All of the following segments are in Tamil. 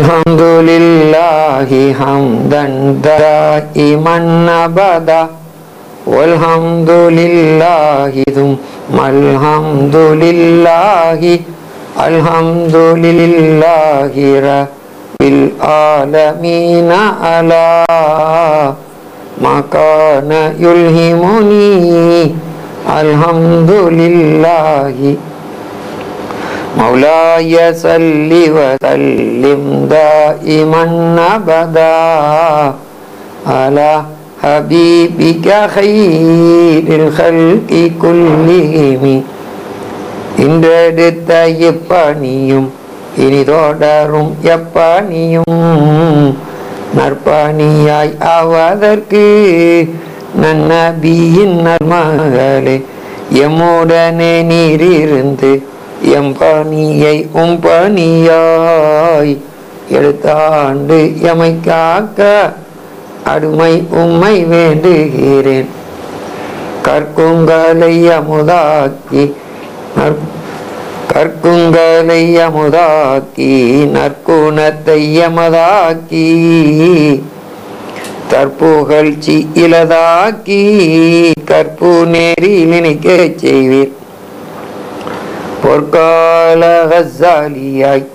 Alhamdulillahi hamdan daiman abada, walhamdulillahi thumma alhamdulillahi, alhamdulillahi rabbil alamin ala makana yulhimuni, alhamdulillahi Maulaya salli wa sallim daiman abada ala habibika khairil khalqi kullihim. இன்றெடுத்த எப்பணியும் இனி தொடரும் எப்பணியும் நற்பணியாய் ஆவதற்கு நன்னபியின் நன்மகளே எம்முடனே நீரிருந்து எம்பணியை உம்பணியாய் எடுத்தாண்டு எமை காக்க அடுமை உம்மை வேண்டுகிறேன். கற்குங்களை அமுதாக்கி நற்குணத்தை எமதாக்கி தற்புகழ்ச்சி இலதாக்கி கற்பு நேரி நினைக்க செய்வீர். பொற்கால கஸ்ஸாலியாய்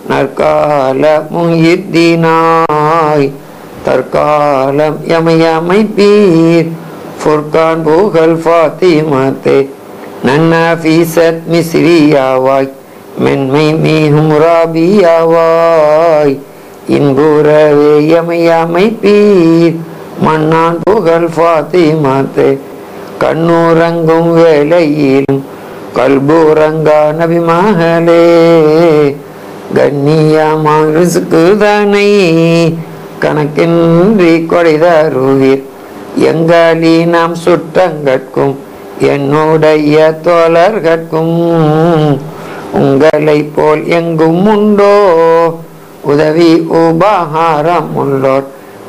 நற்கால முஹித்தீனாய் தற்காலம் எமையமைப்பீர். ஃபுர்கான் புகழ் ஃபாத்திமத்தே நன்னஃபீஸத் மிஸ்ரியாவாய் மென்மை மீகும் ராபியாவாய் இன்புறவே எமையமைப்பீர். மன்னான் புகழ் ஃபாத்திமத்தே கண்ணுறங்கும் வேளையிலும் கல்பூரங்கா நபி மகளே கண்ணியமான ரிஸ்குதனை கணக்கின்றி கொடைதருவீர். எங்களி நாம் சுற்றங்கட்கும் என்னுடைய தோழர்கட்கும் உங்களை போல் எங்கும் உண்டோ உதவி உபகாரம் உள்ளோர்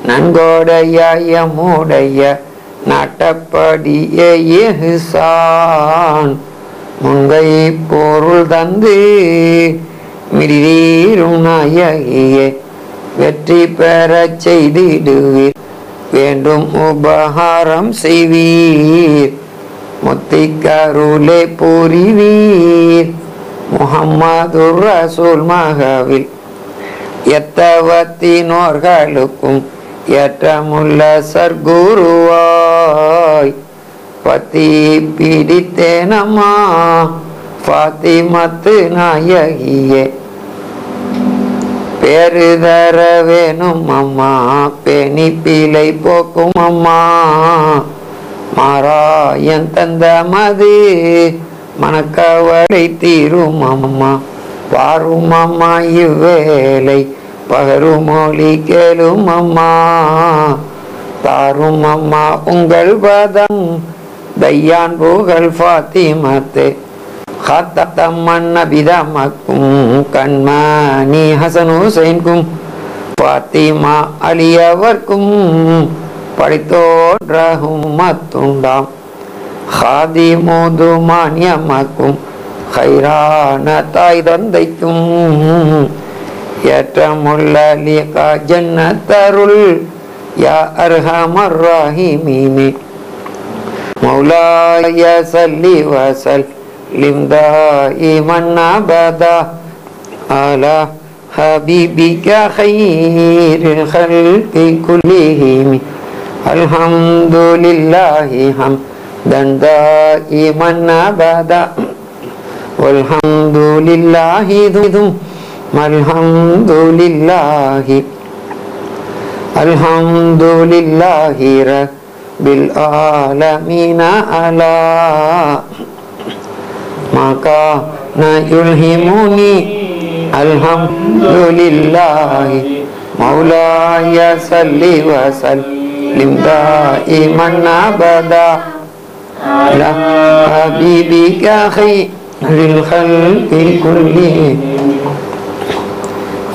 நன்கோடைய நாட்டப்படியே இஹ்சான் முன்கை பொருள் தந்து மிரீரும் நாயகியே வெற்றி பெறச் செய்திடுவீர். வேண்டும் உபகாரம் செய்வீர். முத்திக்கருளே புரிவீர். முஹம்மதுர் ரசூல் மகவில் எத்தவத்தினோர்களுக்கும் ஏற்றமுள்ள சர்க்குருவாய் பத்தி பிடித்தேனம்மா ஃபாத்திமத்து நாயகியே பேரு தர வேணும் அம்மா பேணி பிழை போக்கும் அம்மா மாறாயன் தந்த மது மனக்கவலை தீரும் அம்மா பாரும் அம்மா இவ்வேளை பகருமொழி கேளும் அம்மா தாரும் அம்மா உங்கள் பதம் தையான் புகழ் ஃபாத்திமத்தே ஹத்தம்மன் நபிதமக்கும் கண்மணி ஹசன் ஹுசைன்கும் ஃபாத்திமா அலியவர்க்கும் படித்தோன்றகும் மத்துண்டாம் ஹாதி மோதுமானியமக்கும் ஹைரான தாய் தந்தைக்கும் ஏற்றமுள்ள லிகா ஜன்னத்தருள் யா அர்ஹமர் ராஹிமீனே மௌலாய சல்லி வஸல்லிம் தாயிமன் அபதா அலா ஹபீபிகா கைரில் கல்கி குல்லிஹிம் அல்ஹம்துலில்லாஹி ஹம்தன் தாயிமன் அபதா வல்ஹம்துலில்லாஹி அல்ஹம்துலில்லாஹி rabbil alamin ala maka na yulhimuni alhamdulillahi maulaya salli wa sallim daiman abada ala habibika khairil khalqi kullihim.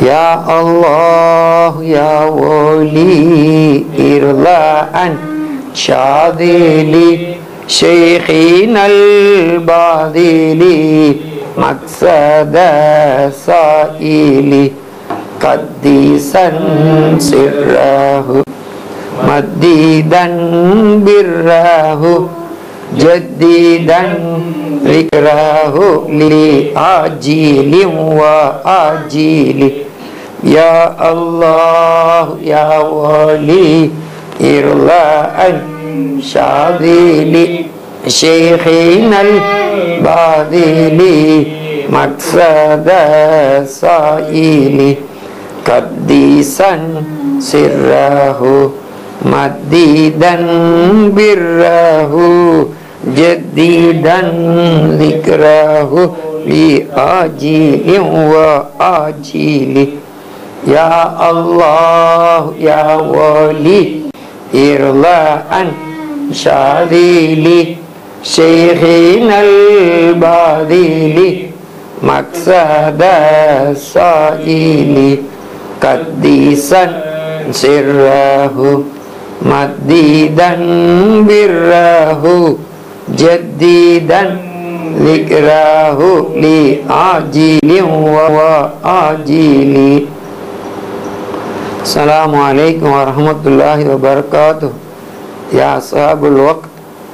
Ya Allah ya wali irla'an شاذلي شيخنا الباذلي مقصد سائلي قديسا سره مديدا بره جديدا ذكره لآجيل وآجيل يا الله يا ولي إرلاء شاذل شيخنا الباذل مقصد سائل قديسا سره مديدا بره جديدا ذكره لآجيل وآجيل يا الله يا ولي إرلاء شاذل شيخنا الباذل مقصد سائل قديسا سره مديدا بره جديدا ذكره لآجيل وآجيل. السلام عليكم ورحمة الله وبركاته. يا أصحاب الوقت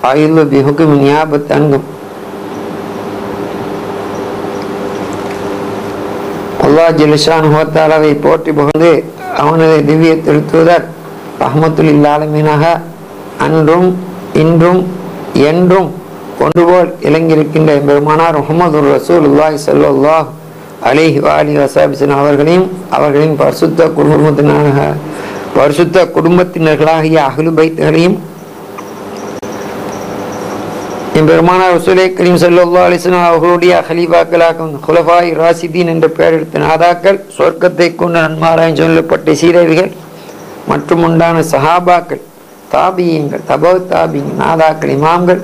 أعيذ بحكم نيابة عنكم. அல்லாஹ் ஜல்லஷானுஹு வ தஆலாவை போற்றி புகழ்ந்து அவனது திவ்ய திருத்தூதர் ரஹ்மத்துல் ஆலமீனாக அன்றும் இன்றும் என்றும் கொண்டுபோல் இலங்கியிருக்கின்ற பெருமானார் முஹம்மதுர் ரசூலுல்லாஹி ஸல்லல்லாஹு அலைஹி வஆலிஹி வஸல்லம் அவர்களையும் அவர்களின் பரிசுத்த குடும்பத்தினர்களாகிய அஹ்லு பைத்களையும் பெருமானார் ரசூலே கரீம் ஸல்லல்லாஹு அலைஹி வஸல்லம் அவர்களுடைய ஹலீஃபாக்களாகும் குலஃபாய் ராஷிதீன் என்ற பெயரெடுத்த நாதாக்கள், சொர்க்கத்தை கொண்டு நன்மாராயம் சொல்லப்பட்ட சீரவிகள் மற்றும் உண்டான சஹாபாக்கள், தாபியீன்கள், தபவு தாபியீன், நாதாக்கள், இமாம்கள்,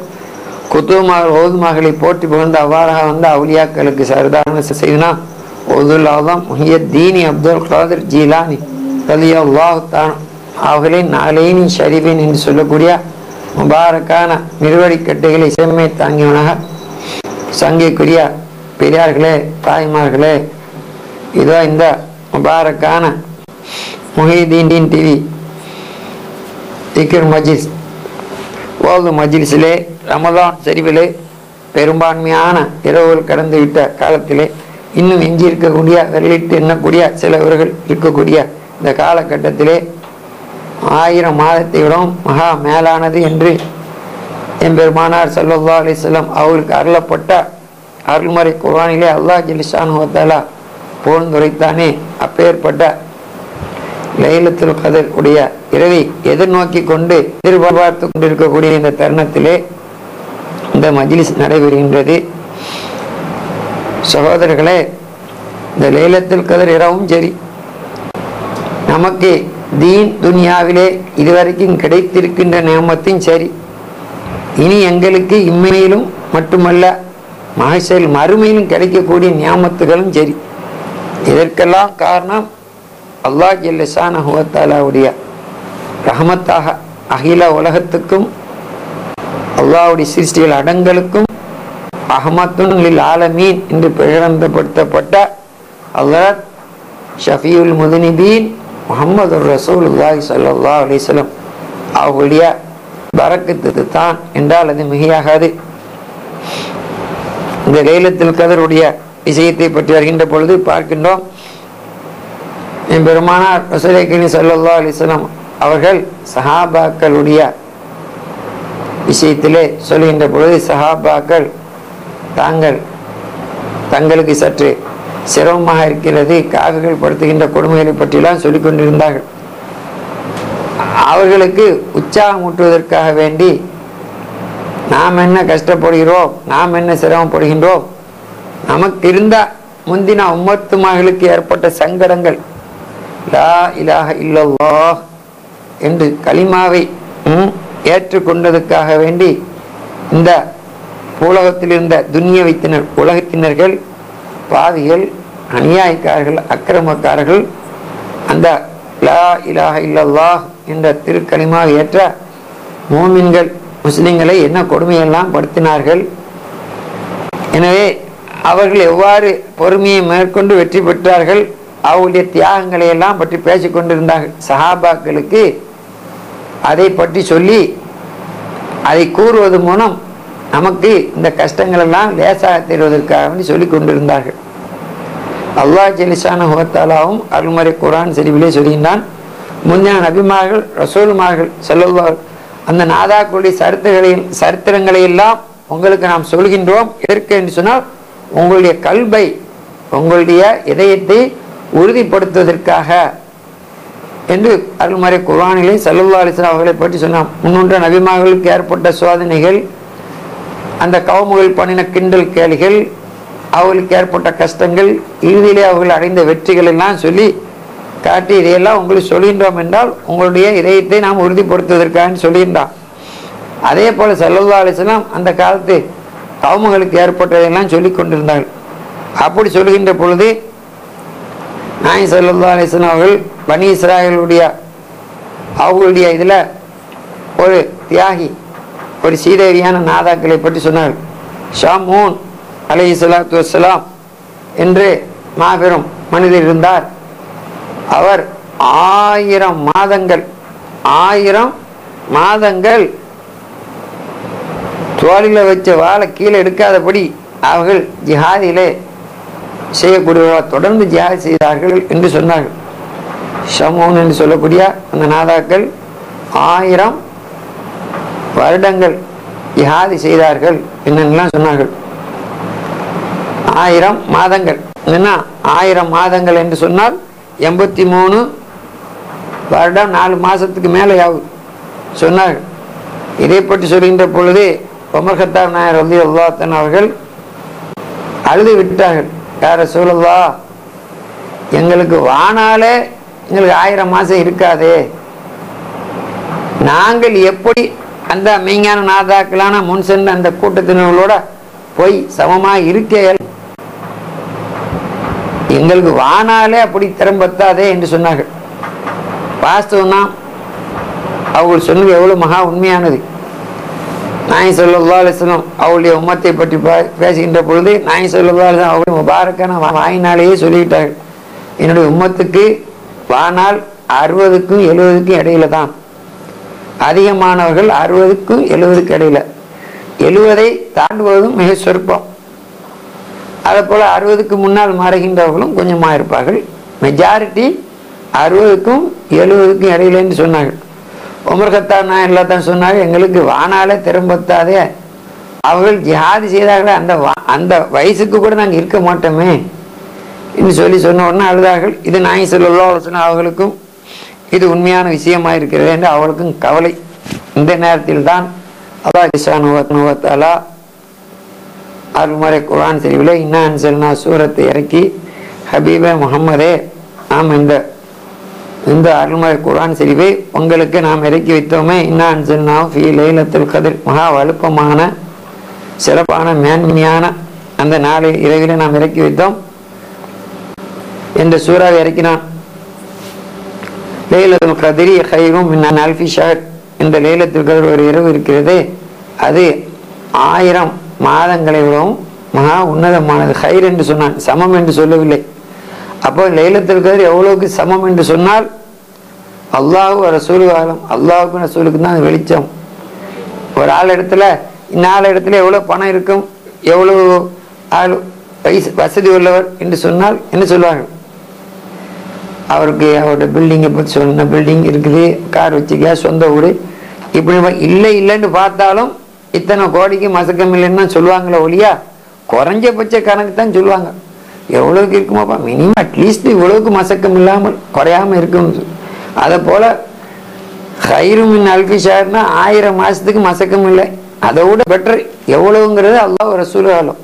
குத்துமார்கள், ஓதுமார்களை போற்றி புகழ்ந்து அவ்வாறாக வந்த அவுலியாக்களுக்கு சர்தான செய்தனா ஓதுல் ஆதம் முஹியத்தீன் அப்துல் காதிர் ஜீலானி ரலியல்லாஹு தஆலா அவர்களின் நாளைனி ஷரீஃபின் என்று சொல்லக்கூடிய முபாரக்கான நிர்வடிக்கட்டைகளை செம்மை தாங்கியவனாக சங்கைக்குரிய பெரியார்களே, தாய்மார்களே, இதோ இந்த முபாரக்கான முஹிதீன் டிவி திக்ர் மஜ்லிஸ் ஓது மஜ்லிஸிலே ரமதான் ஷரீஃபிலே பெரும்பான்மையான இரவுகள் கடந்து விட்ட காலத்திலே இன்னும் எஞ்சி இருக்கக்கூடிய விரலிட்டு எண்ணக்கூடிய சிலவர்கள் இருக்கக்கூடிய இந்த காலகட்டத்திலே 1000 மாதத்தை விடவும் மகா மேலானது என்று எம்பெருமானார் ஸல்லல்லாஹு அலைஹி வஸல்லம் அவர்களுக்கு அருளப்பட்ட அருள்மறை குர்ஆனிலே அல்லாஹ் ஜல்லஷானுஹு வ தஆலா புகழ்ந்துரைத்தானே. அப்பேற்பட்ட லைலத்துல் கத்ர் உடைய இரவை எதிர்நோக்கி கொண்டு எதிர்பார்த்து கொண்டிருக்கக்கூடிய இந்த தருணத்திலே இந்த மஜ்லிஸ் நடைபெறுகின்றது. சகோதரர்களே, இந்த லைலத்துல் கத்ர் இரவும் சரி, நமக்கு தீன் துனியாவிலே இதுவரைக்கும் கிடைத்திருக்கின்ற நியமத்தும் சரி, இனி எங்களுக்கு இம்மையிலும் மட்டுமல்ல மஹ்ஷர் மறுமையிலும் கிடைக்கக்கூடிய நியமத்துகளும் சரி. இதற்கெல்லாம் காரணம் அல்லாஹ் ஜல்லஷானஹு வ தஆலாவுடைய ரஹமத்தாக அகில உலகத்துக்கும் அல்லாஹ்வுடைய சிருஷ்டிகள் அடங்கலுக்கும் ரஹமத்துன் லில் ஆலமீன் என்று பிரகடனப்படுத்தப்பட்ட அல்லாஹ் ஷஃபீஉல் முذنبீன் முஹம்மது ரசூலுல்லாஹி ஸல்லல்லாஹு அலைஹி வஸல்லம் அவர்களுடைய பரக்கத்து தான் என்றால் அது மிகையாகாது. இந்த லைலத்துல் கத்ருடைய விஷயத்தை பற்றி வருகின்ற பொழுது பார்க்கின்றோம், பெருமானார் ரசூலே கரீம் ஸல்லல்லாஹு அலைஹி வஸல்லம் அவர்கள் சஹாபாக்களுடைய விஷயத்திலே சொல்கின்ற பொழுது சஹாபாக்கள் தங்களுக்கு சற்று சிரமமாக இருக்கிறது, காவிர்கள் படுத்துகின்ற கொடுமைகளை பற்றியெல்லாம் சொல்லிக் கொண்டிருந்தார்கள். அவர்களுக்கு உற்சாகமூட்டுவதற்காக வேண்டி நாம் என்ன கஷ்டப்படுகிறோம், நாம் என்ன சிரமப்படுகின்றோம், நமக்கு இருந்த முந்தின உம்மத்துமார்களுக்கு ஏற்பட்ட சங்கடங்கள், லா இலாஹ இல்லல்லாஹ் என்று கலிமாவை ஏற்றுக்கொண்டதுக்காக வேண்டி இந்த உலகத்தில் இருந்த துன்யவைத்தினர், உலகத்தினர்கள், பாவிகள், அநியாயக்காரர்கள், அக்கிரமக்காரர்கள் அந்த லா இலாஹ இல்லல்லாஹ் என்ற திருக்கலிமாவை ஏற்ற மோமின்கள், முஸ்லிம்களை என்ன கொடுமையெல்லாம் படுத்தினார்கள். எனவே அவர்கள் எவ்வாறு பொறுமையை மேற்கொண்டு வெற்றி பெற்றார்கள், அவருடைய தியாகங்களை எல்லாம் பற்றி பேசிக் கொண்டிருந்தார்கள். சஹாபாக்களுக்கு அதை பற்றி சொல்லி அதை கூறுவது மூலம் நமக்கு இந்த கஷ்டங்கள் எல்லாம் லேசாக தருவதற்காக சொல்லிக் கொண்டிருந்தார்கள். அல்லாஹ் ஜல்லிஷானஹு வ தஆலாவும் அருள்மறை குர்ஆன் ஷரீஃபிலே சொல்கின்றான், முன்ன நபிமார்கள் ரசூல்மார்கள் ஸல்லல்லாஹு அந்த நாதாக்களுடைய சரித்திரங்களை எல்லாம் உங்களுக்கு நாம் சொல்கின்றோம். எதற்கு என்று சொன்னால் உங்களுடைய கல்பை, உங்களுடைய இதயத்தை உறுதிப்படுத்துவதற்காக என்று அருள்மறை குர்ஆனிலே ஸல்லல்லாஹு அலைஹி வஸல்லம் அவர்களை பற்றி சொன்னான். முன்னுன்ற நபிமார்களுக்கு ஏற்பட்ட சோதனைகள், அந்த கவுமுகள் பண்ணின கிண்டல் கேலிகள், அவர்களுக்கு ஏற்பட்ட கஷ்டங்கள், இறுதியிலே அவர்கள் அடைந்த வெற்றிகள் எல்லாம் சொல்லி காட்டி இதையெல்லாம் உங்களுக்கு சொல்கின்றோம் என்றால் உங்களுடைய இதயத்தை நாம் உறுதிப்படுத்துவதற்காக சொல்கின்றான். அதே போல ஸல்லல்லாஹு அலைஹி வஸல்லம் அந்த காலத்து கவுமுகளுக்கு ஏற்பட்டதையெல்லாம் சொல்லி கொண்டிருந்தார்கள். அப்படி சொல்கின்ற பொழுது நாயகம் ஸல்லல்லாஹு அலைஹி வஸல்லம் அவர்கள் பனி இஸ்ராயேலுடைய அவர்களுடைய இதில் ஒரு தியாகி, ஒரு சீதேவியான நாதாக்களை பற்றி சொன்னார்கள். ஷாமூன் அலைஹிஸ்ஸலாத்து வஸ்ஸலாம் என்று மாபெரும் மனிதர் இருந்தார். அவர் 1000 மாதங்கள் தோளில வச்ச வாழை கீழே எடுக்காதபடி அவர்கள் ஜிஹாதிலே செய்யக்கூடியவர்கள் தொடர்ந்து ஜிஹாத் செய்தார்கள் என்று சொன்னார்கள். ஷமூன் என்று சொல்லக்கூடிய அந்த நாதாக்கள் 1000 வருடங்கள் ஜிஹாதி செய்தார்கள் என்னெல்லாம் சொன்னார்கள். 1000 மாதங்கள் என்ன, 1000 மாதங்கள் என்று சொன்னால் 83 வருடம் 4 மாசத்துக்கு மேலே சொன்னார்கள். இதை பற்றி சொல்கின்ற பொழுது உமர் கத்தாப் நாயர் ரலியல்லாஹு அன்ஹு அவர்கள் அழுது விட்டார்கள். யா ரசூலல்லாஹ், எங்களுக்கு வானாலே எங்களுக்கு 1000 மாசம் இருக்காதே, நாங்கள் எப்படி அந்த மெய்ஞான நாதாக்களான முன் சென்ற அந்த கூட்டத்தினர்களோட போய் சமமாக இருக்க, எங்களுக்கு வானாலே அப்படி திறம்பத்தாதே என்று சொன்னார்கள். வாஸ்தவம்னா அவர்கள் சொன்னது எவ்வளவு மகா உண்மையானது. நாயகம் ஸல்லல்லாஹு அலைஹி வஸல்லம் அவருடைய உம்மத்தை பற்றி பேசுகின்ற பொழுது நாயகம் ஸல்லல்லாஹு அலைஹி வஸல்லம் அவருடைய முபாரக்கான வாயினாலேயே சொல்லிவிட்டார்கள், என்னுடைய உம்மத்துக்கு வானால் 60க்கும் 70க்கும் இடையில தான், அதிகமானவர்கள் 60க்கும் 70க்கும் இடையில, 70ஐ தாண்டுவதும் மிக சொற்பம். அதே போல 60க்கு முன்னால் மறைகின்றவர்களும் கொஞ்சமாக இருப்பார்கள். மெஜாரிட்டி 60க்கும் 70க்கும் இடையில என்று சொன்னார்கள். உமர் கத்தாப் நாயர் எல்லாத்தான் சொன்னாங்க, எங்களுக்கு வானாலே திறம்பத்தாதே, அவர்கள் ஜிஹாதி செய்தார்களே அந்த வயசுக்கு கூட நாங்கள் இருக்க மாட்டோமே என்று சொன்ன உடனே அழுதார்கள். இது நாயகம் ஸல்லல்லாஹு அலைஹி வஸல்லம் அவர்களுக்கும் இது உண்மையான விஷயமாக இருக்கிறது என்று அவளுக்கும் கவலை. இந்த நேரத்தில் தான் அல்லாஹ் சுப்ஹானஹு வ தஆலா அருள்மறை குர்ஆன் ஷரீஃபிலே இன்னா அன்ஸல்னா சூரத்தை இறக்கி, ஹபீபே முஹம்மதே, நாம் இந்த அருள்மறை குர்ஆன் ஷரீஃபை உங்களுக்கு நாம் இறக்கி வைத்தோமே, இன்னா அன்ஸல்னாஹு ஃபீ லைலத்துல் கத்ர், மகா வலுப்பமான சிறப்பான மேன்மையான அந்த நாளை இரவிலே நாம் இறக்கி வைத்தோம் என்ற சூறாவை இறக்கினான். லைலத்துல் கத்ரி கைரும் மின் அல்ஃபி ஷஹர், இந்த லைலத்துல் கத்ர் ஒரு இரவு இருக்கிறது, அது 1000 மாதங்களை விடவும் மகா உன்னதமானது. ஹைர் என்று சொன்னான், சமம் என்று சொல்லவில்லை. அப்போ லைலத்துல் கத்ர் எவ்வளவுக்கு சமம் என்று சொன்னால் அல்லாஹு ரசூலுக்கும் அல்லாஹுக்கும் ரசூலுக்கு தான் வெளிச்சம். ஒரு ஆள் இடத்துல இன்னால இடத்துல எவ்வளவு பணம் இருக்கும், எவ்வளவு ஆள் வசதி உள்ளவர் என்று சொன்னால் என்ன சொல்லுவாங்க, அவருக்கு அவருடைய பில்டிங்கை பற்றி சொன்ன பில்டிங் இருக்குது, கார் வச்சுக்க, சொந்த ஊர், இப்படி இல்லைன்னு பார்த்தாலும் இத்தனை கோடிக்கு மசக்கம் இல்லைன்னு சொல்லுவாங்களே ஒழியா குறைஞ்சபட்ச கணக்கு தான் சொல்லுவாங்க. எவ்வளவுக்கு இருக்குமாப்பா, மினிமம் அட்லீஸ்ட் இவ்வளவுக்கு மசக்கம் இல்லாமல் குறையாம இருக்கும். அதை போல ஹைரும் மின் அல்ஃபி ஷஹர்னா 1000 மாசத்துக்கு மசக்கம் இல்லை, அதை விட பெட்டர் எவ்வளவுங்கிறது அல்லாஹ் ரசூலுக்கும்.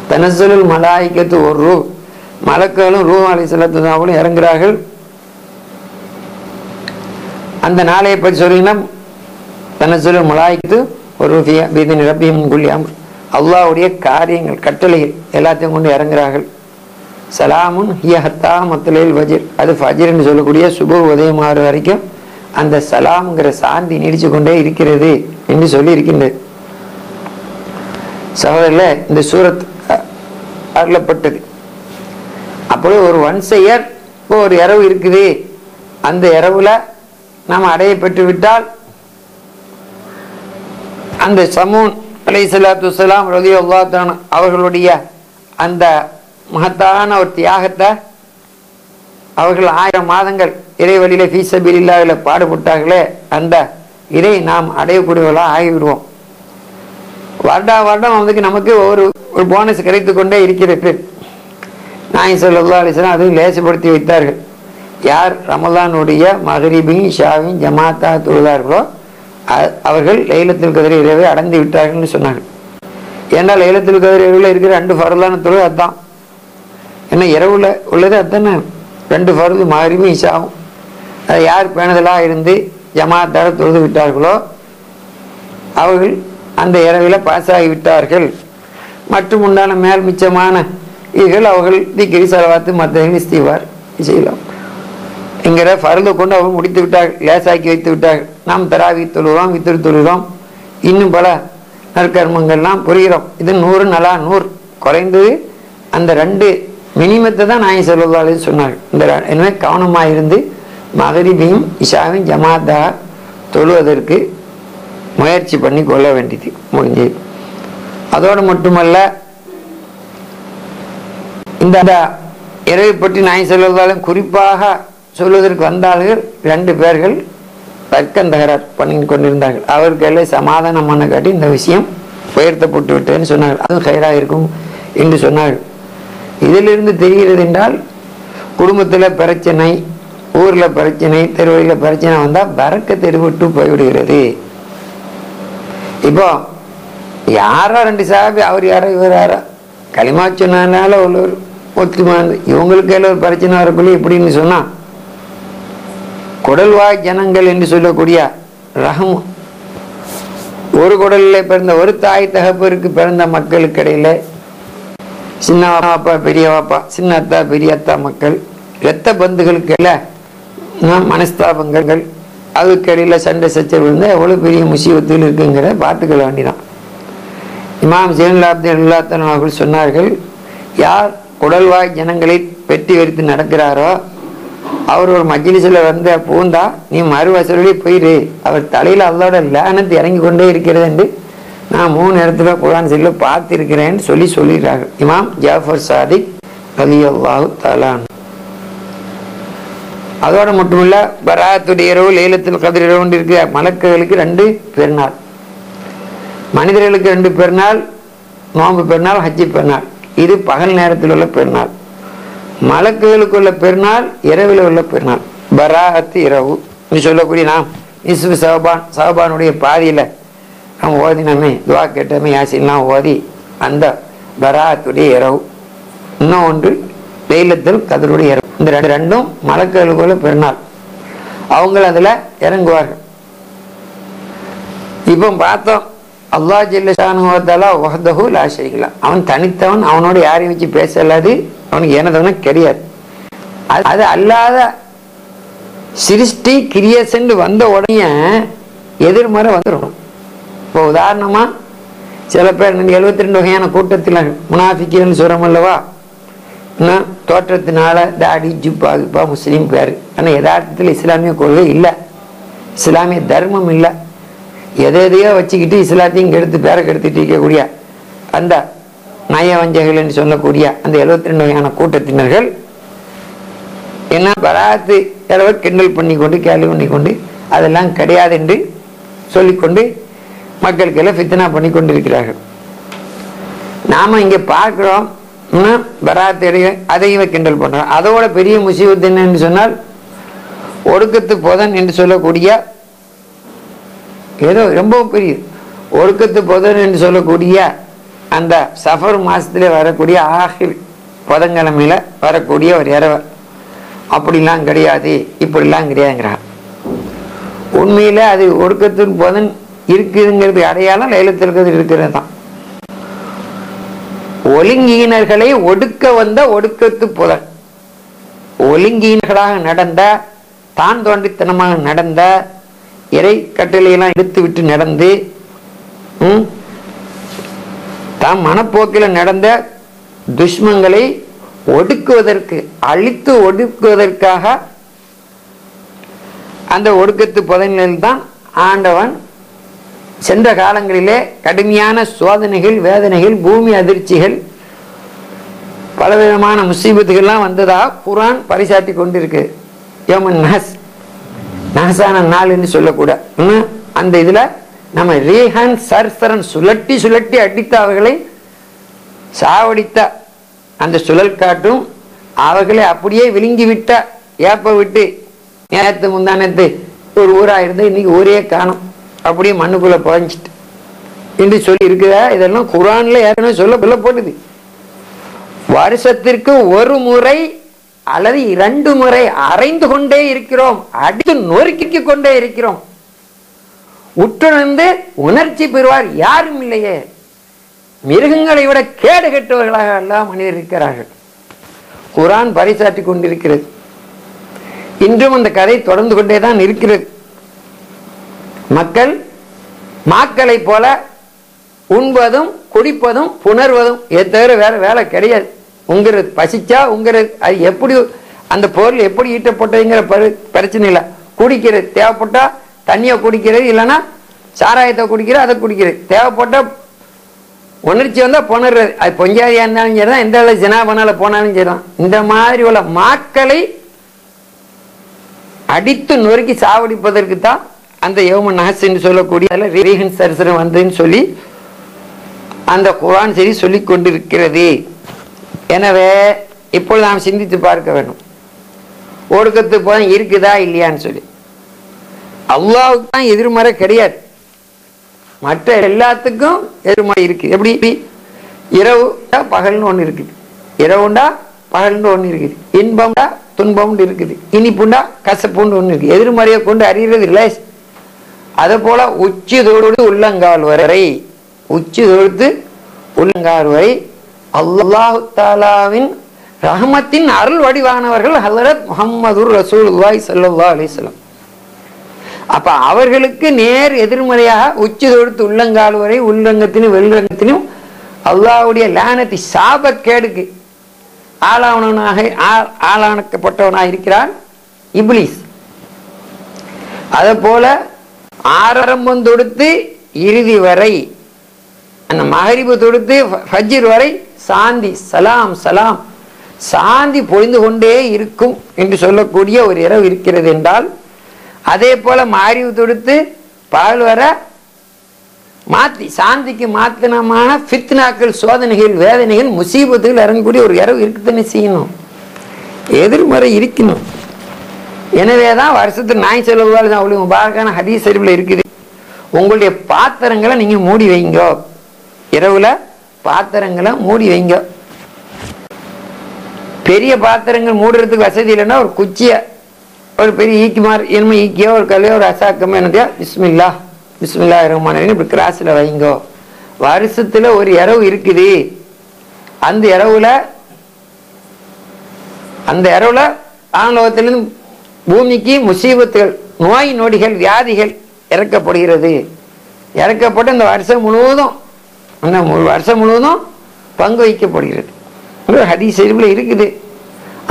தனஸ்ஸலுல் மலாயிகத்து ஒரு ரூ, மலக்குகளும் ரூஹ் அலைஹிஸ்ஸலாத்து வஸலாம் இறங்குகிறார்கள். அந்த நாளையை பற்றி சொல்லினா தனஸ்ஸலுல் மலாயிகத்து ஒரு ரூஃபியா பிஇذن ரப்பிஹிம் மின் குல்லி அம்ர், அல்லாஹ்வுடைய காரியங்கள் கட்டளைகள் எல்லாத்தையும் கொண்டு இறங்குகிறார்கள். சலாமுன் ஹிய ஹத்தா மத்லைல் ஃபஜ்ர், அது ஃபஜ்ர் என்று சொல்லக்கூடிய சுபஹ் உதயமாறு வரைக்கும் அந்த சலாம்ங்கிற சாந்தி நீடிச்சு கொண்டே இருக்கிறது என்று சொல்லி இருக்கின்றது. சகோதரர்களே, இந்த சூரத் அருளப்பட்டது. அப்போ ஒரு ஒன்சையர் இப்போ ஒரு இரவு இருக்குது, அந்த இரவுல நாம் அடைய பெற்று விட்டால் அந்த சமூன் அலைஹிஸ்ஸலாத்து வஸ்ஸலாம் ரலியல்லாஹு தஆலா அவர்களுடைய அந்த மகத்தான ஒரு தியாகத்தை, அவர்கள் 1000 மாதங்கள் இறைவழியில ஃபீ ஸபீலில்லாஹ்ல பாடுபட்டார்களே, அந்த இதை நாம் அடையக்கூடியவர்களாக ஆகிவிடுவோம். வருடம் வந்து நமக்கு ஒரு போனஸ் கிடைத்து கொண்டே இருக்கிறது. நாயகம் ஸல்லல்லாஹு அலைஹி வஸல்லம் அதையும் லேசுபடுத்தி வைத்தார்கள். யார் ரமலானுடைய மக்ரிபையும் இஷாவையும் ஜமாத்தா தொழுதார்களோ அவர்கள் லைலத்துல் கத்ர் இரவை அடைந்து விட்டார்கள்னு சொன்னார்கள். ஏன்னா லைலத்துல் கத்ர் இரவில் இருக்கிற 2 ஃபர்லான தொழுகை அதுதான். ஏன்னா இரவுல உள்ளது அதுதானே 2 ஃபர்து மக்ரிபும் இஷாவும். அதை யார் பேணுதலாக இருந்து ஜமாத்தார தொழுது விட்டார்களோ அவர்கள் அந்த இரவில் பாஸ் ஆகிவிட்டார்கள். மற்றும் உண்டான மேல் மிச்சமான இதுகள் அவர்கள் திக்ரி ஸலவாத்து மற்ற இஸ்திக்பார் செய்யலாம் என்கிற ஃபர்லை கொண்டு அவர்கள் முடித்து விட்டார்கள், லேசாக்கி வைத்து விட்டார்கள். நாம் தராவி தொழுகிறோம், வித்ரு தொழுகிறோம், இன்னும் பல நற்கர்மங்கள்லாம் புரிகிறோம். இது 100 நலா 100 குறைந்தது அந்த 2 மினிமத்தை தான் நாயகம் ஸல்லல்லாஹு அலைஹி சொன்னார்கள். இந்த எனவே கவனமாக இருந்து மக்ரிபையும் இஷாவையும் ஜமாத்தாக தொழுவதற்கு முயற்சி பண்ணி கொள்ள வேண்டியது முடிஞ்சு. அதோடு மட்டுமல்ல, இந்த இரவை பற்றி நாயகம் ஸல்லல்லாஹு அலைஹி குறிப்பாக சொல்வதற்கு வந்தார்கள். 2 பேர்கள் தர்க்கம் தகராறு பண்ணி கொண்டிருந்தார்கள். அவருக்கு எல்லாம் சமாதானம் பண்ண காட்டி இந்த விஷயம் உயர்த்தப்பட்டு விட்டேன்னு சொன்னார்கள். அதுவும் ஹைராக இருக்கும் என்று சொன்னார்கள். இதிலிருந்து தெரிகிறது என்றால், குடும்பத்தில் பிரச்சனை, ஊரில் பிரச்சனை, தெருவில் பிரச்சனை வந்தால் பறக்கத்தை விட்டு போய்விடுகிறது. இப்போ யாரோ 2 சாபி, அவர் யாரோ இவர் யாரோ களிமா சொன்னதுனால ஒரு ஒத்துமா இவங்களுக்கு எல்லாம் ஒரு பிரச்சனை வரக்குள்ளே எப்படின்னு சொன்னா, குடல்வாய் ஜனங்கள் என்று சொல்லக்கூடிய ரகம், ஒரு குடலில் பிறந்த ஒரு தாய் தகப்பருக்கு பிறந்த மக்களுக்கு இடையில சின்ன வாப்பா பெரிய வாப்பா, சின்ன அத்தா பெரிய அத்தா மக்கள், இரத்த பந்துகளுக்கு எல்லாம் மனஸ்தாபங்கள், அதுக்கு இடையில சண்டை சச்சரவு இருந்தால் எவ்வளோ பெரிய முசீபத்தில் இருக்குங்கிறத பார்த்துக்கொள்ள வேண்டிதான். இமாம் ஜைனுல் ஆபிதீன் ரலியல்லாஹு அவர்கள் சொன்னார்கள், யார் குடல்வாய் ஜனங்களை வெட்டி வெறித்து நடக்கிறாரோ அவர் ஒரு மஜ்லிஸில் வந்து பூந்தா நீ மறுவசூலே போயிரு, அவர் தலையில் அல்லாஹ்வோட லானத் இறங்கி கொண்டே இருக்கிறது என்று நான் 3 இடத்துல குர்ஆன் ஷரீஃப்ல பார்த்திருக்கிறேன்னு சொல்லிடுறார்கள் இமாம் ஜாஃபர் சாதிக் ரலியல்லாஹு தஆலா. அதோட மட்டுமில்ல, பராத்துடைய இரவு லைலத்துல் கத்ர் இரவு இருக்கிற மலக்குகளுக்கு 2 பெருநாள், மனிதர்களுக்கு 2 பெருநாள், நோன்பு பெருநாள், ஹஜ்ஜி பெருநாள். இது பகல் நேரத்தில் உள்ள பெருநாள். மலக்குகளுக்கு உள்ள பெருநாள் இரவில் உள்ள பெருநாள். பராஅத்து இரவு சொல்லக்கூடிய நாம் இஸ்வு சஹபானுடைய பாதியில நாம் ஓதினமே, துவா கேட்டமே, யாசின்லாம் ஓதி அந்த பராஅத்துடைய இரவு. இன்னும் ஒன்று லைலத்துல் கத்ருடைய இரவு. இந்த 2ம் மலக்குகளுக்கு உள்ள பெருநாள். அவங்க அதுல இறங்குவார்கள். இப்போ பார்த்தோம், அல்லாஹ் ஜல்ல ஷானுஹு வ தஆலா வஹ்தஹு லா ஷரீக லஹ், அவன் தனித்தவன், அவனோட யாரையும் வச்சு பேசலாது, அவனுக்கு ஏனதவன கிடையாது. அது அல்லாத சிருஷ்டி கிரியேஷன் வந்த உடனே எதிர்மறை வந்துடும். இப்போ உதாரணமா சில பேர் 72 வகையான கூட்டத்தில் முனாஃபிக்கீன்னு சொல்றோம் அல்லவா, தோற்றத்தினால தாடி ஜிப்பா முஸ்லீம் பேர், ஆனால் யதார்த்தத்தில் இஸ்லாமிய கொள்கை இல்லை, இஸ்லாமிய தர்மம் இல்லை. எதையோ வச்சுக்கிட்டு இஸ்லாத்தையும் கெடுத்து பேரை கெடுத்துட்டு இருக்கக்கூடிய அந்த நயவஞ்சகள் என்று சொல்லக்கூடிய அந்த 72 வகையான கூட்டத்தினர்கள் என்ன பராத்து அளவு கிண்டல் பண்ணி கொண்டு கேள்வி பண்ணி கொண்டு அதெல்லாம் கிடையாது என்று சொல்லிக்கொண்டு மக்களுக்கு எல்லாம் ஃபித்னா பண்ணி கொண்டிருக்கிறார்கள். நாம இங்க பார்க்கிறோம், பராத்து அதையும் கிண்டல் பண்றோம். அதோட பெரிய முசீபத் என்னன்னு சொன்னால், ஒடுக்கத்து பொதன் என்று சொல்லக்கூடிய ஏதோ ரொம்பவும் பெரிய ஒடுக்கத்து பொதன் என்று சொல்லக்கூடிய அந்த சஃபர் மாசத்துல வரக்கூடிய ஆகிர் புதன்கிழமையில வரக்கூடிய ஒரு இரவு, அப்படிலாம் கிடையாது, இப்படிலாம் கிடையாதுங்கிறார். உண்மையில அது ஒடுக்கத்தின் புதன் இருக்குதுங்கிறது அடையாளம் லைலத்துல் கத்ர் இருக்கிறது தான். ஒழுங்கீனர்களை ஒடுக்க வந்த ஒடுக்கத்து புதன், ஒழுங்கீனர்களாக நடந்த, தான் தோன்றித்தனமாக நடந்த, இறை கட்டளையெல்லாம் எடுத்து விட்டு நடந்து தாம் மனப்போக்கில் நடந்த துஷ்மங்களை ஒடுக்குவதற்கு, அழித்து ஒடுக்குவதற்காக அந்த ஒடுக்கத்து புதைநிலையில் தான் ஆண்டவன் சென்ற காலங்களிலே கடுமையான சோதனைகள், வேதனைகள், பூமி அதிர்ச்சிகள், பலவிதமான முசீபத்துகள்லாம் வந்ததாக குர்ஆன் பரிசாட்டி கொண்டிருக்கு. யௌமன் நஹஸ், நஹசான நாள் என்று சொல்லக்கூட. அந்த இதுல நம்ம ரீஹன் சர்சரன் சுழட்டி சுழட்டி அடித்த அவர்களை சாவடித்த அந்த சுழல் காட்டும் அவர்களை அப்படியே விழுங்கி விட்ட ஏப்ப விட்டு நேரத்து முந்தானத்து ஒரு ஊரா இருந்து இன்னைக்கு ஊரே காணும், அப்படியே மண்ணுக்குள்ள புதைஞ்சிட்டு என்று சொல்லி இருக்குதா. இதெல்லாம் குர்ஆன்ல ஏற்கனவே சொல்ல போட்டுது. வருஷத்திற்கு ஒரு முறை அல்லது 2 முறை அரைந்து கொண்டே இருக்கிறோம், அடித்து நொறுக்கி கொண்டே இருக்கிறோம். உற்றுணர்ந்து உணர்ச்சி பெறுவார் யாரும் இல்லையே. மிருகங்களை விட கேடு கெட்டவர்களாக எல்லாம் மனிதர் இருக்கிறார்கள். குர்ஆன் பரிசாற்றி கொண்டிருக்கிறது. இன்றும் அந்த கதை தொடர்ந்து கொண்டே தான் இருக்கிறது. மக்கள் மாக்களை போல உண்பதும் குடிப்பதும் புணர்வதும் இதை தவிர வேற வேலை கிடையாது. உங்கிறது பசிச்சா உங்கிறது, அது எப்படி அந்த பொருள் எப்படி ஈட்டப்பட்டதுங்கிற பிரச்சனை இல்லை. குடிக்கிறது தேவைப்பட்டா தண்ணியை குடிக்கிறது, இல்லைன்னா சாராயத்தை குடிக்கிறது, அதை குடிக்கிறது. தேவைப்பட்ட உணர்ச்சி வந்தா புணர்றது. அது பொஞ்சாதியா இருந்தாலும் சரிதான், எந்த அளவு ஜனா பண்ணால போனாலும் சரிதான். இந்த மாதிரி உள்ள மாக்களை அடித்து நொறுக்கி சாவடிப்பதற்கு தான் அந்த யௌமன் நஹஸ் என்று சொல்லக்கூடிய ரீஹன் சர்சரம் வந்ததுன்னு சொல்லி அந்த குர்ஆன் சரி சொல்லி கொண்டிருக்கிறது. எனவே இப்பொழுது நாம் சிந்தித்து பார்க்க வேண்டும், ஒடுக்கத்து போதும் இருக்குதா இல்லையான்னு சொல்லி. அல்லாஹ்வுக்கு தான் எதிர்மறை கிடையாது, மற்ற எல்லாத்துக்கும் எதிர்மறை இருக்கு. எப்படி இரவு பகல்னு ஒன்று இருக்குது, இரவுண்டா பகல்னு ஒன்று இருக்குது, இன்பம்டா துன்பம்னு இருக்குது, இனிப்புண்டா கசப்புண்டு ஒன்று இருக்கு. எதிர்மறையை கொண்டு அறிகிறது இல்லை. அதே போல உச்சி தொழுது உள்ளங்கால் வரை, உச்சி தொழுது உள்ளங்கால் வரை அல்லாஹ் தஆலாவின் ரஹ்மத்தின் அருள் வடிவானவர்கள் ஹஜ்ரத் முஹம்மது ரசூலுல்லாஹி ஸல்லல்லாஹு அலைஹி வஸல்லம். அப்ப அவர்களுக்கு நேர் எதிர்மறையாக உச்சி தொழுத்து உள்ளங்கால் வரை உள்ளங்கத்திலும் வெள்ளங்கத்திலும் அல்லாஹ்வுடைய லானத்தி சாபக்கேடுக்கு ஆளாக்கப்பட்டவனாக இருக்கிறான் இப்லீஸ். அதே போல ஆரம்பம் தொடுத்து இறுதி வரை, அந்த மகரிபு தொடுத்து ஃபஜ்ர் வரை சாந்தி சலாம் சலாம் சாந்தி பொழிந்து கொண்டே இருக்கும் என்று சொல்லக்கூடிய ஒரு இரவு இருக்கிறது என்றால், அதே போல மகரிபு தொடுத்து பகல் வர மாத்தி சாந்திக்கு மாத்தினமான ஃபித்னாக்கள், சோதனைகள், வேதனைகள், முசீபத்துகள் இறங்கக்கூடிய ஒரு இரவு இருக்குதுன்னு செய்யணும். எதிர்மறை இருக்கணும். எனவேதான் வருஷத்துக்கு நாய் செலவுகள் அவ்வளவு முபாரக்கான ஹதீஸ் ஷரீஃப்ல இருக்குது, உங்களுடைய பாத்திரங்களை நீங்க மூடி வைங்க, இரவுல பாத்திரங்களை மூடி வைங்க. பெரிய பாத்திரங்கள் மூடுறதுக்கு வசதி இல்லைன்னா ஒரு குச்சிய, ஒரு பெரிய ஈக்குமார் என்மை ஈக்கியோ ஒரு கல்லையோ ஒரு அசாக்கமோ என்னதையோ பிஸ்மில்லா பிஸ்மில்லாஹிர் ரஹ்மானிர் ரஹீம் இப்படி கிராஸ்ல வைங்கோ. வருஷத்துல ஒரு இரவு இருக்குது, அந்த இரவுல ஆனலோகத்திலிருந்து பூமிக்கு முசீபத்துகள், நோய் நொடிகள், வியாதிகள் இறக்கப்படுகிறது. இறக்கப்பட்டு இந்த வருஷம் முழுவதும் பங்கு வைக்கப்படுகிறது. ஹதீஸ் ஷரீஃப்ல இருக்குது.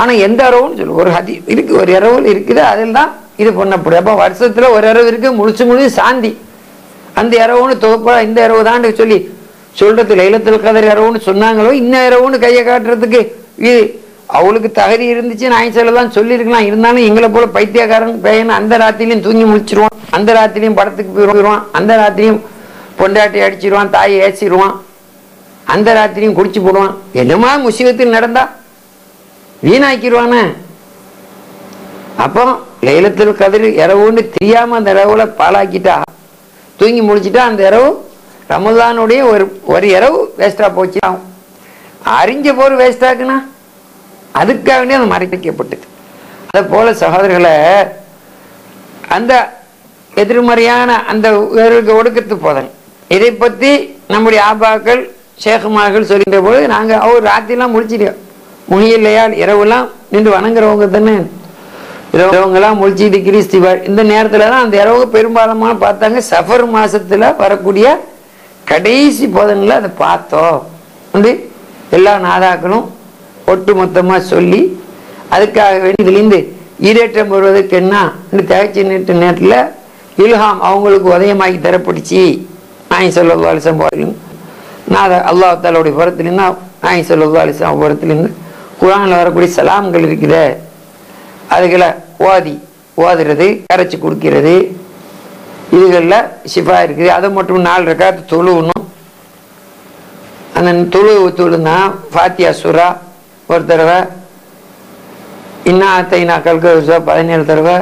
ஆனா எந்த இரவுன்னு சொல்லு ஒரு ஹதீஸ் இருக்கு, ஒரு இரவு இருக்குது, அதில் தான் இது பண்ணப்படும். அப்ப வருஷத்துல ஒரு இரவு இருக்கு, முழுசு சாந்தி. அந்த இரவுன்னு தொகுப்பா இந்த இரவு தான் சொல்லி சொல்றது லைலத்துல் கத்ர் இரவுன்னு சொன்னாங்களோ, இந்த இரவுன்னு கையை காட்டுறதுக்கு இது அவளுக்கு தகுதி இருந்துச்சு நாய்ச்சல தான் சொல்லியிருக்கலாம். இருந்தாலும் எங்களை போல பைத்தியக்காரன் பையன் அந்த ராத்திரிலையும் தூங்கி முழிச்சிருவான், அந்த ராத்திரிலையும் படத்துக்கு போயிடுவான், அந்த ராத்திரியும் பொண்டாட்டி அடிச்சிருவான், தாயை ஏச்சிடுவான், அந்த ராத்திரியும் குடிச்சு போடுவான். என்னமா முசீபத்தில் நடந்தா வீணாக்கிடுவான. அப்போ லைலத்துல் கத்ர் இரவுன்னு தெரியாம அந்த இரவுல பாலாக்கிட்டா, தூங்கி முடிச்சுட்டா அந்த இரவு ரமலானுடைய ஒரு இரவு வேஸ்டா போச்சு. அறிஞ்ச போர் வேஸ்டாக்குன்னா அதுக்காக வேண்டிய அது மறைக்கப்பட்டது. அதை போல சகோதரர்களை, அந்த எதிர்மறையான அந்த ஒடுக்கத்து போதன் இதை பத்தி நம்முடைய ஆபாக்கள் ஷேகுமார்கள் சொல்கின்ற போது நாங்கள் அவர் ராத்திரிலாம் முடிச்சிட்டோம். முகிலையால் இரவுலாம் நின்று வணங்குறவங்க தானே, இரவுங்கெல்லாம் முடிச்சுட்டு கிறிஸ்திவார் இந்த நேரத்துல தான் அந்த இரவு பெரும்பாலுமான பார்த்தாங்க. சஃபர் மாசத்துல வரக்கூடிய கடைசி போதனில் அதை பார்த்தோம். எல்லா நாதாக்களும் ஒட்டு மொத்தமாக சொல்லி அதுக்காக வேண்டி இதுலேருந்து ஈரேற்றம் வருவதற்கு என்ன தேய்ச்சி நீட்டு நேரத்தில் இல்ஹாம் அவங்களுக்கு உதயமாகி தரப்பிடிச்சி நாய் ஸல்லல்லாஹு அலைஹி வஸல்லம் நான் அதை அல்லாஹ் தஆலாவுடைய புறத்திலிருந்து நாய் ஸல்லல்லாஹு அலைஹி வஸல்லம் புறத்திலிருந்து குர்ஆனில் வரக்கூடிய சலாம்கள் இருக்குது, அதுகளை ஓதுறது, கரைச்சி கொடுக்கிறது, இதுகளில் ஷிஃபா இருக்குது. அதை மட்டும் 4 ரக்காத்து தொழுவணும். அந்த தொழுனா ஃபாத்தியா சூரா ஒரு தடவை, இன்னா அத்தைனா கல்கா 17 தடவை,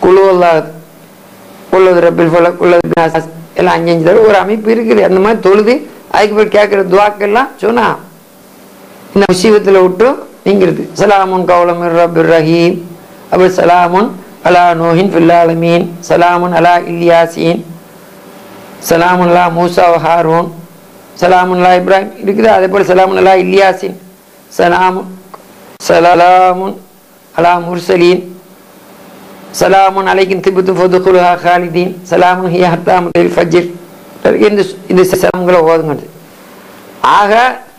குழுவல்லா உள்ளது ரப்பில் ஃபலக் உள்ளது பினாஸ் எல்லாம் 5 தடவை ஒரு அமைப்பு இருக்குது. அந்த மாதிரி தொழுது அதுக்கு போய் கேட்குற துவாக்கெல்லாம் சொன்னா இந்த முசீபத்தில் விட்டு நீங்கிறது. சலாமுன் கௌலம் மிர் ரப்பிர் ரஹீம், அப்போ சலாமுன் அலா நூஹின் ஃபில் ஆலமீன், சலாமுன் அலா இல்யாசீன், சலாமுன் அலா மூசா வ ஹாரூன், சலாமுன் அலா இப்ராஹிம் இருக்குது. அதே போல் சலாமுன் அலா இல்யாசீன், சலாமுன் அலா முர்சலீன், சலாமுன் அலைக்கும் திபுத்தும் ஃபதுகுலுஹா காலிதீன், சலாமுன் ஹிய ஹத்தா முத்லில் ஃபஜ்ர். இந்த சலாம்களை ஓதுங்கிறது. ஆக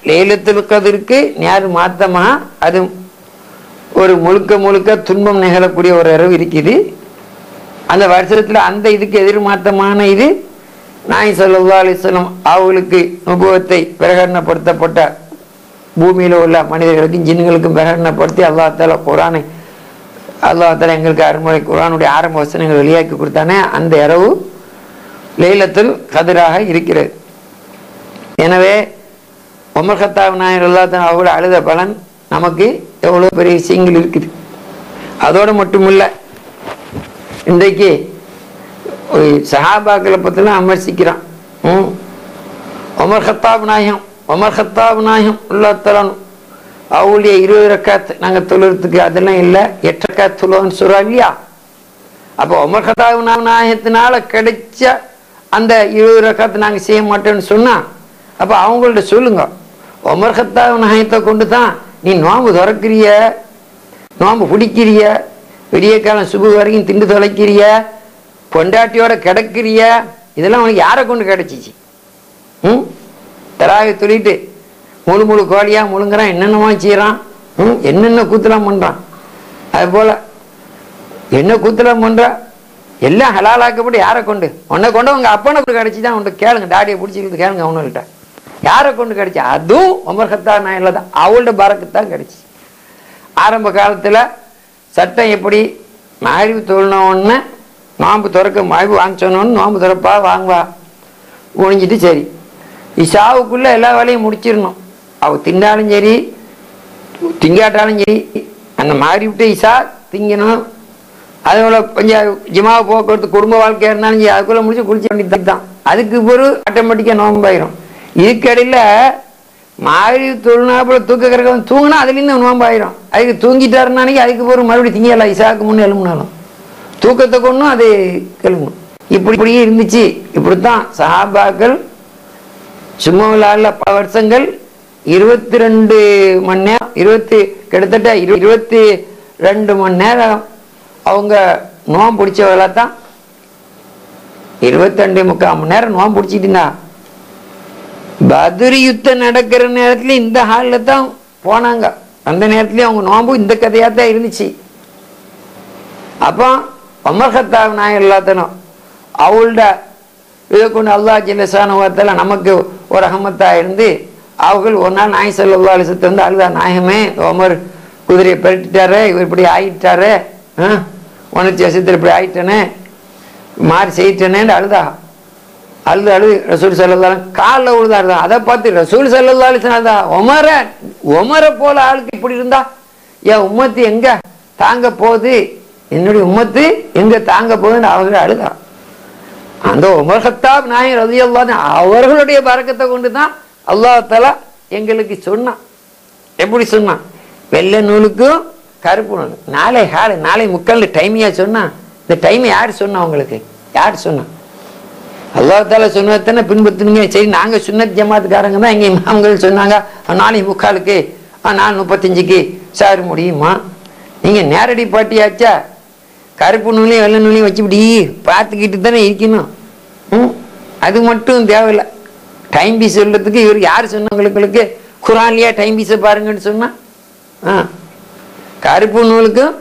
லைலத்துல் கத்ருக்கு நேர் மாத்தமாக அது ஒரு முழுக்க துன்பம் நிகழக்கூடிய ஒரு இரவு இருக்குது. அந்த வருஷத்தில் அந்த இதுக்கு எதிர்மாத்தமான இது நாய் ஸல்லல்லாஹு அலைஹி வஸல்லம் அவர்களுக்கு நுபுவத்தை பிரகடனப்படுத்தப்பட்ட பூமியில் உள்ள மனிதர்களுக்கும் ஜின்களுக்கும் பிரகடனப்படுத்தி அல்லாஹ் தஆலா குர்ஆனை எங்களுக்கு அருமுறை குர்ஆனுடைய ஆரம்ப வசனங்கள் வெளியாக்கி கொடுத்தானே அந்த இரவு லைலத்துல் கத்ராக இருக்கிறது. எனவே உமர் கத்தாப் நாயகம் ரலியல்லாஹு தஆலா அவர்கள் அழுத பலன் நமக்கு எவ்வளோ பெரிய விஷயங்கள் இருக்குது. அதோடு மட்டுமில்ல, இன்றைக்கு சஹாபாக்களை பற்றிலாம் விமர்சிக்கிறான். உமர் கத்தாப் நாயகம் ரலியல்லாஹு தஆலா அவளுடைய 20 ரக்காத் நாங்கள் தொழுறதுக்கு அதெல்லாம் இல்லை, 8 ரக்காத் தொழுவோன்னு சொல்கிறா இல்லையா? அப்போ உமர் கத்தாப் நாயகத்தினால கிடைச்ச அந்த 20 ரக்காத் நாங்கள் செய்ய மாட்டோன்னு சொன்னா அப்போ அவங்கள்ட்ட சொல்லுங்க, உமர் கத்தாப் நாயகத்தை கொண்டு தான் நீ நோம்பு திறக்கிறிய, நோம்பு பிடிக்கிறிய, விடிய காலம் சுபு வரைக்கும் திண்டு தொலைக்கிறிய, பொண்டாட்டியோட கிடக்கிறிய, இதெல்லாம் உனக்கு யாரை கொண்டு கிடைச்சிச்சு? தராவை சொல்லிட்டு முழு கோழியா முழுங்குறான், என்னென்னமா செய்யறான், என்னென்ன கூத்தலாம் பண்றான். அது போல என்ன கூத்தலாம் பண்றா எல்லாம் ஹலாலாக்கப்பட்டு யாரை கொண்டு? உன்னை கொண்டு உங்க அப்பனை கொண்டு கிடைச்சிதான் உன்னை கேளுங்க, டாடியை பிடிச்சிக்கிட்டு கேளுங்க அவனுகிட்ட யாரை கொண்டு கிடைச்சி. அதுவும் உமர் கத்தாப் நாயகம் தான், அவளோட பரக்கத்தான் கிடைச்சி. ஆரம்ப காலத்துல சட்டம் எப்படி, மகரிப் தொழுனோன்னு நோம்பு திறக்க மகரிப் வாங்க சொன்னோன்னு நோம்பு திறப்பா வாங்குவா முடிஞ்சிட்டு சரி இஷாவுக்குள்ள எல்லா வேலையும் முடிச்சிடணும். அவ திண்டாலும் சரி திங்காட்டாலும் சரி அந்த மகரிப்ட்டு இஷா திங்கணும். அதோட கொஞ்சம் ஜிமாவை போக்குவரத்து குடும்ப வாழ்க்கையா இருந்தாலும் சரி அதுக்குள்ள முடிச்சு குளிச்ச வேண்டியது தான். அதுக்கு ஒரு ஆட்டோமேட்டிக்கா நோம்பாயிரும். இதுக்கடையில் மகரிப் தொழுனாப்புல தூக்க கறக்க தூங்கினா அதுலேருந்து நோம்பாயிரும். அதுக்கு தூங்கிட்டாருனானே அதுக்கு ஒரு மறுபடியும் திங்கலாம், இஷாவுக்கு முன்னே எழுமுனாலும் தூக்கத்தை கொண்டும் அது கெழுமணும். இப்படியே இருந்துச்சு. இப்படித்தான் சஹாபாக்கள் சும்மா விழால பல வருஷங்கள் 22 மணி நேரம் கிட்டத்தட்ட 22 மணி நேரம் அவங்க நோம்பு பிடிச்சவங்களா தான் 22.25 மணி நேரம் நோம்பு பிடிச்சிட்டுனா பத்ர் யுத்தம் நடக்கிற நேரத்துல இந்த ஹால்ல தான் போனாங்க. அந்த நேரத்துலயும் அவங்க நோம்பு இந்த கதையா தான் இருந்துச்சு. அப்போ உமர் கத்தாப் நாயகம் எல்லாத்தனும் அவளோட இதை கொண்டு அல்லாஹ் ஜல்லஷானஹு வ தஆலா நமக்கு ஒரு ரஹமத்தா இருந்து அவர்கள் ஒரு நாள் நாய் ஸல்லல்லாஹு அலைஹி வஸல்லம் வந்து அழுதா, நாயகமே உமர் குதிரையை பெருட்டிட்டாரு, இவர் இப்படி ஆயிட்டாரு, உணர்ச்சி வசத்தில் இப்படி ஆயிட்டனே மாறி செய்யிட்டனேன்னு அழுதா. அழுது ரசூல் ஸல்லல்லாஹு அலைஹி வஸல்லம் காலில் விழுதா அழுதா. அதை பார்த்து ரசூல் ஸல்லல்லாஹு அலைஹி வஸல்லம் அழுதா, உமரை போல ஆளுக்கு இப்படி இருந்தா என் உம்மத்து எங்க தாங்க போகுது, என்னுடைய உம்மத்து எங்க தாங்க போகுதுன்னு அவர்கள் அழுதா. அந்த உமர் கத்தாப் நாயகம் ரலியல்லாஹு அன்ஹு அவர்களுடைய பரக்கத்தை கொண்டு தான் அல்லாஹ் தஆலா எங்களுக்கு சொன்னான். எப்படி சொன்னான்? வெள்ளை நூலுக்கும் கருப்பு நூல் நாளை முக்கால் டைமையா சொன்னா. இந்த டைமை யார் சொன்னா? உங்களுக்கு யார் சொன்னா? அல்லாஹ் தஆலா சொன்னதானே பின்பற்றுங்க. சரி, நாங்க சுன்னத் ஜமாத்துக்காரங்க தான் எங்க இமாம்கள் சொன்னாங்க 4:45க்கு 4:35க்கு சார் முடியுமா? நீங்க நேரடி பாட்டியாச்சா? கருப்பு நூலையும் வெள்ளை நூலையும் வச்சுப்படி பார்த்துக்கிட்டு தானே இருக்கணும். அது மட்டும் தேவையில்லை. டைம் பீஸ் சொல்றதுக்கு இவர் யார் சொன்னவங்களுக்கு குரான்லயா டைம் பீஸை பாருங்கன்னு சொன்னா கருப்பு நூலுக்கும்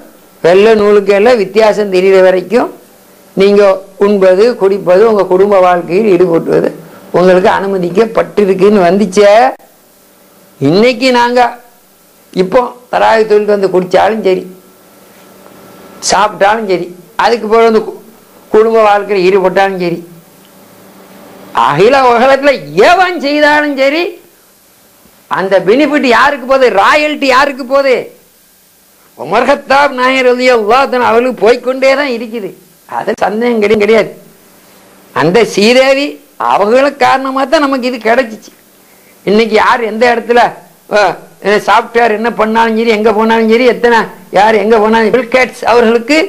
வெள்ளை நூலுக்கும் எல்லாம் வித்தியாசம் தெரிகிற வரைக்கும் நீங்கள் உண்பது குடிப்பது உங்கள் குடும்ப வாழ்க்கையில் ஈடுபட்டுவது உங்களுக்கு அனுமதிக்கப்பட்டிருக்குன்னு வந்துச்சே. இன்னைக்கு நாங்கள் இப்போ தராவி தொழிலுக்கு வந்து குடித்தாலும் சரி சாப்பிட்டாலும் சரி அதுக்கு போய் வந்து குடும்ப வாழ்க்கையில் ஈடுபட்டாலும் சரி அகில உலகத்தில் ஏவன் செய்தாலும் சரி அந்த பெனிஃபிட் யாருக்கு போகுது? ராயல்ட்டி யாருக்கு போகுது? உமர் கத்தாப் நாயர் ரலியல்லாஹு அவளுக்கு போய்கொண்டே தான் இருக்குது. அது சந்தேகம் கிடையாது. அந்த சீதேவி அவங்களுக்கு காரணமாக தான் நமக்கு இது கிடைச்சிச்சு. இன்னைக்கு யார் எந்த இடத்துல சாஃப்ட்வேர் என்ன பண்ணாலும் சரி எங்கே போனாலும் சரி எத்தனை யார் எங்கே போனாலும் பில் கேட்ஸ் அவர்களுக்கு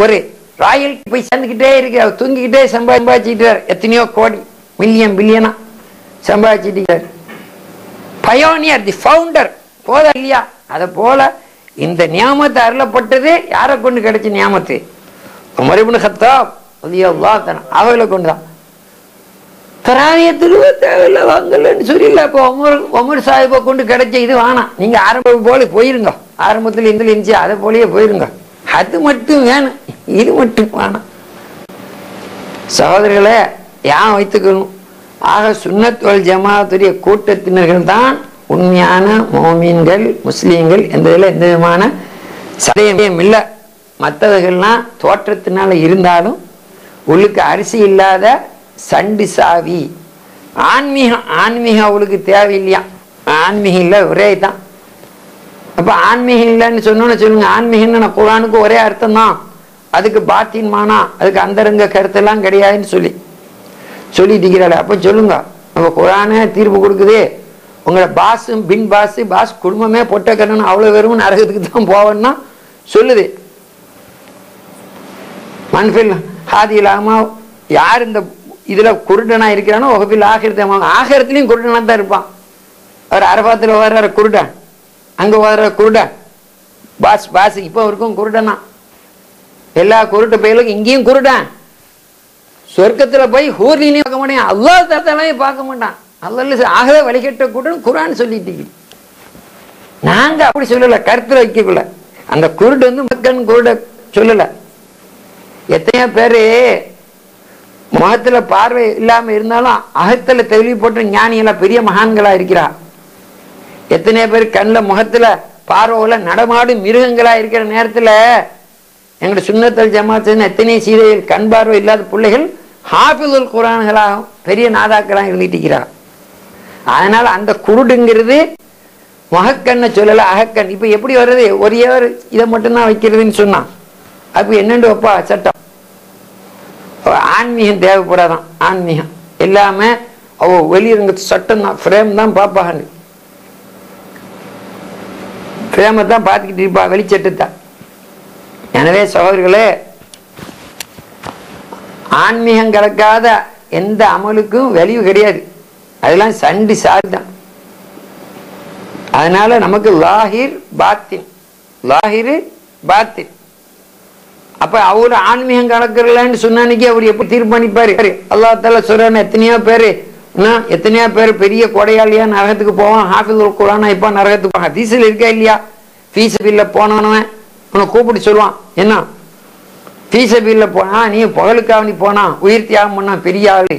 ஒரு ராயல்ட்டி போய் சேர்ந்துக்கிட்டே இருக்கு. அவர் தூங்கிக்கிட்டே சம்பாதிச்சுக்கிட்டார். எத்தனையோ கோடி மில்லியன் பில்லியனா சம்பாதிச்சுட்டு பயோனியர் தி ஃபவுண்டர் போதா இல்லையா? அதை போல இந்த நியாமத்தை அருளப்பட்டது யாரை கொண்டு கிடைச்ச நியாமத்து? உமர் இப்னு கத்தாப் ரலியல்லாஹு தஆலா அவர்களை கொண்டுதான். தராவியத்தில் தேவையில்லை வாங்கலன்னு சொல்லல. இப்போ உமர் சாஹிப்பை கொண்டு கிடைச்ச இது வேணாம். நீங்க ஆரம்பம் போல போயிருங்க. ஆரம்பத்தில் இதில் இருந்துச்சு அதை போலயே போயிருங்க. அது மட்டும் வேணும், இது மட்டும் வேணாம். சகோதரர்களை யான் வைத்துக்கணும். ஆக சுன்னத் வல் ஜமாத்துடைய கூட்டத்தினர்கள் தான் உண்மையான மோமீன்கள் முஸ்லீம்கள். எந்த இதில் எந்த விதமான சதயம் இல்லை. மற்றவர்கள்லாம் தோற்றத்தினால இருந்தாலும் உள்ளுக்கு அரிசி இல்லாத சண்டு சாவி. ஆன்மீகம் அவளுக்கு தேவையில்லையா? ஆன்மீகம் இல்லை ஒரே தான். அப்போ ஆன்மீகம் இல்லைன்னு சொன்னோன்னு சொல்லுங்க. ஆன்மீகம்னு குர்ஆனுக்கு ஒரே அர்த்தம் தான். அதுக்கு பாத்தின் மானா அதுக்கு அந்தரங்க கருத்தெல்லாம் கிடையாதுன்னு சொல்லிட்டு இருக்கிறாள். அப்போ சொல்லுங்க, நம்ம குர்ஆனே தீர்ப்பு கொடுக்குது. உங்களை பாஸும் பின் பாஸ் குடும்பமே பொட்ட கண்ணணும் அவ்வளோ வெறும் நரகத்துக்கு தான் போவேன்னா சொல்லுது. மன்ஃபில் ஹாதி இல்லாம யார் இந்த இதுல குருடனா இருக்கிறானோ ஒகபில் ஆகிரத்திலையும் குருடனா தான் இருப்பான். அவர் அரபாத்தில் வர்ற குருடன், அங்க வர்ற குருடன் பாஸ் இப்போ இருக்கும் குருடனா. எல்லா குருட்டு பயிலுக்கும் இங்கேயும் குருடன். சொர்க்கத்துல போய் ஹூர்லினையும் பார்க்க மாட்டேன், அல்லாஹ் தஆலாவையும் பார்க்க மாட்டான். அல்லாஹ் ஆகவே வழிகட்ட குருடன் குர்ஆன் சொல்லிட்டு நாங்க அப்படி சொல்லல, கருத்துல வைக்கக்குள்ள. அந்த குருடு வந்து மக்கள் குருட சொல்லல. எத்தனையோ பேரு முகத்துல பார்வை இல்லாம இருந்தாலும் அகத்துல தெளிவு போட்டு ஞானிகளா பெரிய மகான்களா இருக்கிறா. எத்தனையோ பேர் கண்ணில் முகத்துல பார்வையில நடமாடும் மிருகங்களா இருக்கிற நேரத்துல எங்களுடைய சுன்னத்தல் ஜமாத் எத்தனையோ சீதையில் கண் பார்வை இல்லாத பிள்ளைகள் ஹாஃபிதுல் குர்ஆன்களாக பெரிய நாதாக்களாக இருந்துட்டு இருக்கிறார். அதனால அந்த குருடுங்கிறது முகக்கண்ணை சொல்லல, அகக்கண். இப்ப எப்படி வர்றது? ஒரே ஒரு இதை மட்டும்தான் வைக்கிறதுன்னு சொன்னான். அப்ப என்னண்டு வைப்பா சட்டம்? ஆன்மீகம் தேவைப்படாதான். ஆன்மீகம் எல்லாமே அவ வெளியிருங்க சட்டம் தான், ஃப்ரேம் தான் பார்ப்பாங்க. ஃப்ரேமை தான் பார்த்துக்கிட்டு இருப்பா, வெளிச்சட்டத்தான். எனவே சகோதரர்களே, ஆன்மீகம் கலக்காத எந்த அமலுக்கும் வெளிவு கிடையாது. அதெல்லாம் சண்டி சாதிதான். அதனால நமக்கு லாஹிர் பாத்தின். அப்ப அவரு ஆன்மீகம் கலக்கிறலன்னு சொன்னானிக்கு அவர் எப்படி தீர்மானிப்பாரு? அல்லாஹ் தஆலா சொல்றான், எத்தனையோ பேர் பெரிய கொடையாளியா நரகத்துக்கு போவான், ஹாஃபிதுல் குர்ஆனா இப்ப நரகத்துக்கு போவான். ஹதீஸ்ல இருக்கா இல்லையா? ஃபீஸபில்ல போனவன் உன்னை கூப்பிட்டு சொல்லுவான், என்ன ஃபீஸபில்ல போனா நீ புகழுக்காக நீ போனா உயிர் தியாகம் பண்ணா பெரிய ஆளு,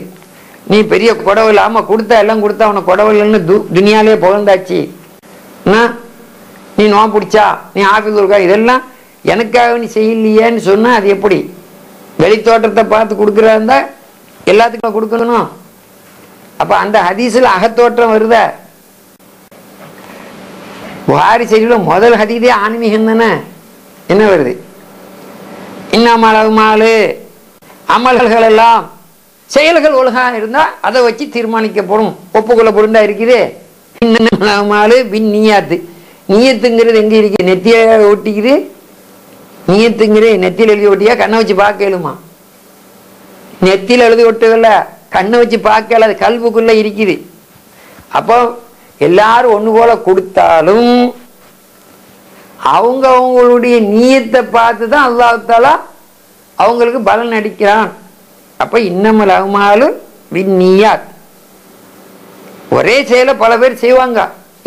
நீ பெரிய கொடவில். ஆமா கொடுத்தா எல்லாம் கொடுத்தா உனக்கு கொடவில்னு துனியாலே புகழ்ந்தாச்சு. நீ நோம் பிடிச்சா நீ ஆஃபீஸ் இதெல்லாம் எனக்காக நீ செய்யலையேன்னு சொன்னா அது எப்படி? வெளித்தோட்டத்தை பார்த்து கொடுக்குறா இருந்தா எல்லாத்துக்கும் கொடுக்கணும். அப்ப அந்த ஹதீஸ்ல அகத்தோற்றம் வருத. புகாரி செய்தியில முதல் ஹதீஸே ஆன்மீகம் தானே. என்ன வருது? இன்னமாலு அமல்கள் எல்லாம் செயல்கள் ஒழுங்கா இருந்தா அதை வச்சு தீர்மானிக்கப்படும், ஒப்புக்கொள்ளப்படும் இருக்குது. இன்னமாலு பின் நீயாத்து. நீயத்துங்கிறது எங்க இருக்கு? நெத்திய ஒட்டிக்குது. நீயத்துங்கிறது நெத்தியில் எழுதி ஒட்டியா கண்ணை வச்சு பார்க்கலுமா? நெத்தியில் எழுதி ஒட்டுகள்ல கண்ணை வச்சு பார்க்கல, அது கல்புக்குள்ள இருக்குது. அப்போ எல்லாரும் ஒண்ணு போல கொடுத்தாலும் அவங்களுடைய நீயத்தை பார்த்து தான் அல்லாஹ் தஆலா அவங்களுக்கு பலன் அடிக்கிறான். அப்ப இன்னமல் அமாலு பின்னியாத். ஒரே செயலை பல பேர் செய்வாங்க.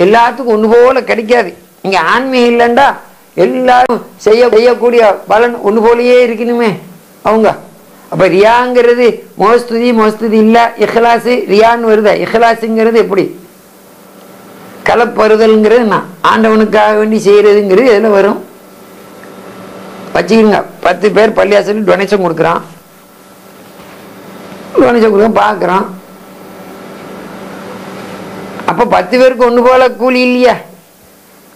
எல்லாத்துக்கும் ஒன்று போல கிடைக்காது. இங்கே ஆன்மீகம் இல்லைண்டா எல்லாரும் செய்யக்கூடிய பலன் ஒன்று போலயே இருக்கணுமே அவங்க. அப்போ ரியாங்கிறது மோஸ்துதி இல்லை, இஹ்லாசு ரியான்னு வருதா? இஹ்லாசுங்கிறது எப்படி? கலப்பறுதல்ங்கிறது நான் ஆண்டவனுக்காக வேண்டி செய்யறதுங்கிறது இதில் வரும். வச்சுக்கிடுங்க, 10 பேர் பள்ளியாசலுக்கு டொனேஷன் கொடுக்குறான், பார்க்குறான். அப்போ 10 பேருக்கு ஒன்று போல கூலி இல்லையா?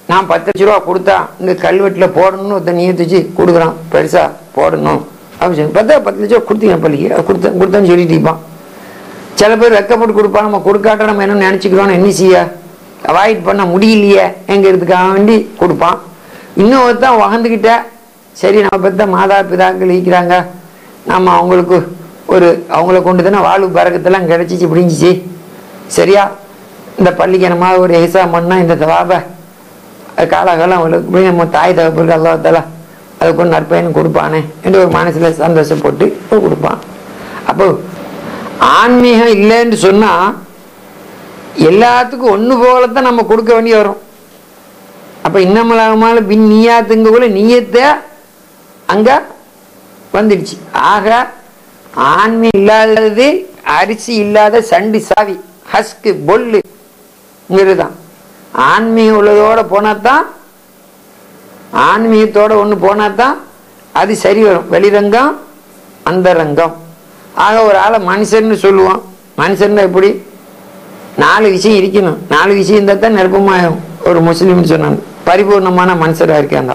நான் 10 லட்ச ரூபா கொடுத்தா இந்த கல்வெட்டில் போடணும்னு ஒருத்தன் நீயத்து வச்சு கொடுக்குறான், பெருசாக போடணும் அப்படின்னு சொல்லி 10 லட்ச ரூபா கொடுத்தீங்க பள்ளிக்கு, கொடுத்தேன்னு சொல்லிட்டு இருப்பான். சில பேர் வெக்கப்பட்டு கொடுப்பான், நம்ம கொடுக்காட்ட நம்ம என்ன நினச்சிக்கிறோன்னு என்ன செய்ய அவாய்ட் பண்ண முடியலையே எங்கிறதுக்காக வேண்டி கொடுப்பான். இன்னும் ஒருத்தான் வகந்துக்கிட்ட சரி நம்ம பெற்ற மாதா பிதாக்கள் இருக்கிறாங்க, நம்ம அவங்களுக்கு அவங்கள கொண்டு தானே வாழ்வு பறக்கத்தெல்லாம் கிடச்சிச்சு பிடிஞ்சிச்சு, சரியா இந்த பள்ளிக்கு நம்ம ஒரு ஹிசாம் பண்ணால் இந்த தவாபை காலகாலம் நம்ம தாய் தகப்பருக்கு அல்லாத்தால அதுக்கு ஒரு நற்பயன் கொடுப்பானே என்று ஒரு மனசில் சந்தோஷப்பட்டு கொடுப்பான். அப்போ ஆன்மீகம் இல்லைன்னு சொன்னால் எல்லாத்துக்கும் ஒன்று போலத்தான் நம்ம கொடுக்க வேண்டி வரும். அப்போ இன்னமலாகமால பின் நீயாத்துங்க கூட நீயத்தை அங்கே வந்துடுச்சு. ஆக ஆன்மீகம் இல்லாதது அரிசி இல்லாத சண்டி சாவி ஹஸ்கு பொல்லுங்கிறது தான். ஆன்மீகம் உள்ளதோட போனாதான், ஆன்மீகத்தோட ஒன்று போனாதான் அது சரி வரும். வெளிரங்கம் அந்தரங்கம். ஆக ஒரு ஆளை மனுஷன்னு சொல்லுவோம். மனுஷன் எப்படி 4 விஷயம் இருக்கணும். 4 விஷயம் இருந்தால் தான் நிரப்பமாகும். ஒரு முஸ்லீம்னு சொன்னாங்க பரிபூர்ணமான மனுஷராக இருக்காங்க.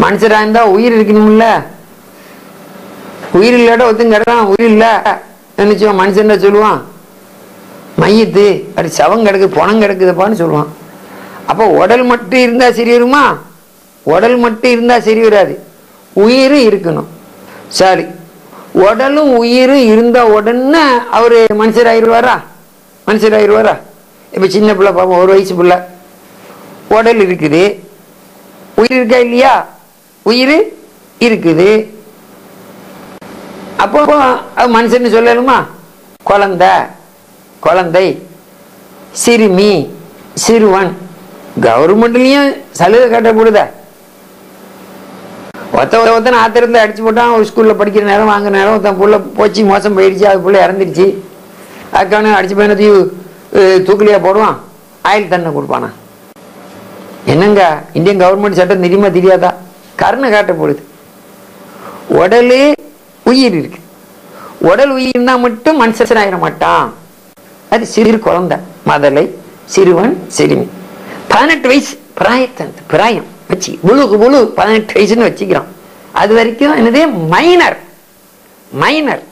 மனுஷராக இருந்தால் உயிர் இருக்கணும்ல. உயிர் இல்லாட்ட ஒருத்தங்க கிடக்கான், உயிர் இல்லை நினைச்சோம் மனுஷன் சொல்லுவான். மையத்து அது சவம் கிடக்கு பணம் கிடக்குதுப்பான்னு சொல்லுவான். அப்போ உடல் மட்டும் இருந்தால் சரி வருமா? உடல் மட்டும் இருந்தால் சரி வராது, உயிர் இருக்கணும். சரி, உடலும் உயிரும் இருந்த உடனே அவர் மனுஷராயிருவாரா? மனுஷராயிருவாரா? இப்போ சின்ன பிள்ளை பார்ப்போம், 1 வயசு பிள்ளை, உடல் இருக்குது, உயிர் இருக்கா இல்லையா? உயிர் இருக்குது. அப்போ அது மனுஷன்னு சொல்லலுமா? குழந்தை, சிறுமி, சிறுவன். கவர்மெண்ட்லயும் சலுகை கட்டப்படுத. ஒருத்தன் ஆத்திரத்தில் அடிச்சு போட்டான், ஒரு ஸ்கூல்ல படிக்கிற நேரம் வாங்குற நேரம் ஒருத்தன் புள்ள போச்சு, மோசம் போயிடுச்சு, அது புள்ள இறந்துடுச்சு. அதுக்கான அடிச்சு பையனத்தையும் தூக்கிலியா போடுவான், ஆயில் தண்ணை கொடுப்பானா? என்னங்க இந்தியன் கவர்மெண்ட் சட்டம் தெரியுமா தெரியாதா? கருணை காட்டப்படுது. உடல் உயிர் இருக்கு. உடல் உயிர்னா மட்டும் மனுஷன் ஆயிட மாட்டான். அது சிறு குழந்தை, மதலை, சிறுவன், சிறுமி. 18 வயசு பிராயம் வச்சு முழு 18 வயசுன்னு வச்சுக்கிறோம். அது வரைக்கும் என்னதே மைனர்.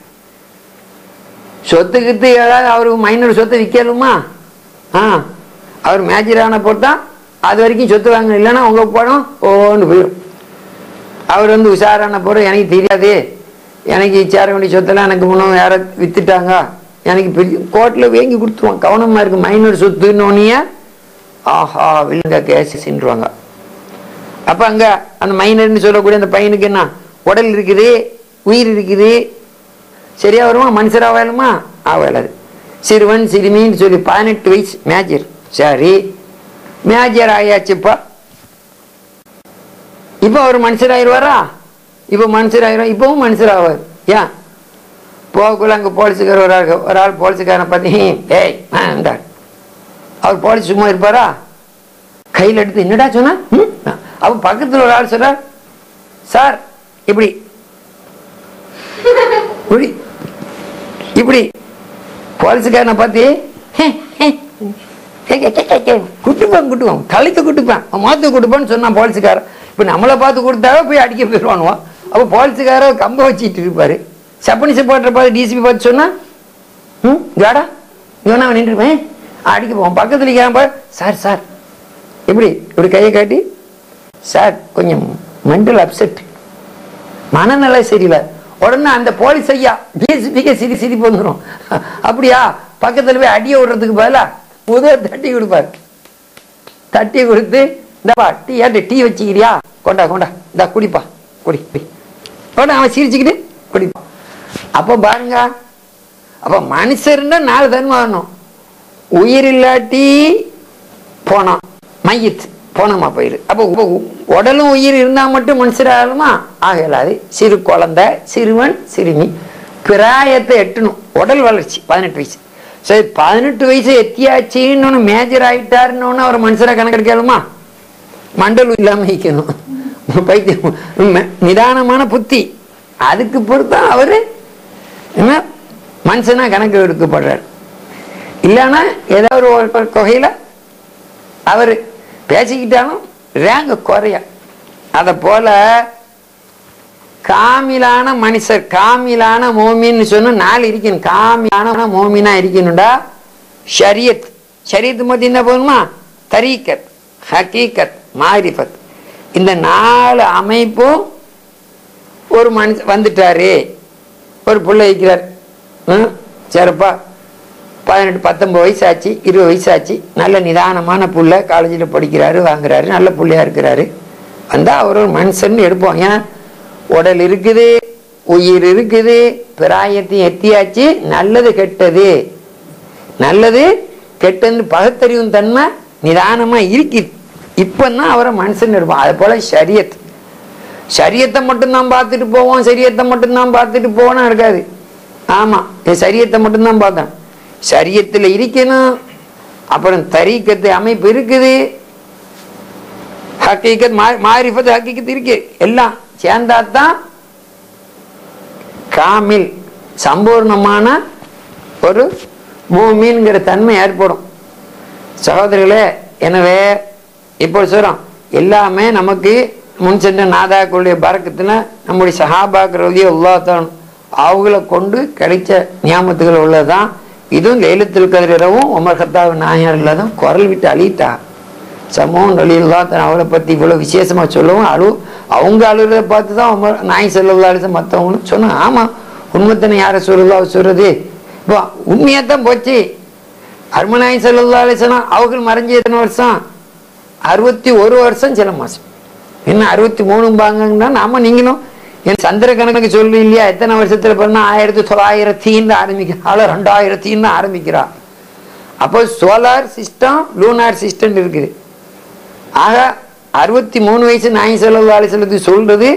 சொத்துக்கு ஏதாவது அவருக்கு மைனர் சொத்தை விற்கலுமா? அவர் மேஜரான போட்டா அது வரைக்கும் சொத்து வாங்க, இல்லைன்னா உங்க படம் ஓன்னு போயிடும். அவர் உஷாரான போற எனக்கு தெரியாது, எனக்கு சேர வேண்டிய சொத்தெல்லாம் எனக்கு முன்னும் யார வித்துட்டாங்க, எனக்கு கோர்ட்ல வேங்கி கொடுத்துருவான். கவனமா இருக்கு. மைனர் சொத்துன்னு ஆஹா வில்லுங்க கேசுவாங்க. அப்ப அங்க அந்த மைனர்னு சொல்லக்கூடிய அந்த பையனுக்கு என்ன உடல் இருக்குது, உயிர் இருக்குது, சரியா வருமா? மனுஷரா வேலுமா? ஆகலாது. சிறுவன் சிறுமின்னு சொல்லி 18 வயசு மேஜர். சரி, மேஜர் ஆயாச்சுப்பா. இப்ப அவர் மனுஷராயிருவாரா? இப்ப மனுஷராயிரும். இப்பவும் மனுஷராவார். ஏன் போகக்குள்ள அங்க போலீஸுக்கார ஒரு ஆள் போலீஸுக்காரனை பார்த்து ஏய் அவர் போலீஸ் சும்மா இருப்பாரா? கையில் எடுத்து என்னடா சொன்னா? அப்ப பக்கத்துல ஒரு ஆள் சொல்றார், சார் இப்படி இப்படி போலீஸுக்காரனை பார்த்து குட்டுப்பான் தலைத்து குட்டுப்பான் மாத்து குட்டுப்பான்னு சொன்னான் போலீஸுக்காரன். இப்ப நம்மளை பார்த்து கொடுத்தாவே போய் அடிக்க போயிடுவானுவான். அப்ப போலீஸுக்கார கம்ப வச்சுட்டு இருப்பாரு. சப்பனிசை போட்ட பார்த்து டிசிபி பார்த்து சொன்னா காடா இவனா நின்றுப்பேன் அடிக்க போவான். பக்கத்துல கேட்பா, சார் எப்படி இப்படி கையை காட்டி, சார் கொஞ்சம் மென்டல் அப்செட், மனநல சரியில்லை. உடனே அந்த போலீஸ் ஐயா டிஎஸ்பிக்கே சிரிப்பு வந்துடும். அப்படியா? பக்கத்துல போய் அடிய விடுறதுக்கு பதிலா முதல் தட்டி கொடுப்பாரு. தட்டி கொடுத்து இந்தப்பா டீ ஏட்டு டீ வச்சுக்கிறியா, கொண்டா இந்த குடிப்பா குடி உடனே அவன் சிரிச்சுக்கிட்டு குடிப்பான். அப்ப பாருங்க, அப்ப மனுஷர்னா 4 தன்மை வரணும். உயிர் இல்லாட்டி போனோம், மையத்து போனோமா போயிரு. அப்போ உடலும் உயிர் இருந்தால் மட்டும் மனுஷராகுமா? ஆகலாது. சிறு குழந்தை, சிறுவன், சிறுமி பிராயத்தை எட்டணும். உடல் வளர்ச்சி 18 வயசு. சரி, 18 வயசு எத்தியாச்சின்னு மேஜர் ஆயிட்டாருன்னு அவர் மனுஷரை கணக்கெடுக்கலுமா? மண்டல் இல்லாம வைக்கணும். பைத்தியம், நிதானமான புத்தி, அதுக்கு பொறுத்தான் அவரு என்ன மனுஷனா கணக்கு எடுக்கப்படுறார். இல்லைன்னா ஏதாவது ஒரு கொகையில அவர் பேசிக்கிட்டாலும் ரேங்க குறைய. அத போல காமிலான மனுஷர், காமிலான மோமின்னு சொன்ன 4 இருக்கணும். காமிலான மோமினா இருக்கணும்டா ஷரியத். ஷரியத் மத்தி என்ன போகணுமா? தரீக்கத், ஹகீகத், மாரிஃபத். இந்த 4 அமைப்பும் ஒரு மனுஷன் வந்துட்டாரு. ஒரு பிள்ளை வைக்கிறார், சரிப்பா 18 19 வயசு ஆச்சு, 20 வயசு ஆச்சு, நல்ல நிதானமான புள்ள, காலேஜில் படிக்கிறாரு, வாங்குறாரு, நல்ல புள்ளையா இருக்கிறாரு. வந்தா அவர் ஒரு மனுஷன் எடுப்போம். ஏன் உடல் இருக்குது, உயிர் இருக்குது, பிராயத்தையும் எத்தியாச்சு. நல்லது கெட்டது, நல்லது கெட்டது பகுத்தறிவும் தன்மை நிதானமா இருக்குது. இப்பதான் அவரை மனுஷன் எடுப்போம். அது போல ஷரியத், ஷரியத்தை மட்டும்தான் பார்த்துட்டு போவோம், சரியத்தை மட்டும்தான் பார்த்துட்டு போனா இருக்காது. ஆமா, சரியத்தை மட்டும்தான் பார்த்தேன். சரியத்துல இருக்கணும். அப்புறம் தரீக்கத்து அமைப்பு இருக்குது, ஹக்கீகத் மாரிஃபத் ஹக்கீகத் இருக்கு. எல்லாம் சேர்ந்தாதான் காமில் சம்பூர்ணமான ஒரு மூமின்கிற தன்மை ஏற்படும். சகோதரிகளே, எனவே இப்போ சொல்றோம், எல்லாமே நமக்கு முன் சென்ற நாதாக்களுடைய பரக்கத்துல நம்முடைய சஹாபாக்களுடைய உள்ளாத்தான் அவங்கள கொண்டு கிடைச்ச ஞாபகத்துகள் உள்ளதுதான். இதுவும் லைலத்துல் கத்ர் இரவும் உமர் கத்தாப் நாயகர்கள் தான் குரல் விட்டு அழிட்டா. சமூகம் அழிதான் அவளை பத்தி இவ்வளவு விசேஷமா சொல்லவும் அவங்க அழுகிறத பார்த்து தான் உமர் நாய் செல்லா மற்றவங்களும் சொன்னாங்க. ஆமா, உண்மைத்தனை யார சொல்லுதோ அவர் சொல்றது இப்போ உண்மையாத்தான் போச்சு. அருமநாய் செல்லா அலிசனா அவங்க மறைஞ்சு எத்தனை வருஷம்? 61 வருஷம் சில மாசம். என்ன 63 நாம நீங்களும் என் சந்திர கணக்கு சொல்லு இல்லையா? எத்தனை வருஷத்துல பண்ணா 1900 ஆரம்பிக்கிறாள், 2000 ஆரம்பிக்கிறா. அப்போ சோலார் சிஸ்டம், லூனார் சிஸ்டம் இருக்குது. ஆக 63 வயசு நாய் செல்லு சொல்றது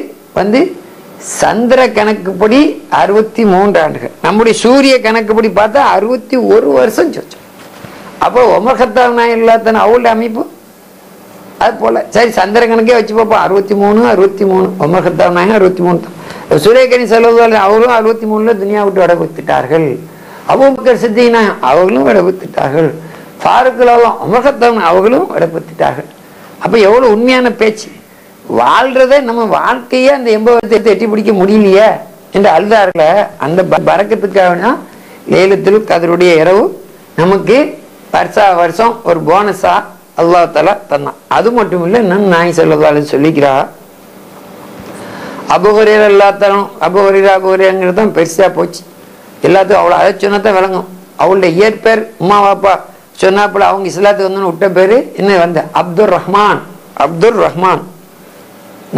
சந்திர கணக்குப்படி 63 ஆண்டுகள். நம்முடைய சூரிய கணக்குப்படி பார்த்தா 61 வருஷம் சொச்சோம். அப்போ உமர் கத்தாப் நாயர் இல்லாத அவளுடைய அமைப்பு அது போல. சரி, சந்திர கணக்கே வச்சு பார்ப்போம். 63 உமர் கத்தாப் நாயர் 63 தான். சூரியகனி செல்வது அவர்களும் 63 துனியா விட்டு விட கொடுத்துட்டார்கள். அபூபக்கர் சித்திக் நாயகம் அவர்களும் விட கொடுத்துட்டார்கள். ஃபாரூக்லாம் உமர் கத்தாப் அவர்களும் விட கொடுத்துட்டார்கள். அப்ப எவ்வளவு உண்மையான பேச்சு. வாழ்றத நம்ம வாழ்க்கையே அந்த 80 வருஷத்தை எட்டி பிடிக்க முடியலையே என்று அழுதார்கள. அந்த பரக்கத்துக்காக லைலத்துல் கத்ருடைய இரவு நமக்கு வருஷம் ஒரு போனஸா அல்லாஹ் தஆலா தந்தான். அது மட்டும் இல்லை, இன்னும் நாய் ஸல்லல்லாஹு அலைஹி சொல்லிக்கிறா. அபூ ஹுரைரா அபூ ஹுரைராங்கிறது தான் பெருசா போச்சு. எல்லாத்துக்கும் அவ்வளோ அதை சொன்னதான் விளங்கும். அவளுடைய இயற்பேர் உமா வாப்பா சொன்னாப்புல அவங்க இஸ்லாத்துக்கு வந்து விட்ட பேரு என்ன அப்துர் ரஹ்மான்.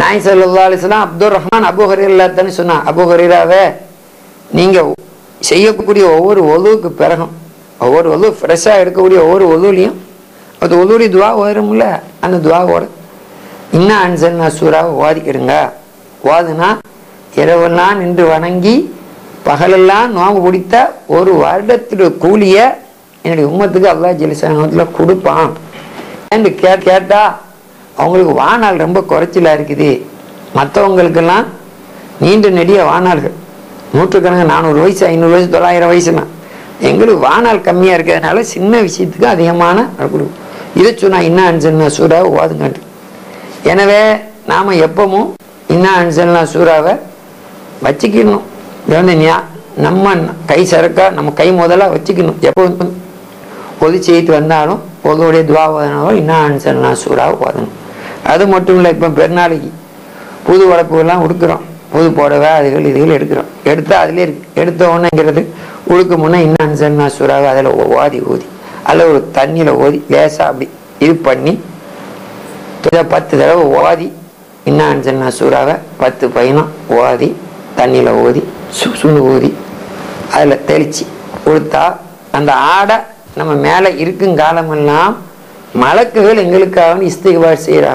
நாய் ஸல்லல்லாஹு அலைஹி வஸல்லம் அப்துர் ரஹ்மான் அபூ ஹுரைரா சொன்னா, அபூ ஹுரைராவே நீங்க செய்யக்கூடிய ஒவ்வொரு ஒதுவுக்கு பிறகும், ஒவ்வொரு ஒது ஃப்ரெஷ்ஷா எடுக்கக்கூடிய ஒவ்வொரு ஒதுலையும் அது ஒதுவுடைய துவா ஓடும்ல, அந்த துவாவோட இன்னா அன்சல்னா சூறாவை ஓதிக்கிடுங்க. ஓதுனா இரவெல்லாம் நின்று வணங்கி பகலெல்லாம் நோம்பு பிடித்த ஒரு வருடத்துடைய கூலிய என்னுடைய உம்மத்துக்கு அல்லாஹ் ஜல்லிசானத்துல கொடுப்பான் என்று கேட்டா அவங்களுக்கு வாநாள் ரொம்ப குறைச்சலா இருக்குது. மற்றவங்களுக்கெல்லாம் நீண்ட நெடிய வாநாள்கள், நூற்றுக்கணக்கு 400 வயசு 500 வயசு 900 வயசுனா, எங்களுக்கு வாநாள் கம்மியா இருக்கிறதுனால சின்ன விஷயத்துக்கு அதிகமான கொடுக்கும். இதை சொன்னா இன்னா அன்சல்னா சூறாவை ஓதுங்கண்டு. எனவே நாம எப்பவும் இன்னா அன்சல்னா சூறாவை வச்சுக்கணும். நம்ம கை சரக்கா நம்ம கை முதலா வச்சுக்கணும். எப்போ பொது செய்து வந்தாலும் பொதுவுடைய துவா ஓதனாலும் இன்னா அன்சல்னா சூறாவை ஓதணும். அது மட்டும் இல்லை, இப்போ பெருநாளைக்கு புது உடப்புகள்லாம் உடுக்கிறோம், புது புடவை அதுகள் இதுகள் எடுக்கிறோம். எடுத்தா அதுலேயே இருக்கு. எடுத்த உடனேங்கிறது உடுக்க முன்னே இன்னா அன்சல்னா சூறாவை அதில் ஊதி அதில் ஒரு தண்ணியில் ஓதி லேசா அப்படி இது பண்ணி 10 தடவை ஓதி இன்னா அன்சல்னா சூறாவை 10 பயணம் ஓதி தண்ணியில் ஊதி சுண்டு ஊதி அதில் தெளிச்சு கொடுத்தா அந்த ஆடை நம்ம மேலே இருக்கும் காலமெல்லாம் மலக்குகள் எங்களுக்காக இஸ்திக்பார் செய்கிறா.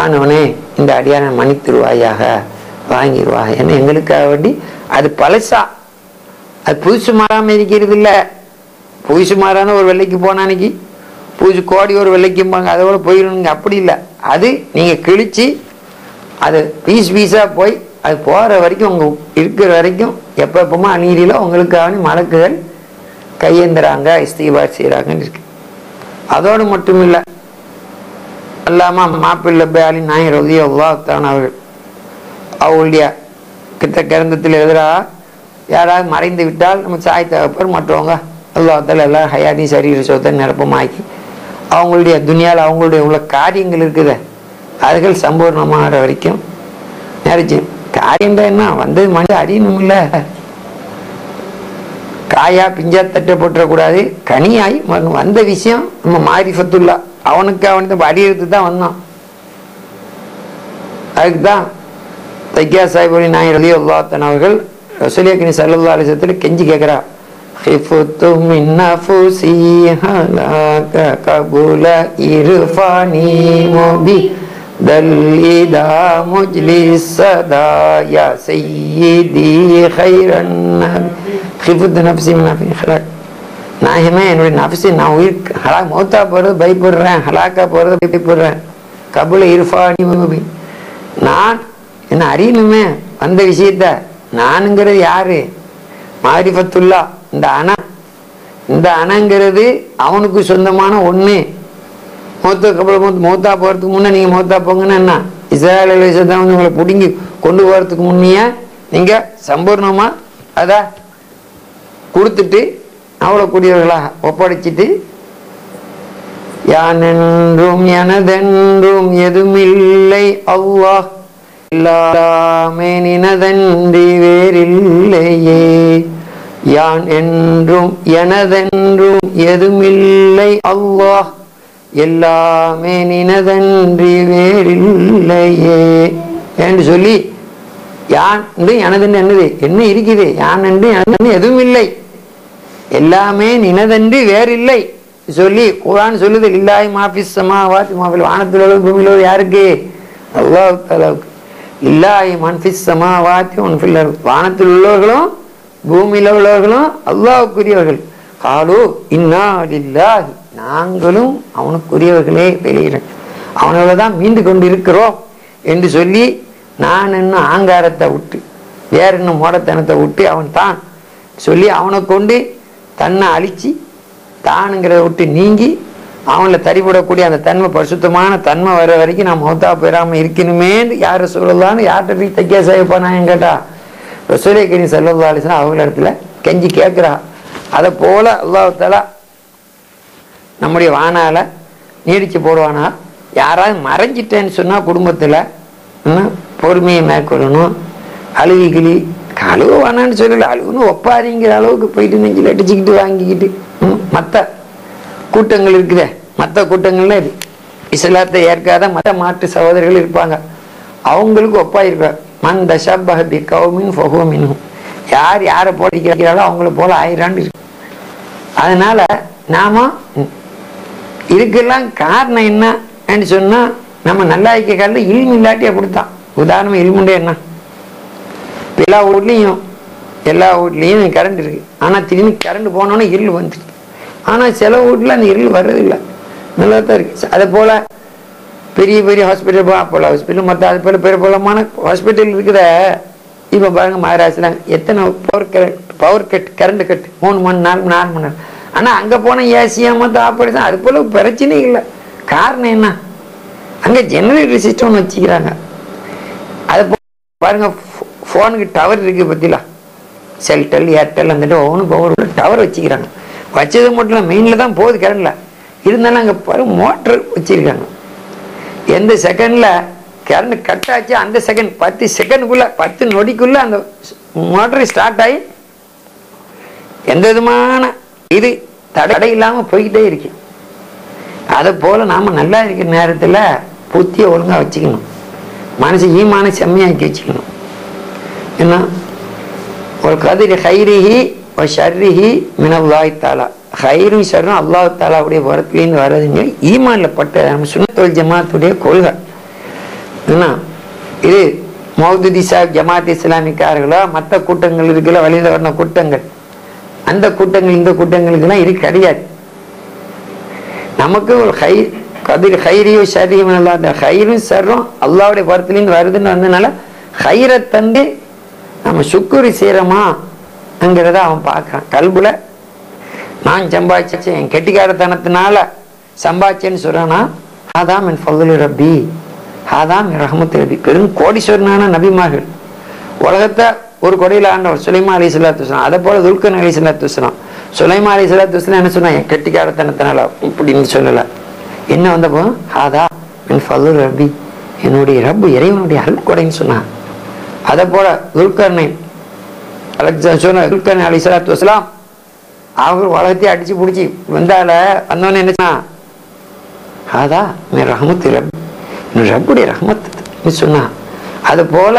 ஆனவனே இந்த அடியான மன்னித்துருவாயாக, வாங்கிடுவாங்க என்ன எங்களுக்காக வேண்டி. அது பழசா, அது புதுசு மாறாம இருக்கிறது இல்லை. புதுசு மாறான ஒரு வெள்ளைக்கு போனா அன்னைக்கு புதுசு கோடி ஒரு வெள்ளைக்கும்பாங்க, அதோட போயிடணுங்க. அப்படி இல்லை, அது நீங்கள் கிழிச்சு அது பீஸ் பீஸாக போய் அது போகிற வரைக்கும் உங்க இருக்கிற வரைக்கும் எப்பப்பமா அநீதியில் உங்களுக்காக மலக்குகள் கையேந்துறாங்க, இஸ்திக்பார் செய்கிறாங்கன்னு இருக்கு. அதோடு மட்டும் இல்லை, அல்லாமா மாப்பிள்ளை பேலி நாயர் ரலியல்லாஹு அவர்கள் அவங்களுடைய கிரந்தத்தில் எதிராக யாராவது மறைந்து விட்டால் நம்ம சாய் தகப்பர் மற்றவங்க அல்லாஹ் எல்லாம் ஹயாதி சரீர சொத்தை நிரப்பமாக்கி அவங்களுடைய துனியாவில் அவங்களுடைய உள்ள காரியங்கள் இருக்குது அதுகள் சம்பூர்ணமாகிற வரைக்கும் நினைச்சு. காரியம் தான் என்ன வந்தது மனித அறியணும் இல்லை, காயா பிஞ்சா தட்ட போட்டுறக்கூடாது, கனியாய் வந்த விஷயம் நம்ம மாரிஃபத்துல்லா அவனுக்கு அவனுக்கு அறியறது தான் வந்தான். அதுக்கு தான் தைக்கியா சாஹிப் நாயர் ரலியல்லாஹு அவர்கள் ரசூல் அக்ரம் ஸல்லல்லாஹு அலைஹி வஸல்லம் கெஞ்சி கேட்கிறா, خفت من نفسي هلاك قبل إرفاني مبدلدا مجلس صدا يا سيدي خير النبي خفت نفسي من نفسي خلاك. நான் என்னுடைய நஃப்ஸை நான் உயிர் மௌத்தா போகிறது பயப்படுறேன், ஹலாக்கா போகிறது பயப்படுறேன். கபுல இர்ஃபானி முபி, நான் என்ன அறியணுமே அந்த விஷயத்த. நானுங்கிறது யாரு? மாரிஃபத்துல்லா. இந்த அணங்கிறது அவனுக்கு சொந்தமான ஒண்ணு. மௌத்தா போறதுக்கு முன்ன நீங்க மௌத்தா போங்கன்னா என்ன, இஸ்ராயேல் அலைஹிஸ்ஸலாம் வந்து உங்களை பிடுங்கி கொண்டு போறதுக்கு முன்னையே நீங்க சம்பூர்ணமா அத கொடுத்துட்டு அவ்வளவு கூடியவர்களா ஒப்படைச்சிட்டு, யான் என்றும் எனதென்றும் எதுமில்லை அல்லாஹ் எல்லாமே நினதன்றி வேறில்லையே, யான் என்றும் எனதென்றும் எதுமில்லை அல்லாஹ் எல்லாமே நினதன்றி வேறில்லையே என்று சொல்லி, யான் என்று எனதென்று என்னது என்ன இருக்குது, யான் என்று எனது எதுவும் இல்லை, எல்லாமே நினதன்றி வேறில்லை சொல்லி குர்ஆன் சொல்லுது. இல்லாஹி மாஃபிஸ் ஸமாவாத்தி மாஃபில், வானத்தில் உள்ள பூமியில் உள்ள யாருக்கு? அல்லாஹ் தஆலாவுக்கு. இல்லாஹி மன்ஃபிஸ் ஸமாவாத்தி வன்ஃபில் அர்த், வானத்தில் உள்ளவர்களும் பூமியில் உள்ளவர்களும் அல்லாஹ்வுக்குரியவர்கள். காலு இன்னா லில்லாஹி, நாங்களும் அவனுக்குரியவர்களே, வெளியிறோம் அவனோட தான் மீண்டு கொண்டு இருக்கிறோம் என்று சொல்லி, நான் இன்னும் ஆங்காரத்தை விட்டு வேற இன்னும் மோடத்தனத்தை விட்டு அவன் தான் சொல்லி அவனை கொண்டு தன்னை அழிச்சு தானுங்கிறத விட்டு நீங்கி அவனில் தறிபடக்கூடிய அந்த தன்மை பரிசுத்தமான தன்மை வர வரைக்கும் நான் மௌத்தா பெறாமல் இருக்கணுமே. யார் சொல்லலான்னு யார்கிட்ட போய் தைக்க செய்யப்பானான்னு கேட்டா ரசூல் கரீம் ஸல்லல்லாஹு அலைஹி வஸல்லம் அவங்க இடத்துல கெஞ்சி கேட்குறா. அதை போல அல்லாஹ் தஆலா நம்முடைய வானால நீடிச்சு போடுவானா. யாராவது மறைஞ்சிட்டேன்னு சொன்னா குடும்பத்துல பொறுமையை மேற்கொள்ளணும். அழுவிக்கிளி அழுவ வேணான்னு சொல்லல, அழுவுன்னு ஒப்பாரிங்கிற அளவுக்கு போயிட்டு நெஞ்சில் அடிச்சுக்கிட்டு வாங்கிக்கிட்டு மற்ற கூட்டங்கள் இருக்குதே, மற்ற கூட்டங்கள்ல இது இஸ்லாத்தை ஏற்காத மற்ற மாற்று சகோதரர்கள் இருப்பாங்க, அவங்களுக்கு ஒப்பாயிருப்பார். மன் தஷப்பஹ பி கௌமின் ஃபஹுவ மின்ஹும், யார் யாரை போட்டிக்கிறாங்களோ அவங்கள போல ஆயிரான்னு இருக்கு. அதனால நாம இதுக்கெல்லாம் காரணம் என்னன்னு சொன்னா, நம்ம நல்லா இருக்க காலில் இல்மு இல்லாட்டி அப்படித்தான். உதாரணம் இல்முண்டே என்ன, எல்லா வீட்லேயும் கரண்ட் இருக்கு, ஆனால் திடீர்னு கரண்ட் போனோன்னே இருள் வந்துருக்கு. ஆனால் சில வீட்டில் அந்த இருள் வர்றதில்லை, நல்லா தான் இருக்கு. அதே போல பெரிய பெரிய ஹாஸ்பிட்டல், அப்போலோ ஹாஸ்பிட்டல், மற்ற அது போல பெரிய போலமான ஹாஸ்பிட்டல் இருக்குத. இப்போ பாருங்க மகாராஷ்டிரா எத்தனை பவர் கட் கரண்ட் கட் 3 மணி நேரம் 4 மணி நேரம். ஆனால் அங்கே போனால் ஏசியா மற்ற ஆப்ரேஷன் அது போல பிரச்சனை இல்லை. காரணம் என்ன, அங்கே ஜெனரேட்டர் சிஸ்டம் வச்சுக்கிறாங்க. அது பாருங்க ஃபோனுக்கு டவர் இருக்கு பத்திலா, செல்டெல் ஏர்டெல் வந்துட்டு ஒவ்வொன்றுக்கு ஒவ்வொரு டவர் வச்சுக்கிறாங்க. வச்சது மட்டும் இல்லை, மெயினில் தான் போகுது கரண்ட்ல, இருந்தாலும் அங்கே பாருங்க மோட்டர் வச்சிருக்காங்க. எந்த செகண்ட்ல கரண்ட் கட் ஆச்சு அந்த செகண்ட் 10 செகண்டுக்குள்ள 10 நொடிக்குள்ள அந்த மோட்டர் ஸ்டார்ட் ஆகி எந்த விதமான இது தடை இல்லாமல் போய்கிட்டே இருக்கு. அதை போல நாம நல்லா இருக்கிற நேரத்தில் புத்தியை ஒழுங்கா வச்சுக்கணும், மனசு ஈமான செம்மையாக்கி வச்சுக்கணும். என்ன ஒரு கதிரி ஹைரிஹி ஷர்ரிஹி மினல்லாஹி தஆலா, ஹைரும் ஷர்ரும் அல்லாஹ் தாலாவுடைய புறத்துலேருந்து வர்றதுங்க ஈமான்ல பட்ட நம்ம சுன்னத்துல் ஜமாத்துடைய கொள்கை. என்ன இது மௌதுதி சாஹிப் ஜமாத் இஸ்லாமிக்கார்களோ மற்ற கூட்டங்கள் இருக்குல்ல, வழியில் வர்ற கூட்டங்கள், அந்த கூட்டங்கள் இந்த கூட்டங்களுக்குலாம் இது கிடையாது. நமக்கு ஒரு கதிர் ஹைரியும் ஷர்ரியும் அந்த ஹைரும் ஷர்ரும் அல்லாவுடைய புறத்துலேருந்து வருதுன்னு வந்ததுனால ஹைரை தந்து நம்ம சுக்குரி செய்கிறோமாங்கிறத அவன் பார்க்குறான். கல்புல நான் சம்பாதிச்சேன், என் கெட்டிக்காரத்தனத்தினால சம்பாதிச்சேன்னு சொல்கிறான்னா அதான் என் ஃபதுலு ரப்பி, அதான் என் ரஹமத்து ரப்பி. பெரும் கோடீஸ்வரனான நபிமார்கள், உலகத்தை ஒரு கொடையில் ஆண்டவர் சுலைமான் அலைஹிஸ்ஸலாத்து வஸ்ஸலாம். அதை போல துல்கர்னைன் அலைஹிஸ்ஸலாத்து வஸ்ஸலாம். சுலைமான் அலைஹிஸ்ஸலாத்து வஸ்ஸலாம் என்ன சொன்னா, என் கெட்டிக்காரத்தனத்தினால இப்படின்னு சொல்லலை. என்ன வந்தப்போ ஹாதா மின் ஃபதுலு ரப்பி, என்னுடைய ரப்பு இறைவனுடைய அருட்கொடைன்னு சொன்னான். அதை போல துல்கர்னைன் அலைஹிஸ்ஸலாத்து வஸ்ஸலாம் அவங்க உலகத்தையும் அடிச்சு பிடிச்சி வந்தோன்னு என்ன சொன்னா, ஹாதா மின் ரஹமத்து ரப்பி, ரப்புடைய ரஹமத்து சொன்னா. அது போல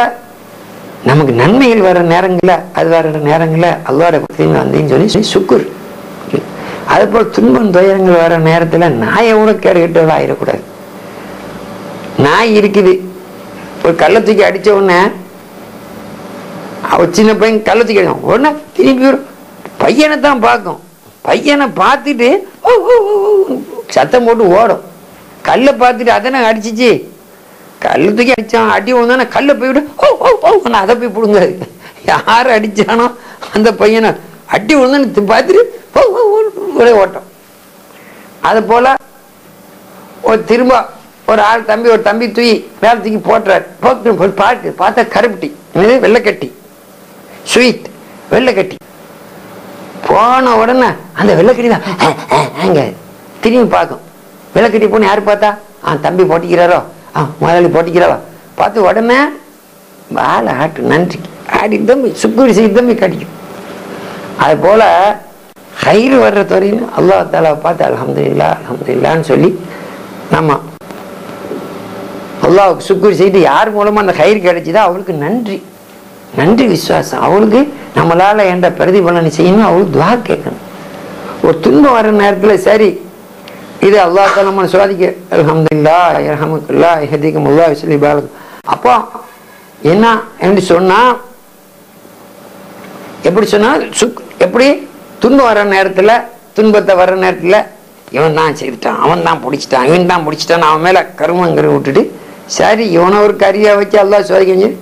நமக்கு நன்மைகள் வர நேரங்களில் அது வர நேரங்களில் அல்லாஹ்வுடைய பக்தின்னு வந்தேன்னு சொல்லி சுக்குர். அது போல் துன்பம் துயரங்கள் வர நேரத்தில் நாயை கூட கேடு கெட்டவளா ஆயிடக்கூடாது. நாய் இருக்குது, ஒரு கள்ள தூக்கி அடித்த உடனே அவ சின்ன பையன் கள்ள தூக்கி அடிக்கும் உடனே திரும்பி பையனை தான் பார்க்கும். பையனை பார்த்துட்டு சத்தம் போட்டு ஓடும். கல்லை பார்த்துட்டு அதனை அடிச்சிச்சு, கல்லை தூக்கி அடிச்சான், அடி வந்தானே கல்லை போய்விட்டு அதை போய் பிடுங்காது. யார் அடிச்சானோ அந்த பையனை அடி விழுந்தான்னு பார்த்துட்டு ஒரே ஓட்டம். அது போல ஒரு திரும்ப ஒரு ஆள் ஒரு தம்பி தூக்கி மேல தூக்கி போட்டுறாரு. பாட்டு பார்த்தா கருப்பட்டி, வெள்ளைக்கட்டி, ஸ்வீட் வெள்ளைக்கட்டி. போன உடனே அந்த வெள்ளைக்கட்டி தான் திரும்பி பார்க்கும். வெள்ளைக்கட்டி போன யாரு பார்த்தா, தம்பி போட்டிக்கிறாரோ, முதலாளி போட்டிக்கிறாரோ பார்த்து உடனே வாழை ஆட்டு நன்றி ஆடி தம்பி சுக்குரி செய்து தம்பி கடிக்கும். அது போல ஹைர் வர்ற துறைன்னு அல்லாஹ் தாலாவை பார்த்து அல்ஹம்துலில்லாஹ் அல்ஹம்துலில்லாஹ்னு சொல்லி நம்ம அல்லாஹ்வுக்கு சுக்குரி செய்து யார் மூலமா அந்த ஹைர் கிடைச்சதோ அவளுக்கு நன்றி நன்றி விசுவாசம். அவளுக்கு நம்மளால என்ற பிரதிபலனை செய்யணும், அவளுக்கு துவா கேட்கணும். ஒரு துன்பம் வர்ற நேரத்தில் சரி இது அல்லாஹ் தாலா நம்ம சுவாதிக்க அல்ஹம்துலில்லாஹ் யர்ஹமுக்கல்லாஹ் யஹ்திகுமுல்லாஹ் யுஸ்லிஹ் பாலக்கும். அப்போ என்ன என்று சொன்னா, எப்படி சொன்னா எப்படி துன்பம் வர்ற நேரத்தில் துன்பத்தை வர்ற நேரத்தில் இவன் தான் செய்துட்டான், அவன் தான் பிடிச்சிட்டான், இவன் தான் பிடிச்சிட்டான், அவன் மேல கருமங்கிற விட்டுட்டு சரி இவனை ஒரு கரியா வச்சு அல்லாஹ் சோதிக்க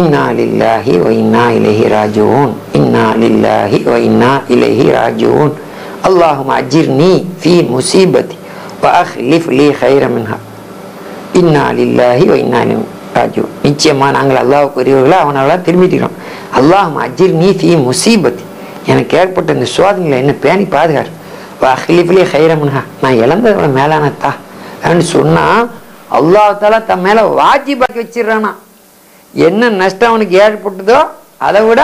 இன்னா லில்லாஹி வ இன்னா இலைஹி ராஜிஊன், இன்னா லில்லாஹி வ இன்னா இலைஹி ராஜிஊன், அல்லாஹும்ம அஜிர்னி ஃபீ முஸீபதி வ அக்லிஃப் லீ கைரம் மின்ஹா, இன்னா லில்லாஹி வ இன்னா இலைஹி ராஜிஊன். நிச்சயமா நாங்கள் அல்லாஹ்வுக்கு உரியவர்களா அவனால திரும்பிட்டோம். அல்லாஹும்ம அஜிர்னி ஃபீ முஸீபதி, எனக்கு ஏற்பட்ட இந்த சோதனைகளை என்ன பேணி பாதுகாரு, வ அக்லிஃப் லீ கைரம் மின்ஹா, நான் இழந்தவளை மேலானத்தா அப்படின்னு சொன்னா அல்லாஹ் தாலா தன் மேல வாஜிபாக்கி வச்சிடறானா. என்ன நஷ்டம் அவனுக்கு ஏற்பட்டதோ அதை விட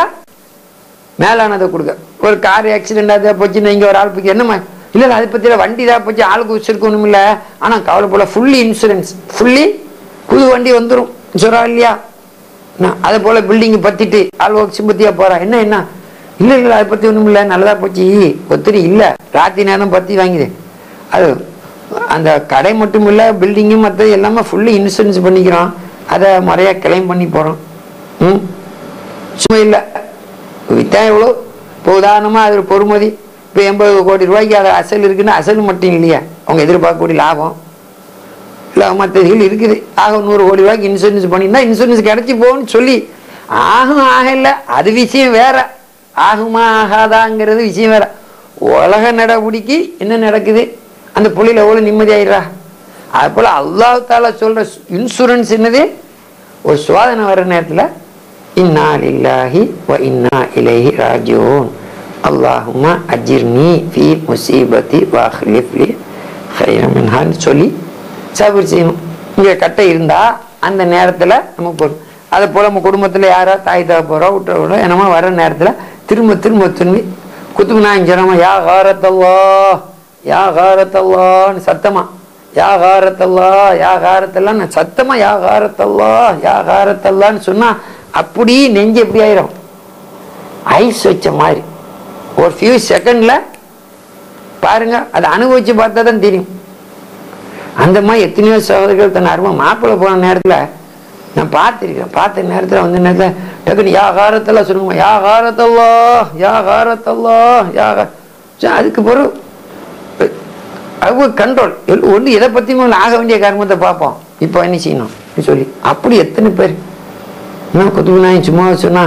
மேலானதை கொடுக்க. ஒரு கார் ஆக்சிடென்ட் அதை போச்சுன்னா இங்கே ஒரு ஆள் போச்சு என்னம்மா இல்லை அதை பற்றி வண்டி தான் போச்சு ஆளுக்கு வச்சிருக்க ஒன்றும் இல்லை, ஆனால் கவலை போல ஃபுல்லி இன்சூரன்ஸ், ஃபுல்லி புது வண்டி வந்துடும் சொல்றா இல்லையா. அதை போல பில்டிங்கு பற்றிட்டு ஆள் ஒர்க் சிம்பத்தியா போறா என்ன என்ன இல்லை இல்லை அதை பற்றி ஒன்றும் இல்லை நல்லதா போச்சு ஒத்திரி இல்லை ராத்திரி நேரம் பற்றி வாங்கிது. அது அந்த கடை மட்டும் இல்லை பில்டிங்கும் மற்றது எல்லாமே ஃபுல்லி இன்சூரன்ஸ் பண்ணிக்கிறோம், அதை முறையாக கிளைம் பண்ணி போகிறோம். சும்மா இல்லை விற்றா எவ்வளோ இப்போ உதாரணமாக அது பொறுமதி இப்போ 80 கோடி ரூபாய்க்கு அது அசல் இருக்குன்னா அசல் மட்டும் இல்லையா அவங்க எதிர்பார்க்கக்கூடிய லாபம் இல்லை மற்றதுகள் இருக்குது. ஆக 100 கோடி ரூபாய்க்கு இன்சூரன்ஸ் பண்ணியிருந்தா இன்சூரன்ஸ் கிடச்சி போகும்னு சொல்லி ஆகும் ஆக இல்லை அது விஷயம் வேற, ஆகுமா ஆகாதாங்கிறது விஷயம் வேற. உலக நடவடிக்கை என்ன நடக்குது அந்த புள்ளியில் எவ்வளோ நிம்மதியாயிடுறா. அது போல் அல்லாஹ் தாலா சொல்ற இன்சூரன்ஸ் என்னது, ஒரு சோதனை வர்ற நேரத்தில் இன்னா லில்லாஹி வ இன்னா இலைஹி ராஜிஊன், அல்லாஹும்ம அஜிர்னி ஃபீ முஸீபதி வ அக்லிஃப் லீ கைரம் மின்ஹான்னு சொல்லி சபர் செய்யணும். இங்கே கட்டை இருந்தா அந்த நேரத்தில் நம்ம போகணும். அதை போல் நம்ம குடும்பத்தில் யாரா தாய் தகப்போறோம் விட்டுறோம் என்னமோ வர்ற நேரத்தில் திரும்ப திரும்ப திரும்பி குத்துபுனாயிரம் யா காரத்தல்லா யா காரத்தல்லான்னு சத்தமா யா காரத்தல்லா யா காரத்தல்லான்னு சத்தமா யா காரத்தல்லா யா காரத்தல்லான்னு சொன்னா அப்படி நெஞ்சு எப்படி ஆயிரும் ஐஸ் வச்ச மாதிரி ஒரு ஃபியூ செகண்ட்ல பாருங்க, அதை அனுபவிச்சு பார்த்தா தான் தெரியும். அந்த மாதிரி எத்தனையோ சகோதரர்கள் தன் அருமை மாப்பிள்ளை போன நேரத்தில் நான் பார்த்துருக்கேன். பார்த்த நேரத்தில் வந்து நேரத்தில் டக்குன்னு யா காரத்தெல்லாம் சொல்லுங்க, யா காரத்தல்லா, யா காரத்தல்லா, யா. அதுக்கு பிறகு அவங்க கண்ட்ரோல் ஒன்று எதை பற்றியும் ஆக வேண்டிய கர்மத்தை பார்ப்போம், இப்போ என்ன செய்யணும் சொல்லி. அப்படி எத்தனை பேர் என்ன குத்துபுனாய் சும்மா சொன்னா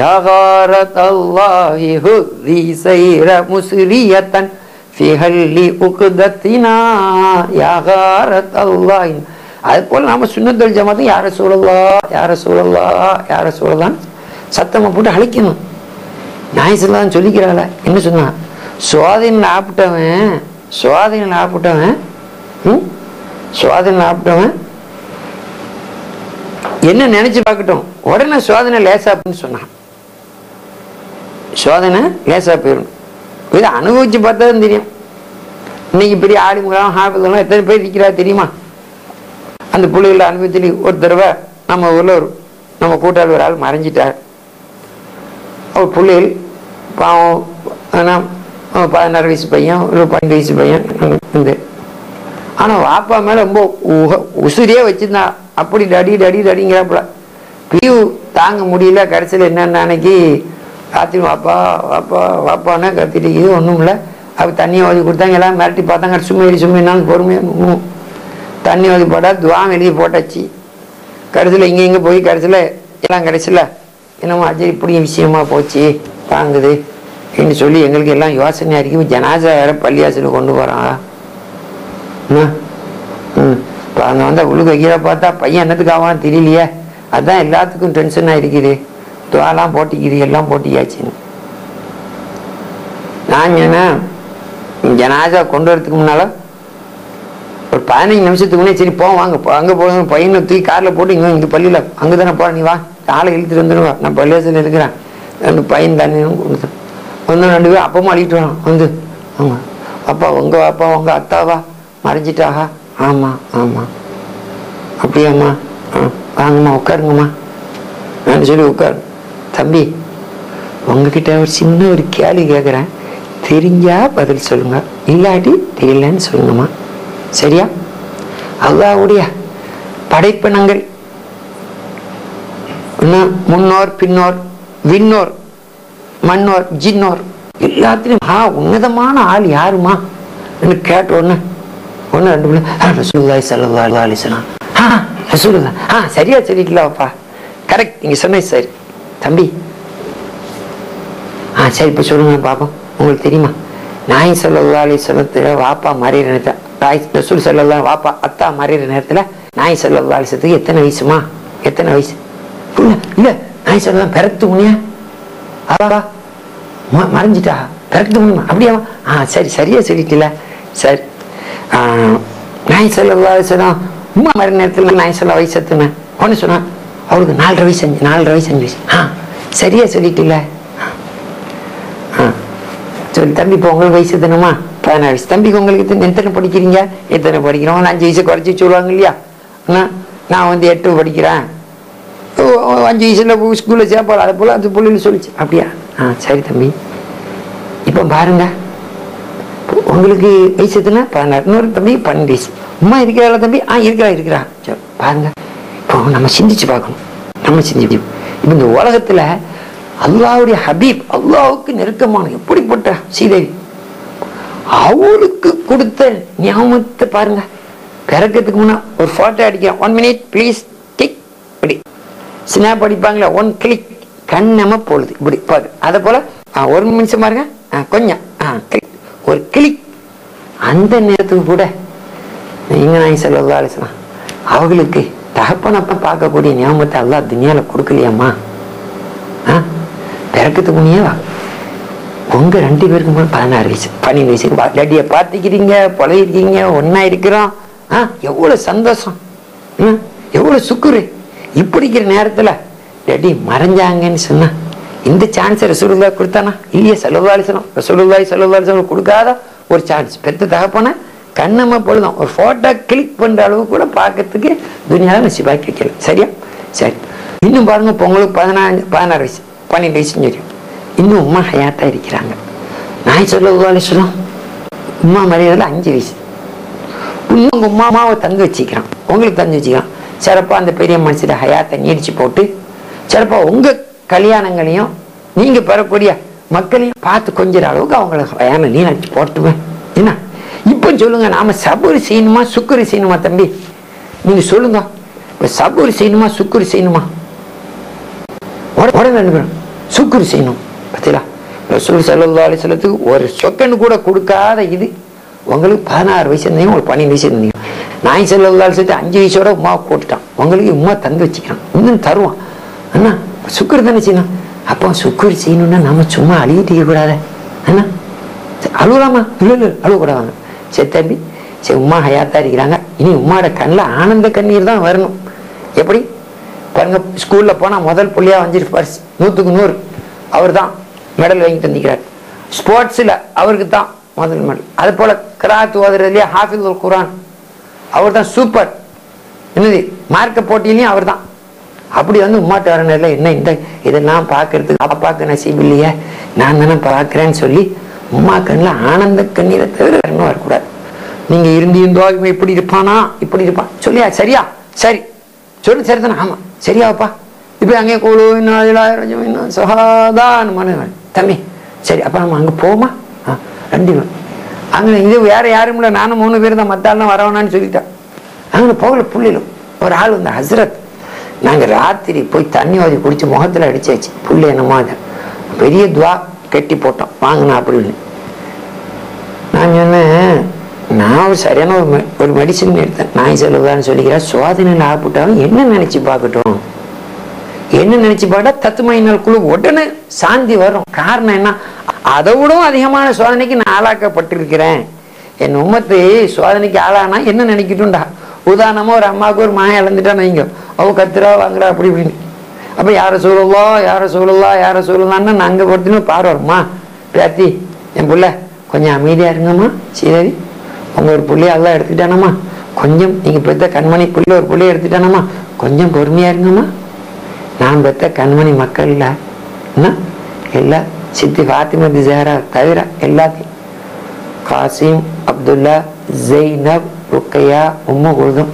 يا غارة الله هذي سير مسرية في هل أقدتنا يا غارة الله. அது போல நாம சுன்னத்துல் ஜமாத்து யா ரசூலல்லாஹ் யா ரசூலல்லாஹ் யா ரசூலல்லாஹ் சத்தமா போட்டு அழைக்கணும். நாயசல்லாம் சொல்லிக்கிறாள என்ன சொன்னா, சுவாதீன ஆப்பிட்டவன் என்ன நினைச்சு பார்க்கட்டும், உடனே சோதனை லேசா அப்படின்னு சொன்னான். சோதனை லேசா போயிடும். இதை அனுபவிச்சு பார்த்தா தான் தெரியும். இன்னைக்கு பெரிய ஆலிம்களாம் ஹாஃபிஸ்லாம் எத்தனை பேர் இருக்கிறா தெரியுமா? அந்த பிள்ளைகளை அனுபவத்தில் ஒரு தடவை நம்ம ஊரில் நம்ம கூட்டாளி ஒரு ஆள் மறைஞ்சிட்டார். அவர் பிள்ளைகள் பாவம், ஆனால் 16 வயசு பையன், ஒரு 12 வயசு பையன் இருந்து. ஆனால் வாப்பா மேலே ரொம்ப உசுரியே வச்சுருந்தான். அப்படி டடி டடி டடிங்கிறாப்புல பிரிவு தாங்க முடியல. கடைசியில் என்னென்ன அன்னைக்கு ராத்திரி வாப்பா வாப்பா வாப்பான்னா கத்திட்டு இது ஒன்றும் இல்லை. அப்போ தண்ணியை ஓதி கொடுத்தாங்க. எல்லாம் மிரட்டி பார்த்தாங்க. சும்மைனாலும் பொறுமையாக தண்ணி ஓதி போட்டால் துவாம் எழுதி போட்டாச்சு. கடைசியில் இங்கே போய் கடைசியில் எல்லாம் கடைசியில் என்னமோ அஜய் இப்படி விஷயமா போச்சு தாங்குது அப்படின்னு சொல்லி எங்களுக்கு எல்லாம் யோசனையாக இருக்கு. ஜனாசா வேற பள்ளியாசில் கொண்டு போகிறாங்க. இப்போ அங்கே வந்து உழுக வைக்கிற பார்த்தா பையன் என்னத்துக்கு ஆவான்னு தெரியலையே. அதுதான் எல்லாத்துக்கும் டென்ஷனாக இருக்குது. துவாலாம் போட்டிக்குது, எல்லாம் போட்டியாச்சுன்னு. நான் என்ன ஜனாசா கொண்டு வரதுக்கு முன்னால ஒரு 15 நிமிஷத்துக்கு முன்னே சரி போ வாங்க அங்கே போக பையனை தூக்கி காரில் போட்டு இங்கே பள்ளியில் அங்கே தானே போகிறேன், நீ வா ஆளை இழுத்துட்டு வந்துடுவா, நான் பள்ளியாசில் இருக்கிறேன். 2 பையன் தண்ணி கொடுத்து ஒன்று 2 பேர் அப்பமா அழிட்டு வரோம் வந்து. ஆமாம் அப்பா உங்கள் அப்பா உங்கள் அத்தாவா மறைஞ்சிட்டாகா? ஆமாம் ஆமாம். அப்படியாம்மா? வாங்கம்மா உட்காருங்கம்மா நான் சொல்லி உட்காரு. தம்பி உங்ககிட்ட ஒரு சின்ன ஒரு கேள்வி கேட்குறேன், தெரிஞ்சா பதில் சொல்லுங்க, இல்லாட்டி தெரியலன்னு சொல்லுங்கம்மா, சரியா? அல்லாஹ்வுடைய படைப்பினங்கள் முன்னோர் பின்னோர் விண்ணோர் மண்ணோர் ஜின்னோர் எல்லாத்திலும் உன்னதமான ஆள் யாருமா கேட்ட ஒன்று 2 பிள்ளை ரசூலுல்லாஹி ஸல்லல்லாஹு அலைஹி வஸல்லம். ரசூலுல்லாஹ் சரியா சொல்லிக்கலாம்ப்பா, கரெக்ட், நீங்க சொன்னது சரி. தம்பி சரி இப்போ சொல்லுங்க பாப்போம், உங்களுக்கு தெரியுமா நாய் ஸல்லல்லாஹு அலைஹி வஸல்லத்துல வாப்பா மறையிற நேரத்தில் ரசூல் ஸல்லல்லாஹு வாப்பா அத்தா மறையிற நேரத்தில் நாய் ஸல்லல்லாஹு அலைஹி வஸல்லத்துக்கு எத்தனை வயசுமா? எத்தனை வயசு? இல்லை நாய் ஸல்லல்லாஹு பிறத்து முனியா அவா மறைஞ்சிட்டா பிறகு முடியுமா? அப்படியா? சரி சரியா சொல்லிட்டல. சரி நாய் ஸல்லல்லாஹு அலைஹி வஸல்லம் உம்மா மறை நேரத்தில் நாய் ஸல்லல்லாஹு வயசு எத்துனேன் ஒன்று சொன்னா அவருக்கு 4.5 வயசு 4.5 வயசு 5 வயசு. சரியா சொல்லிட்டல. சொல்லி தம்பி இப்போ உங்களுக்கு வயசு எத்தனைமா? 16 வயசு. தம்பிக்கு உங்களுக்கு எத்தனை படிக்கிறீங்க? எத்தனை படிக்கிறோம்? 5 வயசு குறைச்சி சொல்லுவாங்க இல்லையா? நான் வந்து 8 படிக்கிறேன், 5 வயசுல ஸ்கூலில் சேர்ப்பாள், அதை போல் அது பிள்ளைன்னு சொல்லிச்சு. அப்படியா? சரி தம்பி இப்போ பாருங்க உங்களுக்கு வயசு எத்தனை? 16. இன்னொரு தம்பி 12 வயசு. அம்மா இருக்கிறாளா தம்பி? இருக்கிறா. சரி பாருங்க, இப்போ நம்ம சிந்திச்சு பார்க்கணும். நம்ம சிந்திச்சு இப்போ இந்த உலகத்துல அல்லாஹ்வுடைய ஹபீப், அல்லாஹ்வுக்கு நெருக்கமான எப்படிப்பட்ட சீதேவி, அவளுக்கு கொடுத்த ஞாபகத்தை பாருங்க. பிறக்கிறதுக்கு முன்னா ஒரு போட்டோ அடிக்கிறேன், 1 minute ப்ளீஸ் கிளிக், இப்படி ஸ்னாப் அடிப்பாங்களா, 1 கிளிக் கண்ணமா போடுது இப்படி பாரு. அதை போல 1 நிமிஷம் பாருங்க, கொஞ்சம் ஒரு கிளிக். அந்த நேரத்துக்கு கூட நீங்க நாய் ஸல்லல்லாஹு அலைஹி வஸல்லம் அவங்களுக்கு தகப்பனப்ப பார்க்கக்கூடிய ஞாபகத்தை அல்லாஹ் துனியால கொடுக்கலையாம்மா? பிறக்கிறதுக்கு முன்னே உங்க 2 பேருக்கும் 16 வயசு 12 வயசு டேடியை பார்த்துக்கிறீங்க, பழகிருக்கீங்க, ஒன்னா இருக்கிறோம். எவ்வளவு சந்தோஷம், எவ்வளவு சுக்குரு. இப்படிக்கிற நேரத்துல டேடி மறைஞ்சாங்கன்னு சொன்னா இந்த சான்ஸ் ரசூலுல்லாஹ் கொடுத்தானா? இல்லையே ஸல்லல்லாஹு அலைஹி வஸல்லம். ரசூலுல்லாஹி ஸல்லல்லாஹு அலைஹி வஸல்லம் கொடுக்காத ஒரு சான்ஸ். பெத்த தகப்பன கண்ணம்மா பொழுதும் ஒரு போட்டோ கிளிக் பண்ற அளவு கூட பார்க்கறதுக்கு துனியாவில் நசிபாக்கி வைக்கல. சரியா? சரி. இன்னும் பாருங்க, இப்போ உங்களுக்கு 16 வயசு 12 வயசுன்னு தெரியும், இன்னும் உமா ஹயாத்தா இருக்கிறாங்க. நான் சொல்லுவோம் உமா மரியாதையில் 5 வயசு. இன்னும் உங்க உமாவை தங்க வச்சுக்கிறான், உங்களுக்கு தங்க வச்சுக்கிறான். சிறப்பா அந்த பெரிய மனுஷட ஹயாத்தை நீடிச்சு போட்டு சிறப்பா உங்க கல்யாணங்களையும் நீங்க பெறக்கூடிய மக்களையும் பார்த்து கொஞ்சம் அளவுக்கு அவங்கள ஹயானை நீ நடிச்சு போட்டுவேன். என்ன இப்போ சொல்லுங்க, நாம சபூரி செய்யணுமா சுக்குரி செய்யணுமா? தம்பி நீங்க சொல்லுங்க, சபூரி செய்யணுமா சுக்குரி செய்யணுமா? உடனே சுக்குரி செய்யணும். பார்த்தீங்களா, ரசூல் ஸல்லல்லாஹு அலைஹி வஸல்லத்துக்கு ஒரு செகண்ட் கூட கொடுக்காத இது உங்களுக்கு 16 வயசு இருந்தீங்க, உங்களுக்கு 12 வயசு இருந்தீங்க. நாய் ஸல்லல்லாஹு அலைஹி வஸல்லம் 5 வயசோட உமா போட்டுட்டான், உங்களுக்கு உமா தந்து வச்சுக்கிறான், இன்னும் தருவான். அண்ணா சுக்குரி தானே செய்யணும். அப்போ சுக்குரி செய்யணும்னா நம்ம சும்மா அழுகிட்டு கூடாது. அண்ணா அழுகலாமா? இல்லை அழுகக்கூடாதாங்க. சரி தம்பி, சரி உமா ஹயாத்தா இருக்கிறாங்க, இனி உமாவோட கண்ணில் ஆனந்த கண்ணீர் தான் வரணும். எப்படி பாருங்க, ஸ்கூல்ல போனா முதல் புள்ளியா வந்துட்டு பர்ஸ் 100க்கு 100 அவர் தான் மெடல் வாங்கி தந்திக்கிறார். ஸ்போர்ட்ஸ்ல அவருக்கு தான் முதல் மெடல். அது போல கிராத் ஓதுறதுலயே ஹாஃபிதுல் குர்ஆன் அவர் தான் சூப்பர். என்னது மார்க்க போட்டியிலையும் அவர் தான். அப்படி வந்து உமாட்ட வர நேரில் என்ன இந்த இதெல்லாம் பார்க்கறதுக்கு அப்பாக்கு நசீப் இல்லையே, நான் தானே பார்க்குறேன்னு சொல்லி உமா கண்ணில் ஆனந்த கண்ணீரை தவிர இன்னும் வரக்கூடாது. நீங்க இருந்தோ இப்படி இருப்பானா இப்படி இருப்பான் சொல்லியா? சரியா? சரி சொல்லு. சரிதானே? ஆமா சரியாப்பா. இப்ப அங்கே கோழு தம்பி சரி, அப்ப நம்ம அங்க போமா? 2 பேர் அங்கே. இது வேற யாரும் இல்லை, நானும் 3 பேர் தான், மத்தாலாம் வரவேணான்னு சொல்லிட்டேன். அங்கே போகல. புள்ளிலும் ஒரு ஆள் வந்து ஹசரத், நாங்க ராத்திரி போய் தண்ணி ஓதி குடிச்சு முகத்துல அடிச்சாச்சு. புள்ளி என்னமோ பெரிய துவா கட்டி போட்டோம் வாங்கினா அப்படின்னு. நான் சொன்னேன், நான் ஒரு சரியான ஒரு மெடிசின் எடுத்தேன். நாய் செலவுதான்னு சொல்லிக்கிறேன். சோதனையில் ஆப்பிட்டாலும் என்ன நினைச்சு பார்க்கட்டும், என்ன நினைச்சு பார்த்தா தத்துமையினால் குழு உடனே சாந்தி வரும். காரணம் என்ன? அதை விடவும் அதிகமான சோதனைக்கு நான் ஆளாக்கப்பட்டிருக்கிறேன். என் உம்மத்து சோதனைக்கு ஆளானா என்ன நினைக்கட்டும்டா. உதாரணமா ஒரு அம்மாவுக்கு ஒரு மாயம் இழந்துட்டான்னு வைங்க, அவ கத்துறா வாங்குறா அப்படி இப்படின்னு. அப்ப யார சொல்லலாம் யார சொல்லலாம் யார சொல்லலான்னு நாங்க கொடுத்துன்னு பாருவோம்மா, பேத்தி என் புள்ள கொஞ்சம் அமைதியா இருங்கம்மா, சரி உங்க ஒரு புள்ளைய எல்லாம் எடுத்துக்கிட்டானம்மா, கொஞ்சம் நீங்க பெத்த கண்மணி புள்ள ஒரு புள்ளைய எடுத்துட்டானம்மா, கொஞ்சம் பொறுமையா இருங்கம்மா. நான் பெத்த கண்மணி மக்கள் இல்ல எல்லா சித்தி ஃபாத்திமத்து ஜஹரா தவிர எல்லாத்தையும் காசிம் அப்துல்லா ஜெய்னப் ருக்கையா உம்மு குல்தும்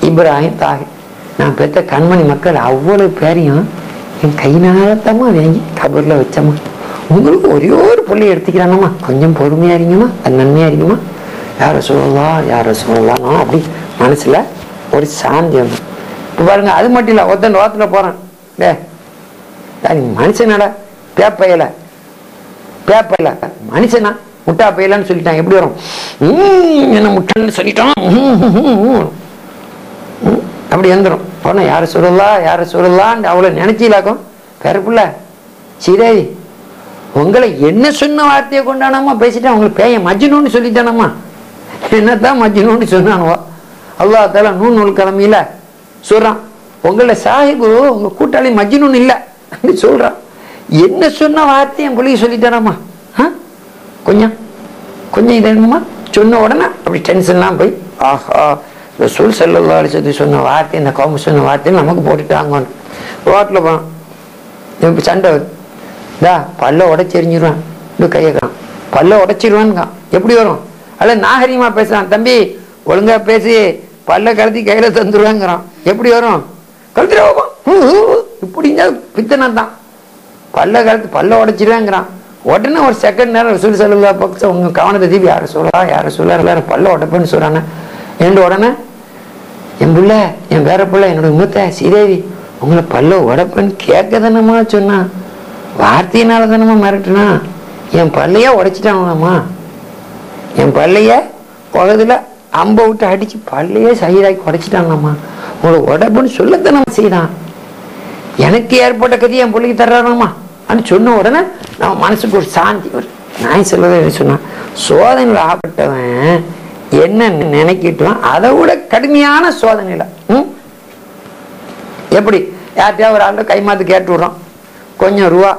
இப்ராஹிம் தாஹிர், நான் பெற்ற கண்மணி மக்கள் அவ்வளவு பேரையும் என் கைனாலத்தமா வாங்கி கபர்ல வச்சம்மா. உங்களுக்கு ஒரே ஒரு புள்ளி எடுத்துக்கிறானம்மா, கொஞ்சம் பொறுமையா இருங்கம்மா, அது நன்மையா இருக்குமா, யார சொல்லலாம் அப்படி மனசுல ஒரு சாந்தி வந்து. இப்ப பாருங்க, அது மட்டும் இல்ல, ஒருத்தன் ரோத்துல போறான், மனுஷனடா பேப்பையில மனுஷனா முட்டா பையலான்னு சொல்லிட்டான். எப்படி வரும்? என்ன முட்டான்னு சொல்லிட்டான் அப்படி வந்துடும். போனா யார சொல்லலான்னு அவ்வளவு நினைச்சிலாக்கும். பெறப்புள்ள சரி, உங்களை என்ன சொன்ன வார்த்தையை கொண்டானாமா பேசிட்டா, உங்களுக்கு பேய மஜ்னூன்னு சொல்லிட்டானாமா. என்னத்தான் மஜ்னூன்னு சொன்னானுவோ. அல்லாஹ் தஆலா நூல் கிழமையில சொல்றான், உங்களை சாஹிபு உங்க கூட்டாளி மஜ்னூன் இல்ல சொல்றான். என்ன சொன்ன வார்த்தையை என் பிள்ளைக்கு சொல்லிட்டானாமா. கொஞ்சம் இது என்னமா சொன்ன உடனே அப்படி டென்ஷன்லாம் போய், ஆஹா ரசூல் ஸல்லல்லாஹு அலைஹி வஸல்லம் சொன்ன வார்த்தை, இந்த கௌம சொன்ன வார்த்தையை நமக்கு போட்டுட்டாங்க. ரோட்ல போனான், இப்போ சண்டை வருது, பல்ல உடைச்செறிஞ்சிருவான், இப்படி கையக்கான் பல்ல உடைச்சிருவான்னு. எப்படி வரும்? அல்ல நாகரிகமா பேசுறான், தம்பி ஒழுங்கா பேசி பல்ல கலத்தி கையில தந்துருவாங்கிறான். எப்படி வரும்? கழுத்துருவா இப்படி பித்தனை தான், பல்ல கலத்து பல்ல உடைச்சிருவாங்கிறான். உடனே ஒரு செகண்ட் நேரம் ரசூல் ஸல்லல்லாஹு அலைஹி வஸல்லம் உங்க கவனத்தை தீபி யார சொல்ல பல்ல உடைப்பேன்னு சொல்றாங்க. என்று உடனே என் புள்ள என் வேற புள்ள என்னோட மூத்த சீதேவி உங்களை பல்ல உடைப்பேன்னு கேட்க தானம்மா சொன்னா, வார்த்தையினால தானம்மா மிரட்டுனா, என் பல்லைய உடைச்சிட்டாங்களாம்மா, என் பல்லைய உலகத்துல அம்ப விட்டு அடிச்சு பல்லையே சகிதாக்கி உடைச்சிட்டாங்களாம்மா, உங்களை உடைப்புன்னு சொல்லத்தானம்மா செய்தான். எனக்கு ஏற்பட்ட கதையை என் பிள்ளைக்கு தர்றாராம்மா அப்படின்னு சொன்ன உடனே நம்ம மனசுக்கு ஒரு சாந்தி வரும். நான் சொல்றத சொன்னான், சோதனையில் ஆகப்பட்டவன் என்ன நினைக்கிட்டோம் அதை விட கடுமையான சோதனையில எப்படி யார்கிட்டயா ஒரு ஆள் கை மாத்து கேட்டு விடுறோம், கொஞ்சம் ரூபா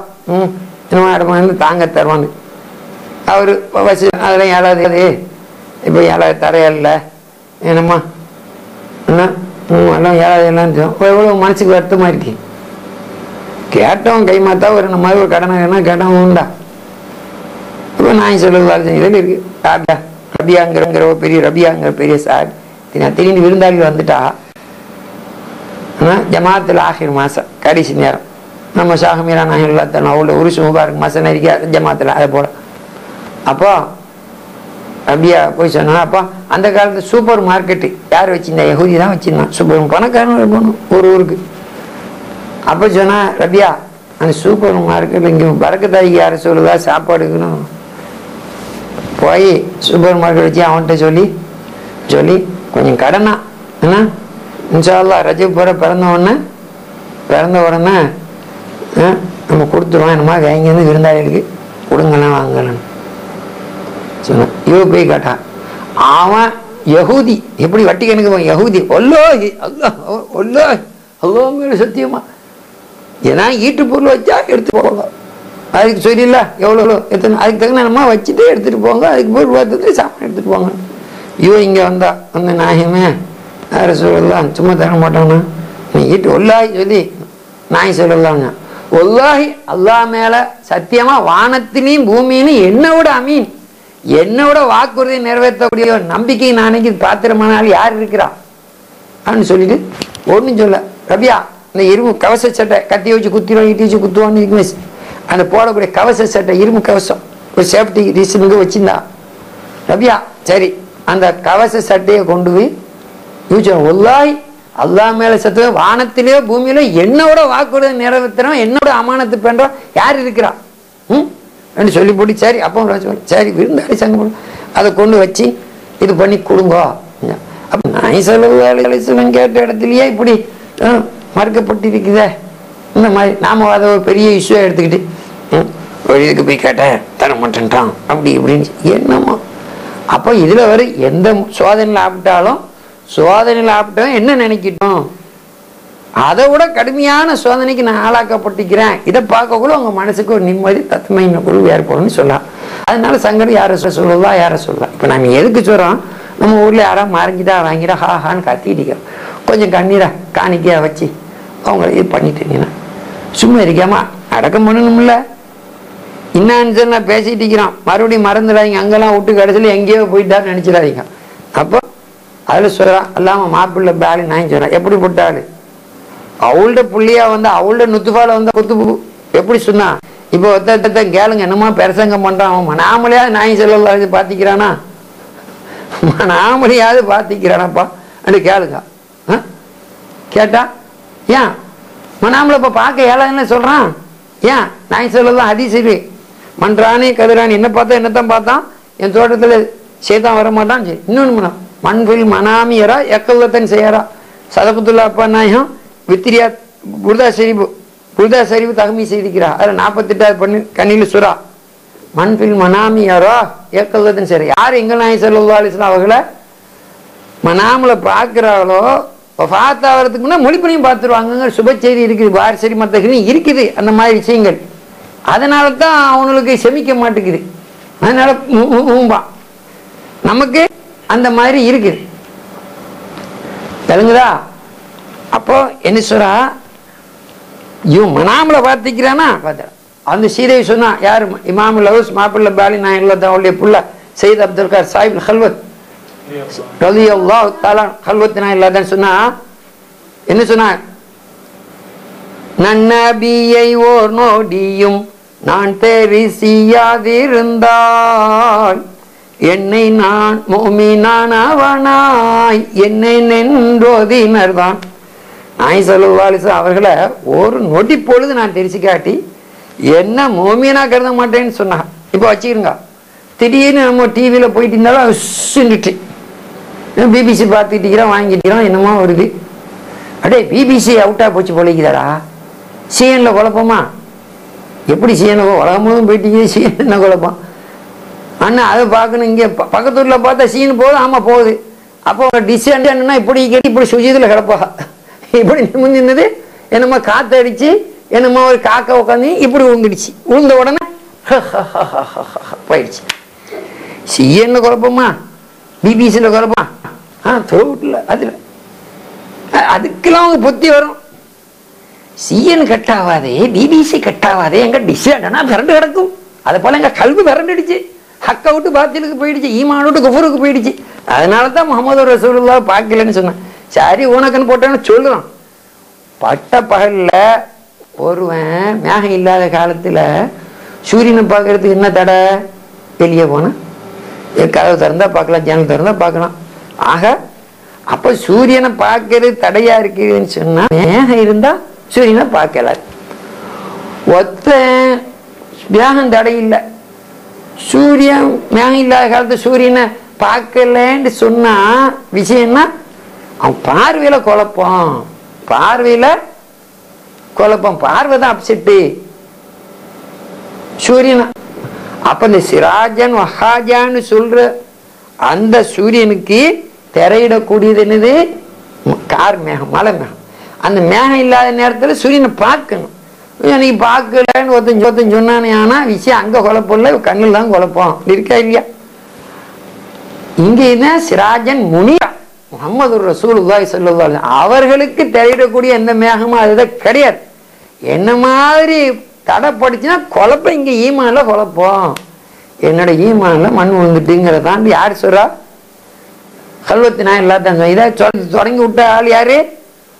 தாங்க தருவான்னு அவரு அதெல்லாம் ஏழாது இப்போ ஏழை தரையல்ல என்னம்மா என்ன எல்லாம் ஏழை எல்லாம் எவ்வளோ மனசுக்கு வருத்தமாக இருக்கு. கேட்டோம் கை மாத்தா ஒரு இந்த மாதிரி ஒரு கடனை என்ன கேட்டவங்க உண்டா? இப்போ நான் சொல்லுவாள் இதில் இருக்கு ரபியாங்கிற பெரிய ரபியாங்கிற பெரிய சார் திடீர்னு விருந்தாளிகள் வந்துட்டா ஜமாத்தில் ஆகிர் மாதம் கடைசி நேரம் நம்ம ஷாஹமீரா நாயகல்லா தன் அவளோட உருசு முபாரக் மாதம் நெருக்கி ஜமாத்தில் அதை போல. அப்போ ரபியா போய் சொன்னா, அப்போ அந்த காலத்தில் சூப்பர் மார்க்கெட்டு யார் வச்சிருந்தா? யஹூதி தான் வச்சிருந்தான். சூப்பர் பணக்காரன் போகணும் ஒரு ஊருக்கு. அப்போ சொன்னா ரபியா அந்த சூப்பர் மார்க்கெட்டில் இங்கே பறக்கத்தாய்க்கு யாரை சொல்லுதா சாப்பாடுக்கணும் போய் சூப்பர் மார்க்கெட் வச்சு அவன்கிட்ட சொல்லி கொஞ்சம் கடனா என்ன இன்ஷா அல்லாஹ் ரஜப் போற பிறந்த உடனே நம்ம கொடுத்துருவோம். என்னமா இங்கேருந்து விருந்தாளிகளுக்கு கொடுங்கலாம் வாங்கலாம் சொன்னான். இவ போய் கேட்டான். அவன் யஹூதி எப்படி வட்டி கணக்கு போவான்? யஹூதி ஒல்லோஹி அல்லாஹ் ஒல்லோஹி அல்லாஹ் மேல சத்தியமா ஏன்னா ஈட்டு பொருள் வச்சா எடுத்து போங்க, அதுக்கு சொல்லிடல எவ்வளோ எத்தனை அதுக்கு தகுந்த நம்ம வச்சுட்டு எடுத்துகிட்டு போங்க, அதுக்கு பொருள் பார்த்துட்டு சாப்பிட்டு எடுத்துகிட்டு போங்க. இவன் இங்கே வந்த நாயமே யார சொல்லலாம் சும்மா தர மாட்டானா நீ ஈட்டு ஒல்லாஹி சொல்லி நாய் சொல்லலாங்க. ஒல்லாஹி அல்லாஹ் மேலே சத்தியமாக வானத்திலையும் பூமியிலும் என்னோட அமீன் என்னோட வாக்குறுதியை நிறைவேற்றக்கூடிய நம்பிக்கை நாளைக்கு பாத்திரமானால் யார் இருக்கிறா அப்படின்னு சொல்லிட்டு ஒன்றும் சொல்ல. ரபியா இந்த இரும்பு கவச சட்டை கத்தி வச்சு குத்திடுவோம் ஈட்டி வச்சு குத்துவான்னு இருக்குமே அந்த போடக்கூடிய கவச சட்டை இரும்பு கவசம் ஒரு சேஃப்டி ரீசனுக்கு வச்சிருந்தா. ரபியா சரி அந்த கவச சட்டையை கொண்டு போய் யூஸ் ஒல்லாய் அல்லாஹ் மேல சத்துவ வானத்திலேயோ பூமியிலோ என்னோட வாக்குறுதி நிறைவேற்றுறோம் என்னோட அமானத்து பண்றோம் யார் இருக்கிறா சொல்லி போட்டு சரி அப்போ சரி விருந்தாளி சங்கம் அதை கொண்டு வச்சு இது பண்ணி கொடுங்கோ. அப்ப நான் சொல்லுவேன் கேட்ட இடத்துலயே இப்படி மறுக்கப்பட்டிருக்குதே இந்த மாதிரி நாம அதை ஒரு பெரிய இஷ்யூ எடுத்துக்கிட்டு ஒரு இதுக்கு போய் கேட்டேன் தர மாட்டேன்ட்டான் அப்படி இப்படின்னு என்னமோ. அப்போ இதுல வர எந்த சோதனையில் ஆப்பிட்டாலும் என்ன நினைக்கிட்டோம் அதை விட கடுமையான சோதனைக்கு நான் ஆளாக்கப்பட்டிருக்கிறேன். இதை பார்க்கக்குள்ள உங்க மனசுக்கு ஒரு நிம்மதி தத்துமையின குழு ஏற்படும்னு சொல்லலாம். அதனால சங்கடம் யாரை சொல்லலாம். இப்போ நம்ம எதுக்கு சொல்றோம்? நம்ம ஊர்ல யாரா மறைஞ்சிட்டா வாங்கிட்டா ஹான்னு கத்திட்டிக்கிறோம். கொஞ்சம் கண்ணீரா காணிக்கையா வச்சு அவங்க இது பண்ணிட்டீங்கன்னா சும்மா இருக்காமா அடக்கம் பண்ணணும்ல. இன்னான்னு நான் பேசிட்டு இருக்கிறோம் மறுபடியும் மறந்துடாதீங்க அங்கெல்லாம் விட்டு கடைசியில் எங்கேயோ போயிட்டான்னு நினைச்சிடாதீங்க. அப்போ அதுல சொல்றான் அல்லாம மாப்பிள்ளை பேலி நான் சொல்றேன் எப்படி போட்டாரு அவள்ட புள்ளியா வந்து அவள்ட நுத்துபால வந்து கொத்து எப்படி சொன்னா. இப்போ ஒத்த கேளுங்க என்னமா பிரசங்கம் பண்றான் அவன் மனாமலையாவது நாய் செல்ல பாத்திக்கிறானா மனாமலையாவது பாத்திக்கிறானாப்பா அப்படி கேளுங்க. கேட்டா ஏன் மனாமலை இப்ப பார்க்க ஏழான்னு சொல்றான். ஏன் நாய் சொல்லலாம் ஹதீஸ் மன்றானே கதிரானி என்ன பார்த்தா என்னத்தான் பார்த்தான் என் தோட்டத்துல சேதான் வர மாட்டான். சரி இன்னொன்னு மண்பில் மனாமியரா எக்கல்லத்தன் செய்யறா சதகுத்துல்லா அப்பா நாயம் வித்திரியா புர்தா ஷரீஃப் தகமி செய்திருக்கிறா. அதில் 48வது பண்ணு கண்ணில் சுறா மண்பில் மனாமியரா ஏக்கல்லத்தன் செய்யறா. யார் எங்க நாய் ஸல்லல்லாஹு அலைஹி வஸல்லம் அவர்களை மனாமல பார்க்கிறாளோ பார்த்தாவதுக்கு முன்னா மொழிப்பணியும் பார்த்துருவாங்க சுப செய்தி இருக்குது வாரிசரி மத்தகளையும் இருக்குது அந்த மாதிரி விஷயங்கள். அதனால தான் அவனுக்கு செமிக்க மாட்டேங்குது. அதனால நமக்கு அந்த மாதிரி இருக்குது தெலுங்குதா. அப்போ என்ன சொல்றா இவன் மனாமல பார்த்திக்கிறானா பார்த்தா அந்த சீதையை சொன்னா யாரு இமாம் லவுஸ் மாப்பிள்ள பாலி நாயன் அவளுடைய புள்ள சையத் அப்துல் கார் சாஹிப் ஹல்வத் ரலியல்லாஹு தஆலா ஹல்வத் நாயன் சொன்னா என்ன சொன்னா நன்னபியை ஓர் நோடியும் நான் தெரிசியாதிருந்தால் என்னை நான் மோமினானவனாய் என்னை நின்றோதினர்தான் நாய் ஸல்லல்லாஹு அலைஹி வஸல்லம் அவர்களை ஒரு நொடி பொழுது நான் தெரிச்சு காட்டி என்ன மோமினா கருத மாட்டேன்னு சொன்னா. இப்போ வச்சுக்கிறங்க திடீர்னு நம்ம டிவியில போயிட்டு இருந்தாலும் சுண்டுட்டு பிபிசி பார்த்துட்டு இருக்கிறோம் வாங்கிட்டுக்கிறோம் என்னமோ வருது. அடே பிபிசி அவுட்டா போச்சு பொழைக்குதாடா சிஎன்ல குழப்பமா எப்படி சிஎன் உலகம் முழுவதும் போயிட்டு சிஎன் என்ன குழப்பம் அண்ணா அதை பார்க்கணும். இங்கே பக்கத்தூர்ல பார்த்தா சீன் போகுது ஆமா போகுது. அப்போ டிசிஷன் என்னன்னா இப்படி இப்படி சுஜித்துல கிடப்பா இப்படி நிமிர்ந்தது என்னமோ காத்தடிச்சு என்னமோ ஒரு காக்கா உட்காந்து இப்படி உழுந்துடுச்சு. உழுந்த உடனே போயிடுச்சு. சிஎன்ல குழப்பமா பிபிசியில் குழப்பம், தொழுவுட்டில் அதில் அதுக்கெல்லாம் அவங்க புத்தி வரும். சிஎன் கட்டாவாதே, பிபிசி கட்டாவாதே, எங்க டிஸ்னா பிறண்டு கிடக்கும். அதை போல எங்க கல்வி பிறண்டுடுச்சு, ஹக்க விட்டு பாத்திலுக்கு போயிடுச்சு, ஈமான் விட்டு குஃபருக்கு போயிடுச்சு. அதனால தான் முகமது ரசூலுல்லாஹ் பார்க்கலன்னு சொன்னேன். சரி உனக்குன்னு போட்டேன்னு சொல்லுறான். பட்ட பகல்ல ஒருவன் மேகம் இல்லாத காலத்துல சூரியனை பார்க்கறதுக்கு என்ன தடை? வெளியே போனா கதவு திறந்தா பார்க்கலாம், ஜன்னல் திறந்தா பார்க்கலாம். ஆக அப்ப சூரியனை பார்க்கறது தடையா இருக்குதுன்னு சொன்னா மேகம் இருந்தா சூரியனை பார்க்கல. ஒத்த மேகம் தடை இல்லை, சூரியன் மேகம் இல்லாத காலத்து சூரியனை பார்க்கலன்னு சொன்னா விஷயம்னா அவன் பார்வையில குழப்பம், பார்வையில குழப்பம், பார்வை தான் அப்செட்டு சூரியன். அப்ப இந்த சிராஜன் வஹாஜான்னு சொல்ற அந்த சூரியனுக்கு திரையிடக்கூடியது என்னது? கார் மேகம், மலை மேகம். அந்த மேகம் இல்லாத நேரத்தில் சூரியனை பார்க்கணும். நீ பார்க்கலன்னு ஒருத்தன் சொன்னானே, ஆனா விஷயம் அங்க குழப்பம் இல்லை, கண்ணில் தான் குழப்பம் இருக்கா இல்லையா? இங்கேதான் சிராஜன் முனியா முஹம்மது ரசூலுல்லாஹி ஸல்லல்லாஹு அலைஹி வஸல்லம் அவர்களுக்கு திரையிடக்கூடிய எந்த மேகமும் அதுதான் கிடையாது. என்ன மாதிரி தடைப்படுச்சுன்னா குழப்பம், இங்க ஈமான்ல குழப்பம், என்னோட ஈமான்ல மண் விழுந்துட்டுங்கிறதான் யார் சொல்றா? கல்வத்தினா எல்லாத்தான் இதை தொடங்கி விட்ட ஆள் யாரு?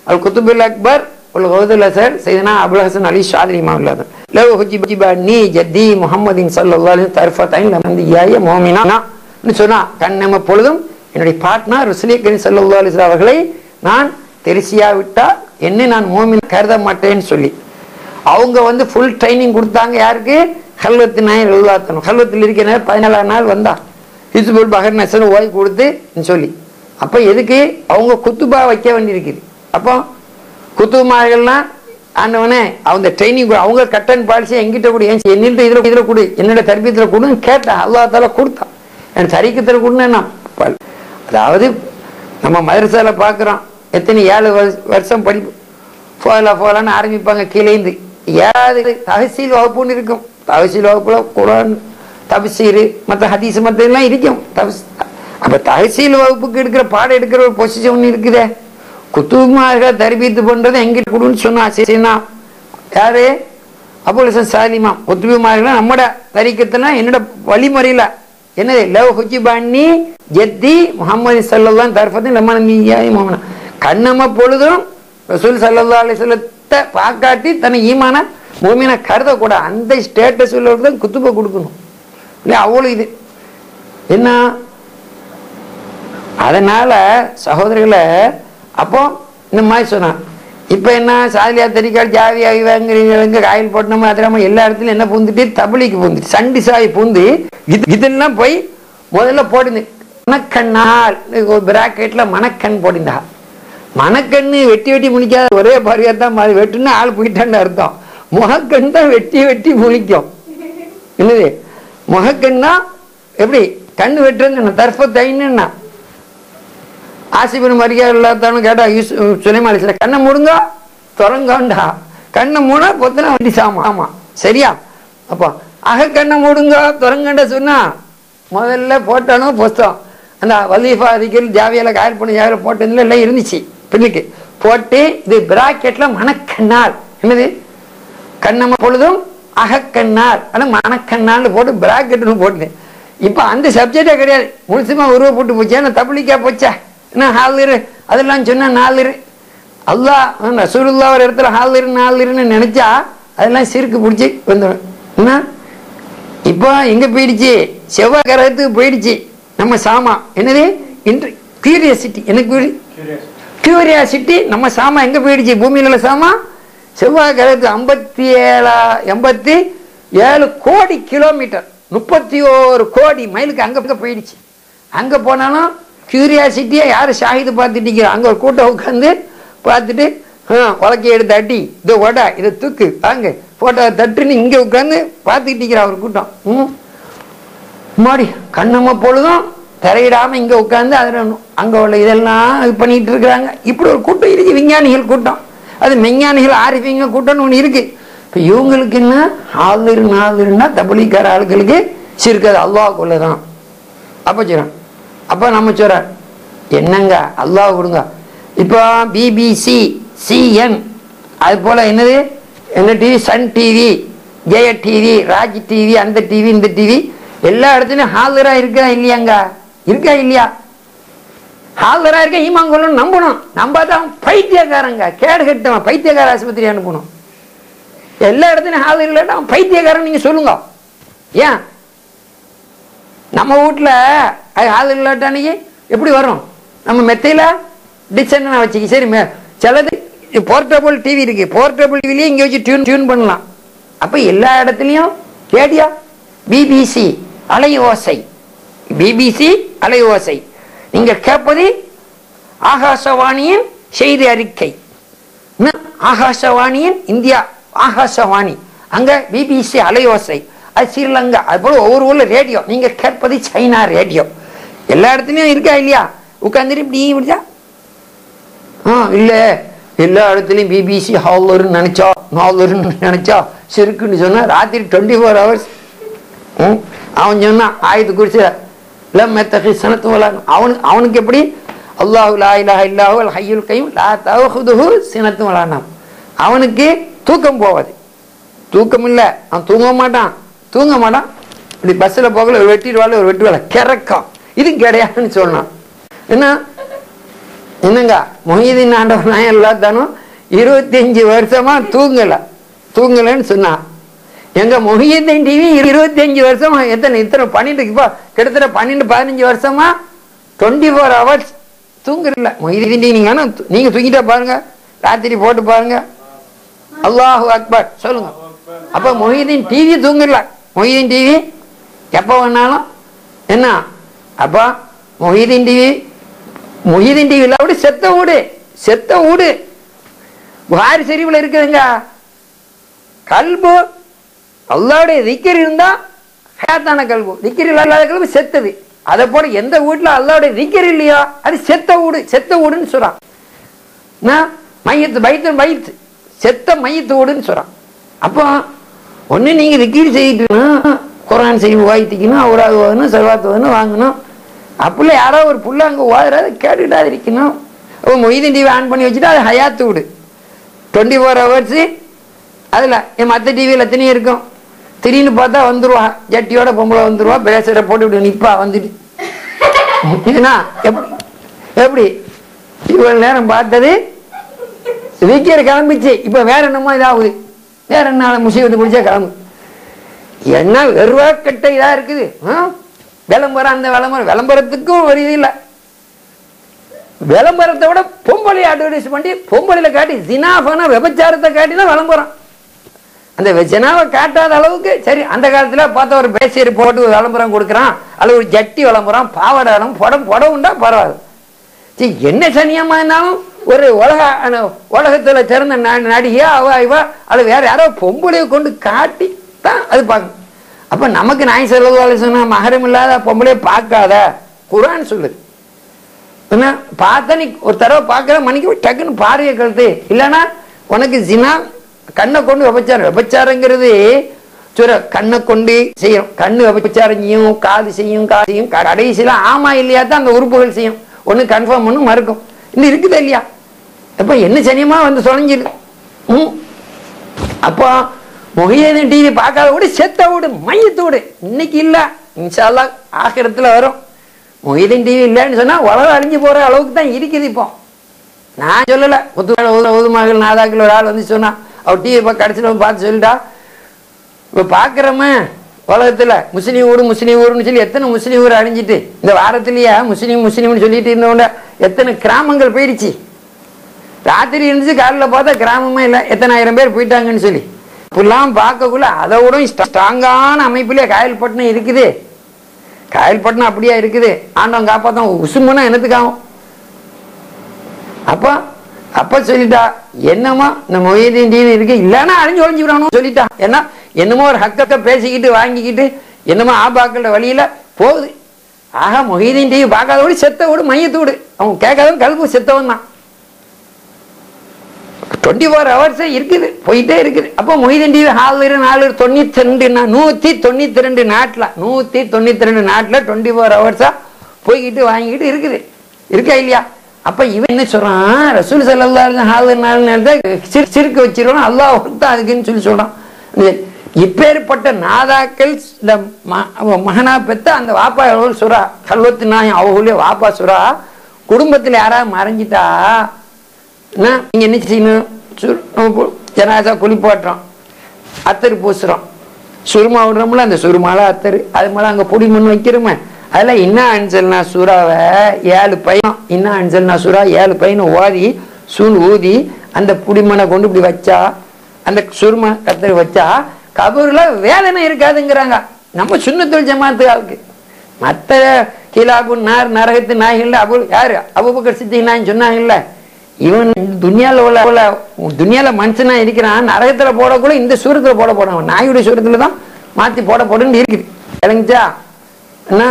அல் குத்துபுல் அக்பர் உல் கௌதுல் அஸர் சையதுனா அபுல் ஹசன் அலி ஷாதிலி இமாமுல்லாஹ். லவ் ஹுஜிபனி ஜத்தி முஹம்மதின் ஸல்லல்லாஹு அலைஹி தர்ஃபத்தைன் லமந்தியாய முஃமினா சொன்னா, கண்ணம பொழுதும் என்னுடைய பார்ட்னர் ரசூலுல்லாஹி ஸல்லல்லாஹு அலைஹி வஸல்லம் அவர்களை நான் தெரிசியா விட்டா என்ன நான் முஃமின் கருத மாட்டேன்னு சொல்லி அவங்க ஃபுல் ட்ரைனிங் கொடுத்தாங்க. யாருக்கு? ஹல்வத்து நாயர் எழுதாத்தனும். ஹல்வத்தில் இருக்கிற 14 நாள் வந்தா ஹிஸ்புல் பஹர் நசன் ஓய்வு கொடுத்து சொல்லி, அப்ப எதுக்கு அவங்க குத்துபா வைக்க வேண்டியிருக்குது. அப்போ குத்துமார்கள்லாம் ஆண்டவனே அவங்க ட்ரைனிங் அவங்க கட்டன் பாலிசி எங்கிட்ட கூட என்னிட்ட இதுல கொடு, என்னோட தர்பியத்தில் கொடுன்னு கேட்டேன். அல்லாஹ் தாலா கொடுத்தான். என் தரிக்கத்தில் கொடுன்னு. அதாவது நம்ம மதரசால பார்க்குறோம், எத்தனை 7 வருஷம் படிப்பு போகலான்னு ஆரம்பிப்பாங்க. கீழேந்து 7 தஹசீல் வகுப்புன்னு இருக்கும். தஹசீல் வகுப்புல குர்ஆன் தஃசீர் மற்ற ஹதீஸ் மற்ற எல்லாம் இருக்கும். அப்ப தஹசீல் வகுப்புக்கு எடுக்கிற பாடம் எடுக்கிற ஒரு பொசிஷன் இருக்குதே. குத்துமார்கள் தர்பீத்து பண்றது எங்கிட்ட கொடுன்னு சொன்னா யாரு? அபுல் ஹசன் சாலிமா குத்துமார்கள் நம்மட தரிக்கத்துல என்னோட வழிமுறையில என்னது? லவ் ஹுஜிபனி ஜத்தி முஹம்மது ஸல்லல்லாஹு அலைஹி தர்ஃபத்தின் லமனியாய் முஹம்மனா, கண்ணம பொழுதும் ரசூல் ஸல்லல்லாஹு அலைஹி வஸல்லத்தை பாக்காட்டி தன்னை ஈமான முஃமினா கருதக்கூடாது. அந்த ஸ்டேட்டஸ் உள்ளவர்கள் குத்துபை கொடுக்கணும் இல்லையா? அவ்வளவு இது என்ன. அதனால சகோதரர்களை அப்போ இந்த மாதிரி சொன்னான். இப்ப என்ன சாதிலியா தரிக்கால் ஜாவியா இவங்க காயில் போட்டோமோ அதிராம எல்லா இடத்துலயும் என்ன பூந்துட்டு தபலிக்கு பூந்துட்டு சண்டி சாய் பூந்து இதெல்லாம் போய் முதல்ல போடுது. மணக்கண்ணால் பிராக்கெட்ல மணக்கண் போடுந்தா. மணக்கண்ணு வெட்டி வெட்டி முழிக்காத ஒரே பார்வையாத்தான் வெட்டுன்னு ஆள் போயிட்டான்னு அர்த்தம். முகக்கண் தான் வெட்டி வெட்டி முழிக்கும். என்னது முகக்கண்ணா? எப்படி கண்ணு வெட்டுறதுன்னு தர்ஃபத்தைன்னா ஆசிபின் மரியா இல்லாதான்னு கேட்டா சுலைமான் அலைஹிஸ்ஸலாம் கண்ணை மூடுங்க திறங்கண்டா. கண்ணை மூட பொத்தன வண்டி சாமா. ஆமா சரியா? அப்போ கண்ணை மூடுங்க திறங்கண்ட சொன்னா முதல்ல போட்டாலும் புஸ்தகம் அந்த வலீஃபா அதிகள் ஜாவியால காயல் பண்ணி ஜாவியில போட்டதுல எல்லாம் இருந்துச்சு. பின்னுக்கு போட்டு இது பிராக்கெட்ல மணக்கண்ணால் என்னது? கண்ணம்ம பொழுதும் அகக்கண்ணால் ஆனா மணக்கண்ணால் போட்டு பிராக்கெட்னு போட்டு. இப்ப அந்த சப்ஜெக்டே கிடையாது, முழுசுமா உருவ போட்டு போச்சா தபலிக்கா போச்சா என்ன ஹாலிரு அதெல்லாம் சொன்னா நாலிரு. அல்லாஹ் ரசூலுல்லாஹ் ஒரு இடத்துல ஹாலிருன்னு நினைச்சா அதெல்லாம் சிறுக்கு பிடிச்சி வந்துடும். என்ன இப்போ எங்க போயிடுச்சு? செவ்வாய் கிரகத்துக்கு போயிடுச்சு நம்ம சாமா. என்னது கியூரியாசிட்டி. எனக்கு கியூரியாசிட்டி நம்ம சாமா எங்க போயிடுச்சு? பூமியில சாமா செவ்வாய் கிரகத்துக்கு 87 கோடி கிலோமீட்டர் 31 கோடி மைலுக்கு அங்க போயிடுச்சு. அங்க போனாலும் கியூரியாசிட்டியா யாரு ஷாஹிது பார்த்துட்டீங்க? அங்க ஒரு கூட்டம் உட்காந்து பார்த்துட்டு உலக்கி எடுத்து அட்டி இதை ஒட இதை தூக்கு வாங்க போட்டோ தட்டுன்னு இங்க உட்காந்து பார்த்துக்கிட்டீங்கிற ஒரு கூட்டம். மாடி கண்ணம்மா பொழுதும் திரையிடாம இங்க உட்காந்து அதுல அங்க உள்ள இதெல்லாம் இது பண்ணிட்டு இருக்கிறாங்க. இப்படி ஒரு கூட்டம் இருக்கு, விஞ்ஞானிகள் கூட்டம். அது மெஞ்ஞானிகள் ஆரிஃபிங்க கூட்டம்னு ஒண்ணு இருக்கு. இப்ப இவங்களுக்கு என்ன நாலுன்னா தபலிக்கார ஆளுகளுக்கு சிறுக்காது அல்லாஹ்க்குள்ளதான். அப்ப சொல்றான் அப்போ நம்ம சொல்ற என்னங்க அல்லாஹ் கொடுங்க. இப்போ பிபிசி, சிஎன், அது போல என்னது என்ன டிவி, சன் டிவி, ஜெய டிவி, ராஜ் டிவி, அந்த டிவி, இந்த டிவி, எல்லா இடத்துலையும் ஹாலரா இருக்கா இல்லையாங்க? இருக்கா இல்லையா? ஹாலரா இருக்க ஈமாங்கொள்ளணும், நம்பணும். நம்பாதான் பைத்தியக்காரங்க, கேடு கட்டவன், பைத்தியக்கார ஆஸ்பத்திரி அனுப்பணும். எல்லா இடத்துலையும் ஹாலர் இல்லாட்டா பைத்தியக்காரன் நீங்க சொல்லுங்க. ஏன் நம்ம வீட்டுல ஹாலர் இல்லாட்டா அன்னைக்கு எப்படி வரும்? நம்ம மெத்தையில டிசைன் வச்சுக்க. சரி, சிலது போர்ட்டபிள் டிவி இருக்கு, போர்ட்டபிள் டிவிலேயே இங்க வச்சு டியூன் பண்ணலாம். அப்ப எல்லா இடத்துலையும் ரேடியோ, பிபிசி அலை ஓசை, பிபிசி அலை ஓசை. நீங்க கேட்பது ஆகாசவாணியின் செய்தி அறிக்கை, ஆகாசவாணியின் இந்தியா ஆகாசவாணி, அங்க பிபிசி அலை ஓசை, அது ஸ்ரீலங்கா. அது போல ஒவ்வொரு ஊர்ல ரேடியோ. நீங்க கேட்பது சைனா ரேடியோ. எல்லா இடத்துலயும் இருக்கா இல்லையா? உட்காந்துட்டு இப்படி இப்படிச்சா இல்ல, எல்லா இடத்துலயும் பிபிசி ஹாலர்னு நினைச்சா, ஹாலர்னு நினைச்சா சிறுக்குன்னு சொன்னா ராத்திரி 24 hours. அவன் சொன்னா ஆயுத குறிச்சு அவனுக்கு எப்படி? அல்லாஹு லா இலாஹ இல்லல்லாஹு அல் ஹய்யுல் கய்யூம் லா தஅஹுதுஹு சினத்தும் வலா நௌம். அவனுக்கு தூக்கம் போவாது, தூக்கம் இல்ல, அவன் தூங்க மாட்டான், தூங்க மாட்டான். இப்படி பஸ்ல போகல ஒரு வெட்டிடுவாள், ஒரு வெட்டுவாள் கிறக்கம். இது கிடையாதுன்னு சொல்லணும். என்னங்க மொஹிதீன் ஆண்டவர் நான் எல்லாத்தானும் 25 வருஷமா தூங்கலன்னு சொன்னா, எங்க மொஹிதீன் டிவி 25 வருஷமா இத்தனை பண்ணிட்டு இப்போ கிட்டத்தட்ட 12-15 வருஷமா 24 hours தூங்குறல. மொஹிதீன் டிவி நீங்க தூங்கிட்டா பாருங்க, ராத்திரி போட்டு பாருங்க. அல்லாஹு அக்பர் சொல்லுங்க. அப்ப மொஹிதீன் டிவி தூங்கல, மொஹிதீன் டிவி எப்ப வேணாலும் என்ன. அப்ப மொஹிதீன் டிவி இல்லாவிட செத்த ஊடு புகாரி ஷரீஃப்ல இருக்குதுங்க. கல்பு அல்லாஹ்வுடைய திக்ர் இருந்தா ஹயாத்தான கல்பு, திக்ர் இல்லாத கல்பு செத்தது. அதை போல எந்த வீட்டுல அல்லாஹ்வுடைய திக்ர் இல்லையோ அது செத்த ஊடுன்னு சொல்றான். மையத்து பைத்து பைத்து செத்த மையத்து ஊடுன்னு சொல்றான். அப்போ ஒண்ணு நீங்க திக்ர் செய்யணும், குர்ஆன் செய்ய வாய்த்திக்கணும், அவராது ஓதணும், சல்வாத்து ஓதணும், வாங்கணும். அப்படில யாரோ ஒரு புள்ள அங்க ஓதுறாது கேட்டுக்கிட்டாது இருக்கணும். அப்போ மொஹிதீன் டிவி ஆன் பண்ணி வச்சுட்டு அது ஹயாத்து விடு 24 hours. அதுல என் மற்ற டிவியில் எத்தனையும் இருக்கும். திடீர்னு பார்த்தா வந்துருவா, ஜட்டியோட பொம்பளை வந்துருவா, பிரேசரை போட்டு விட்டு நிப்பா வந்துட்டு. எப்படி இவ்வளவு நேரம் பார்த்தது விக்கிற கிளம்பிச்சு, இப்ப வேற என்னமோ இதாகுது, வேற என்ன முசீபத்து பிடிச்சா கிளம்பு. என்ன வெறுவாக்கட்ட இதா இருக்குது. விளம்பரம், அந்த விளம்பரத்துக்கும் ஒரு இது இல்லை. விளம்பரத்தை விட பொம்பளை அட்வர்டைஸ் பண்ணி பொம்பளையில காட்டி ஜினாஃபான விபச்சாரத்தை காட்டினா விளம்பரம். அந்த ஜினாவை காட்டாத அளவுக்கு சரி. அந்த காலத்துல பார்த்தா ஒரு பேசியர் போட்டு விளம்பரம் கொடுக்குறான், அல்லது ஒரு ஜட்டி விளம்பரம், பாவடாடம் புடவுண்டா பரவாயில்ல. சரி, என்ன சனியமா இருந்தாலும் ஒரு உலகத்துல சிறந்த நடிகையா அவ அது வேற யாரோ பொம்பளையை கொண்டு காட்டி தான் அது பார்க்கணும். அப்ப நமக்கு நாய் செல்வதால சொன்னா மகரம் இல்லாத பொம்பளையை பார்க்காத குர்ஆன் சொல்லுது. பார்த்தா நீ ஒரு தடவை பார்க்கிற மணிக்கு டக்குன்னு பார்வையை கழுத்து, இல்லைன்னா உனக்கு ஜினா கண்ணை கொண்டு விபச்சாரங்கிறது கண்ணை கொண்டு செய்யும். கண்ணு விபச்சாரம் செய்யும், காது செய்யும், கடைசியில ஆமா இல்லையா தான் அந்த உறுப்புகள் செய்யும். ஒண்ணு கன்ஃபார்ம் ஒண்ணு மறுக்கும். இன்னும் இருக்குதா இல்லையா? அப்ப என்ன சனியமா வந்து சொலஞ்சிரு. அப்போ மொஹிதீன் டிவி பார்க்காத விடு, செத்த விடு, மையத்து விடு. இன்னைக்கு இல்ல, இன்ஷா அல்லாஹ் ஆகிரத்துல வரும். மொஹிதீன் டிவி இல்லைன்னு சொன்னா உலகம் அழிஞ்சு போற அளவுக்கு தான் இருக்குது. இப்போ நான் சொல்லல, உதுமகள் நாதாக்கள் ஒரு ஆள் வந்து சொன்னா, அவர் டிவி கடைசியில் பார்த்து சொல்லிட்டா, இப்ப பாக்குறோமே உலகத்துல முஸ்லீம் ஊருன்னு சொல்லி எத்தனை முஸ்லீம் ஊர் அழிஞ்சிட்டு, இந்த வாரத்திலேயே முஸ்லீம்னு சொல்லிட்டு இருந்தவங்க எத்தனை கிராமங்கள் போயிடுச்சு. ராத்திரி இருந்துச்சு, காலையில் பார்த்தா கிராமமே இல்லை, எத்தனை ஆயிரம் பேர் போயிட்டாங்கன்னு சொல்லி. இப்பெல்லாம் பார்க்கக்குள்ள அதை விட ஸ்ட்ராங்கான அமைப்புலேயே காயல்பட்டினம் இருக்குது. காயல்பட்டினம் அப்படியா இருக்குது. ஆண்டவன் காப்பாத்தான். உசுமுன்னா என்னத்துக்காகும்? அப்ப சொல்லிட்டா என்னமா இந்த மொஹிதீன் டிவி இருக்கு, இல்லைன்னா அழிஞ்சு ஒழிஞ்சுக்கிறானு சொல்லிட்டா. ஏன்னா என்னமோ ஒரு ஹக்க பேசிக்கிட்டு வாங்கிக்கிட்டு என்னமோ ஆபாக்கள வழியில போகுது. ஆக மொஹிதீன் டிவி பார்க்காத விட செத்த விடு, மையத்து விடு. அவன் கேட்காதவன் கல்பு செத்தவன் தான். 24 hours இருக்குது, போயிட்டே இருக்குது. அப்போ மொஹிதீன் டிவி 192 நாட்டுல 192 நாட்டுல 24 hours போய்கிட்டு வாங்கிக்கிட்டு இருக்குது, இருக்கா இல்லையா? அப்ப இவன் என்ன சொல்றான், ரசூல் ஸல்லல்லாஹு அலைஹி வஸல்லம் சிறுக்கு வச்சிருவான், அல்லாஹ் தான் அதுக்குன்னு சொல்லி சொல்றான். இப்பேற்பட்ட நாதாக்கள் இந்த மகனா பெத்த அந்த வாப்பா சுறா கல்வத்து நாயம் அவங்களுடைய வாப்பா சுறா குடும்பத்தில் யாராவது மறைஞ்சிட்டா நீங்க என்ன செய்யணும்? ஜனாசா குளிப்பாட்டுறோம், அத்தர் பூசுறோம், சுருமா விடுறோம்ல, அந்த சுருமால அத்தர், அது மேல அங்க பொடி மண் வைக்கிறோமே, அதில் இன்னா அன்சல்னா சூறாவை 7 பையன், இன்னா அன்சல்னா சூறா 7 பையனை ஓதி சூழ் ஊதி அந்த புடிமனை கொண்டு இப்படி வச்சா, அந்த சுருமா கத்தர் வச்சா கபூர்ல வேதனை இருக்காதுங்கிறாங்க நம்ம சுன்னத்துல் ஜமாத்து ஆளுக்கு. மற்ற கிலாபு நார் நரகத்து நாய்கள் யாரு அபூபக்கர் சித்திக் நாயின்னு சொன்னாங்கல்ல, இவன் துனியால மனுஷனா இருக்கிறான், நரகத்துல போடக்கூட இந்த சூரத்துல போடுவான், நாயுடைய சூரத்துல தான் மாத்தி போடுன்னு இருக்குது, இறங்கிச்சா என்ன?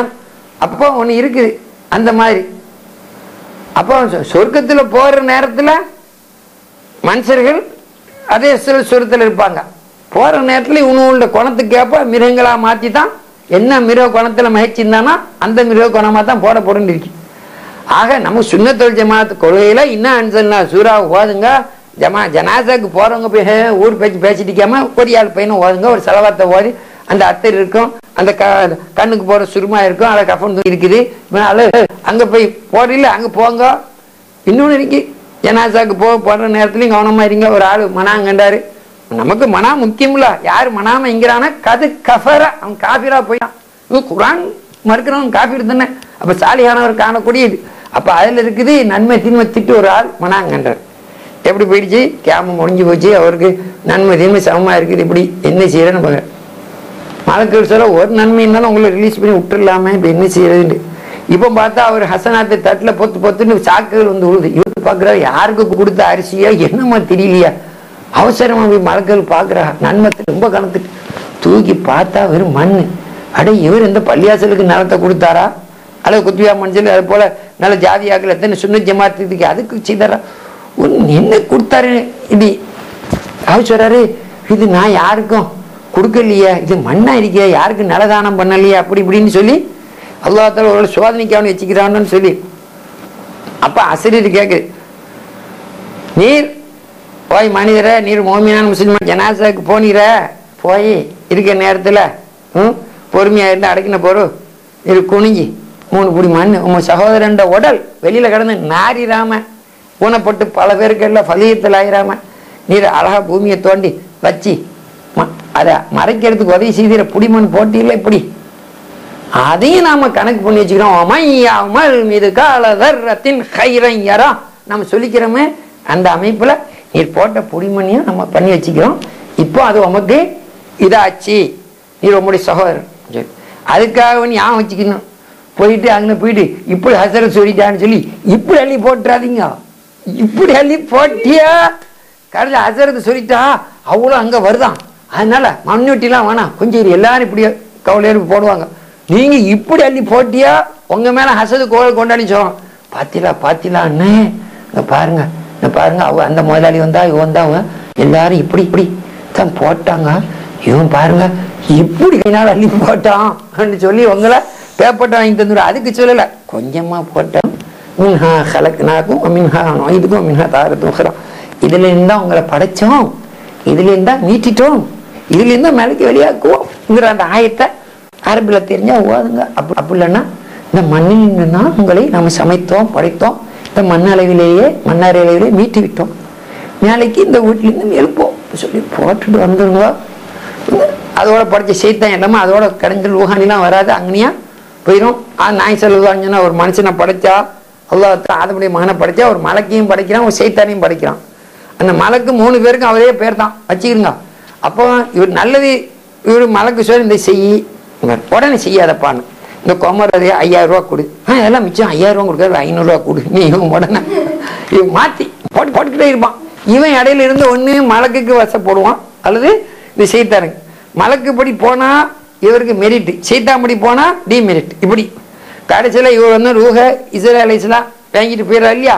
அப்போ ஒண்ணு இருக்குது அந்த மாதிரி. அப்போ சொர்க்கத்துல போற நேரத்துல மனுஷர்கள் அதே சூரத்துல இருப்பாங்க, போற நேரத்துல இவனோட குணத்துக்கு ஏற்ப மிருகங்களா மாத்தி தான், என்ன மிருக குணத்துல மகிழ்ச்சிருந்தானா அந்த மிருக குணமா தான் போடுன்னு இருக்கு. ஆக நம்ம சுன்னத்துல் ஜமாத் கொள்கையில இன்னா அன்சல்னா சூறா ஓதுங்க, ஜனாசாக்கு போறவங்க போய் ஊர் பேச்சு பேசிட்டிக்காம ஒரு 7 பையனும் ஓதுங்க, ஒரு செலவாத்தை ஓதி அந்த அத்தர் இருக்கும், அந்த கண்ணுக்கு போற சுருமா இருக்கும், அதை கஃபன் இருக்குது, அங்க போய் போறீங்கள அங்க போங்க. இன்னொன்னு இருக்கு, ஜனாசாக்கு போடுற நேரத்துலயும் கவனமா இருங்க. ஒரு ஆளு மனாம் கண்டாரு, நமக்கு மனா முக்கியம்ல, யாரு மனாம இங்கிறானா கது கஃபரா, அவன் காபிரா போயிட்டான், குரான் மறுக்கிறவன் காபீர் தானே. அப்ப சாலியானவர் காணக்கூடியது. அப்ப அதுல இருக்குது நன்மை தீன்மை திட்டு ஒரு ஆள் மனாம் கண்டார், எப்படி போயிடுச்சு, கேம முடிஞ்சு போச்சு, அவருக்கு நன்மை தீன்மை சமமா இருக்குது, இப்படி என்ன செய்யறேன்னு மலக்குகள் சொல்ல ஒரு நன்மை இருந்தாலும் உங்களை ரிலீஸ் பண்ணி விட்டுடலாமே, இப்ப என்ன செய்யறது. இப்ப பார்த்தா அவர் ஹசனாத்தை தட்டுல பொத்துன்னு சாக்குகள் வந்து விழுது. இவரு பாக்குறாரு, யாருக்கு கொடுத்த அரிசியா என்னமா தெரியலையா, அவசரமா போய் மலக்குகள் பாக்குறா, நன்மத்தை ரொம்ப கணத்துட்டு தூக்கி பார்த்தா வெறும் மண்ணு. அடே இவர் இந்த பள்ளியாசலுக்கு நிலத்தை கொடுத்தாரா, அல்லது குத்துவியா மனுஷன் அது போல நல்ல ஜாதியாக்கள் எத்தனை சுன்ன ஜமாத்துக்கு அதுக்கு செய்தாரா, என்ன கொடுத்தாரு இப்படி அவர் சொல்றாரு, இது நான் யாருக்கும் கொடுக்கலையே, இது மண்ணா இருக்கியா, யாருக்கு நிலதானம் பண்ணலையே, அப்படி இப்படின்னு சொல்லி அல்லாஹ் தஆலா ஒரு சோதனைக்கு அவனை வச்சுக்கிறான்னு சொல்லி. அப்ப அசரீர் கேக்குது, நீர் போய் மனிதரை, நீர் மோமினான் முஸ்லிம் ஜனாசாக்கு போனீர, போய் இருக்க நேரத்துல பொறுமையா இருந்து அடக்கின போறோம், இது குனிஞ்சி 3 புடி மண் உங்க சகோதரன் உடல் வெளியில கிடந்து நாரிராம ஊனப்பட்டு பல பேருக்கு எல்லாம் பலியத்தில் ஆயிராம நீர் அழகா பூமியை தோண்டி வச்சு அதை மறைக்கிறதுக்கு உதவி செய்திர புடிமண் போட்டியில் இப்படி அதையும் நாம கணக்கு பண்ணி வச்சுக்கிறோம். மீது காலதர்ரத்தின் ஹைரன் நம்ம சொல்லிக்கிறோமே, அந்த அமைப்புல நீர் போட்ட புடிமணியும் நம்ம பண்ணி வச்சுக்கிறோம். இப்போ அது உமக்கு இதாச்சு, நீர் உங்களுடைய சகோதரன், அதுக்காக நீ ஏன் வச்சுக்கணும், போயிட்டு அங்கே போயிட்டு இப்படி ஹசரத் சொல்லிட்டான்னு சொல்லி இப்படி அள்ளி போட்டுறாதீங்க. இப்படி அள்ளி போட்டியா கடைசி ஹசரத்து சொல்லிட்டா அவ்வளோ அங்கே வருதான், அதனால மண்ணுட்டிலாம் வேணாம், கொஞ்சம் எல்லாரும் இப்படி கவலையில் போடுவாங்க. நீங்க இப்படி அள்ளி போட்டியா உங்க மேல ஹசது கோவில் கொண்டாடி சொல்லுவோம். பாத்திலா அண்ணே பாருங்க பாருங்க, அவ அந்த முதலாளி வந்தா இவன் வந்தா எல்லாரும் இப்படி இப்படி தான் போட்டாங்க, இவன் பாருங்க இப்படி கைனால அள்ளி போட்டான் அப்படின்னு சொல்லி உங்களை பேப்பட்டை வாங்கி தந்துடும். அதுக்கு சொல்லல, கொஞ்சமா போட்டோம், மின்ஹா ஹலக்னாக்கும் மின்ஹா நோய்துக்கும் மின்ஹா தாரத்தும், இதுல இருந்தா உங்களை படைச்சோம், இதுல இருந்தா மீட்டிட்டோம், இதுல இருந்தா மேலைக்கு வெளியாக்குவோம்ங்கிற அந்த ஆயத்தை அரபில தெரிஞ்சா ஓதுங்க. அப்படி இல்லைன்னா இந்த மண்ணில் தான் உங்களை நம்ம சமைத்தோம் படைத்தோம், இந்த மண்ணளவிலேயே மண்ணறையிலேயே மீட்டி விட்டோம், நாளைக்கு இந்த வீட்டிலேருந்து எழுப்போம் சொல்லி போட்டுட்டு வந்துருங்க. அதோட படைச்ச செய்தான் எல்லாமே அதோட கடைஞ்சல் ஊகானிலாம் வராது, அங்கனியா போயிடும். நாய் செல்வாங்கன்னா ஒரு மனுஷனை படைச்சா அல்லாஹ் அதனுடைய மகனை படைச்சா ஒரு மலக்கையும் படைக்கிறான், ஒரு செய்தானையும் படைக்கிறான். அந்த மலக்கு 3 பேருக்கும் அவரே பேர் தான் வச்சுக்கிறங்க. அப்போ இவர் நல்லது, இவர் மலக்கு சொல்லி இந்த செய்யி உடனே செய்யாதப்பான்னு, இந்த கொமரது 5000 ரூபா கொடு, எல்லாம் மிச்சம் 5000 ரூபா கொடுக்காது 500 ரூபா கொடு, நீ இவன் உடனே இவன் மாற்றி போட்டுக்கிட்டே இருப்பான். இவன் இடையில இருந்து ஒன்று மலக்குக்கு வசப்படுவான் அல்லது இந்த செய்தானுங்க. மலக்குப்படி போனா இவருக்கு மெரிட், செய்தாம்படி போனா டிமெரிட். இப்படி கடைசியில் இவர் வந்து ரூஹ இஸ்ரேலைஸ்லாம் வாங்கிட்டு போயிடுறாரு இல்லையா.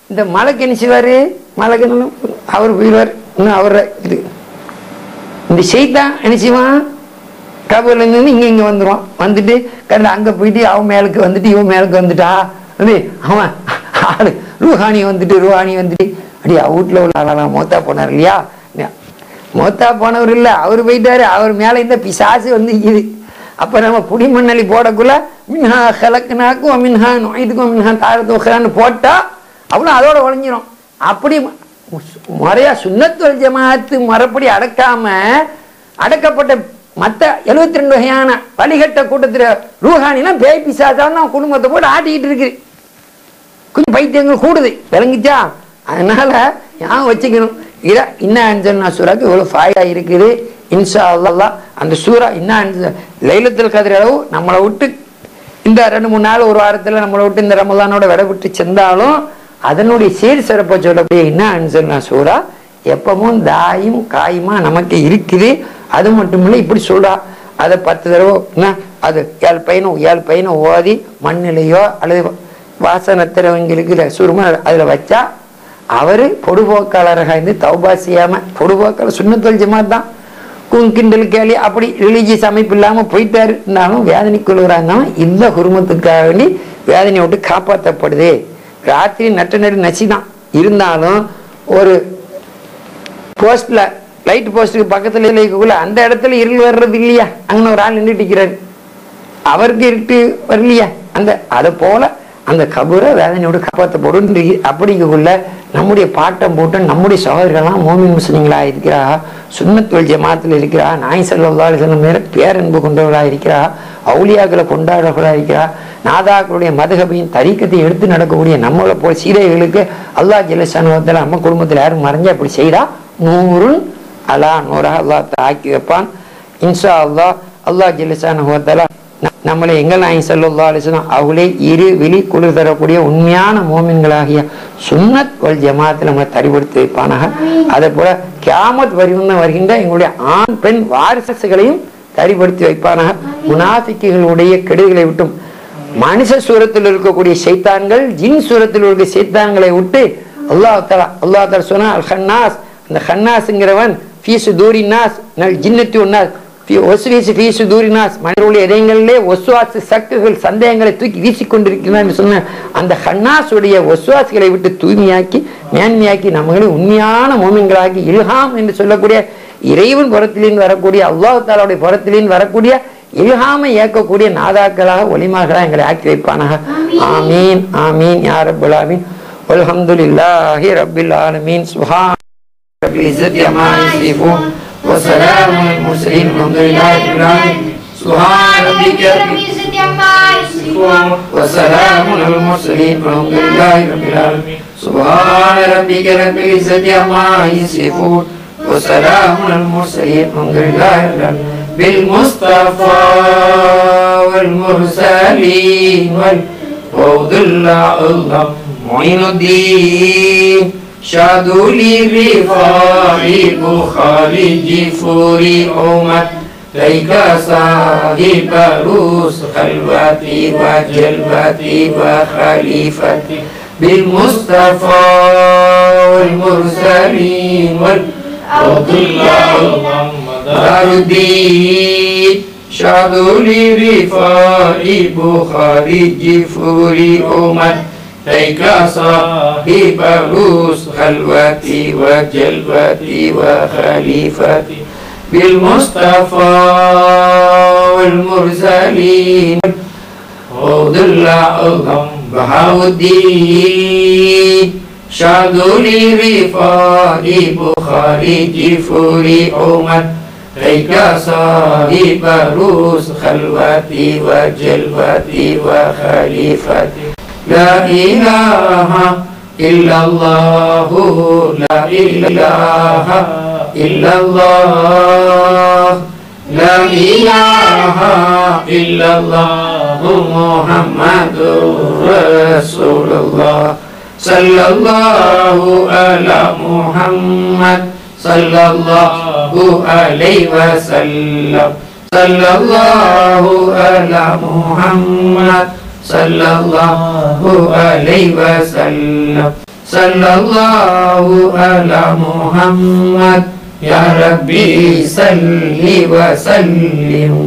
இந்த மலக்கு என்ன செய்வாரு, மலக்கு அவர் போயிடுவார். இன்னும் அவர இது இந்த செய்தான் என்ன செய்வான், கபூர்ல இருந்து இங்க வந்துடுவான். வந்துட்டு கரெக்டாக அங்க போயிட்டு அவன் மேலுக்கு வந்துட்டு இவன் மேலுக்கு வந்துட்டா அவன் ஆளு ரூஹானி வந்துட்டு அப்படியே வீட்டுல உள்ள ஆளெல்லாம் மோத்தா போனார் இல்லையா, மோத்தா போனவர் இல்ல, அவரு போயிட்டாரு. அவர் மேல இந்த பிசாசு வந்து இது. அப்ப நம்ம புடி மண்ணலி போடக்குள்ள மின்ஹா கலக்குனாக்கும் மின்ஹா நோய்துக்கும் மின்ஹா தாரத்துன்னு போட்டா அவ்வளோ அதோட ஒழிஞ்சிரும். அப்படி முறையா சுன்னத் வல் ஜமாஅத் முறைப்படி அடக்கப்பட்ட மற்ற 72 வகையான வழிகட்ட கூட்டத்துல ரூஹானிலாம் பேய் பிசாசான்னு குடும்பத்தை போட்டு ஆட்டிக்கிட்டு இருக்கு. கொஞ்சம் பைத்தியங்கள் கூடுது, விளங்கிச்சா? அதனால ஞாபகம் வச்சுக்கணும். இன்னா அன்சல்னா சூறாக்கு இவ்வளவு ஃபாயிதா இருக்குது. இன்ஷா அல்லாஹ் அந்த சூறா இன்னா லைலத்துல் கத்ர் அளவு நம்மளை விட்டு இந்த 2-3 நாள் ஒரு வாரத்துல நம்மளை விட்டு இந்த ரமலானோட விட விட்டு சென்றாலும் அதனுடைய சீர் சிறப்பை சொல்லக்கூடிய இன்னா அன்சல்னா சூறா எப்பவும் தாயும் காயுமா நமக்கு இருக்குது. அது மட்டும் இல்லை, இப்படி சொல்றா அதை 10 தடவை அது 7 பையனை ஓதி மண்ணிலையோ அல்லது வாசனத்திரவங்களுக்கு சுருமா அதுல வச்சா அவரு பொடுபோக்காளராக இருந்து தௌபா செய்யாம, பொடுபோக்காளர் சுன்னத் வல் ஜமாஅத் தான், குங்கிண்டல் கேலி அப்படி ரிலீஜியஸ் அமைப்பு இல்லாம போயிட்டாரு இருந்தாலும் வேதனைக்குள்ளாங்க இந்த குருமத்துக்காக வேண்டி வேதனையை விட்டு காப்பாற்றப்படுது. ராத்திரி நட்டு நச்சுதான் இருந்தாலும் ஒரு போஸ்ட்ல லைட் போஸ்டுக்கு பக்கத்துல இருக்கக்குள்ள அந்த இடத்துல இருள் வர்றது இல்லையா, அங்கே ஒரு ஆள் நின்றுட்டு இருக்கிறாரு, அவருக்கு இருட்டு வரலையா, அதை போல அந்த கபூரை வேதனையோடு காப்பாற்றப்படும். அப்படிங்கக்குள்ள நம்முடைய பாட்டம் போட்டம் நம்முடைய சகோதரர்கள்லாம் மோமின் முஸ்லிம்களா இருக்கிறா, சுன்னத் வல் ஜமாஅத்தில் இருக்கிறா, நாய் ஸல்லல்லாஹு அலைஹி வஸல்லம் மேல பேரன்பு கொண்டவர்களா இருக்கிறா, அவுலியாக்களை கொண்டாடுறவர்களா இருக்கிறா, நாதாக்களுடைய மதுஹபையும் தரீக்கத்தை எடுத்து நடக்கக்கூடிய நம்மளை போல சீதைகளுக்கு அல்லாஹ் ஜல்லஷானு வ தஆலா நம்ம குடும்பத்தில் யாரும் மறைஞ்சா அப்படி செய்தா நூறுன் அலா நூறாக அல்லாஹ் ஆக்கி வைப்பான். இன்ஷா அல்லாஹ் அல்லாஹ் ஜல்லஷானு வ தஆலா நம்மளை எங்கள் நாயகம் ஸல்லல்லாஹு அலைஹி வஸல்லம் அவளே இரு வெளி குளிர் தரக்கூடிய உண்மையான மோமின்களாகிய சுன்னத் வல் ஜமாஅத்தில் நம்மளை தரிபடுத்தி வைப்பானாக. அதே போல கியாமத் வருகின்ற எங்களுடைய ஆண் பெண் வாரிசுகளையும் தரிபடுத்தி வைப்பானாக. முனாஃபிக்குகளுடைய கெடுகளை விட்டும் மனுஷ சூரத்தில் இருக்கக்கூடிய சைத்தான்கள் ஜின் சூரத்தில் இருக்க சைத்தான்களை விட்டு அல்லாஹ் தஆலா சொன்னா அல் ஹன்னாஸ், அந்த ஹன்னாஸ்ங்கிறவன் ஃபீ சுதூரின் நாஸ் நல் ஜின்னத்தி வன்னாஸ் ஃபீ சுதூரின் நாஸ், மனிதர்களுடைய இதயங்களிலே ஒஸ்வாசு சக்குகள் சந்தேகங்களை தூக்கி வீசிக்கொண்டிருக்கிறான்னு சொன்ன அந்த ஹன்னாஸுடைய ஒஸ்வாசுகளை விட்டு தூய்மையாக்கி மேன்மையாக்கி நம்மளே உண்மையான மோமின்களாகி இல்ஹாம் என்று சொல்லக்கூடிய இறைவன் புறத்திலிருந்து வரக்கூடிய அல்லாஹ் தஆலாவுடைய புறத்திலிருந்து வரக்கூடிய இல்ஹாமை ஏற்கக்கூடிய நாதாக்களாக ஒளிமார்களாக எங்களை ஆக்கி வைப்பானாக. ஆமீன் ஆமீன் யா ரப்பல் ஆலமீன். வல்ஹம்துலில்லாஹி ரப்பில் ஆலமீன். சுப்ஹான ரப்பில் இஸ்ஸத்தி அம்மா யசிஃபூன் وسلام على المرسلين والحمد لله رب العالمين. سبحان ربك رب العزة عما يصفون وسلام على المرسلين والحمد لله رب العالمين. سبحان ربك رب العزة عما يصفون وسلام على المرسلين والحمد لله رب العالمين. بالمصطفى والمرسلين والفوز الأعظم معين الدين شادولي رفاعي بخاري جفوري أمت ليك صاحب روس خلوتي وجلبتي وخليفتي بالمصطفى والمرسلين والفوز الأعظم دار الدين شادولي رفاعي بخاري جفوري أمت ليك صاحب روس خلوتي وجلبتي وخليفتي بالمصطفى والمرسلين فوز الأعظم بهاء الدين شادولي رفاعي بخاري جفوري أمت ليك صاحب روس خلوتي وجلبتي وخليفتي لا إله إلا الله لا إله إلا الله لا إله إلا الله محمد رسول الله صلى الله على محمد صلى الله عليه وسلم صلى الله على محمد صلى الله عليه وسلم صلى الله على محمد யா ரப்பி ஸல்லி வ ஸல்லிம்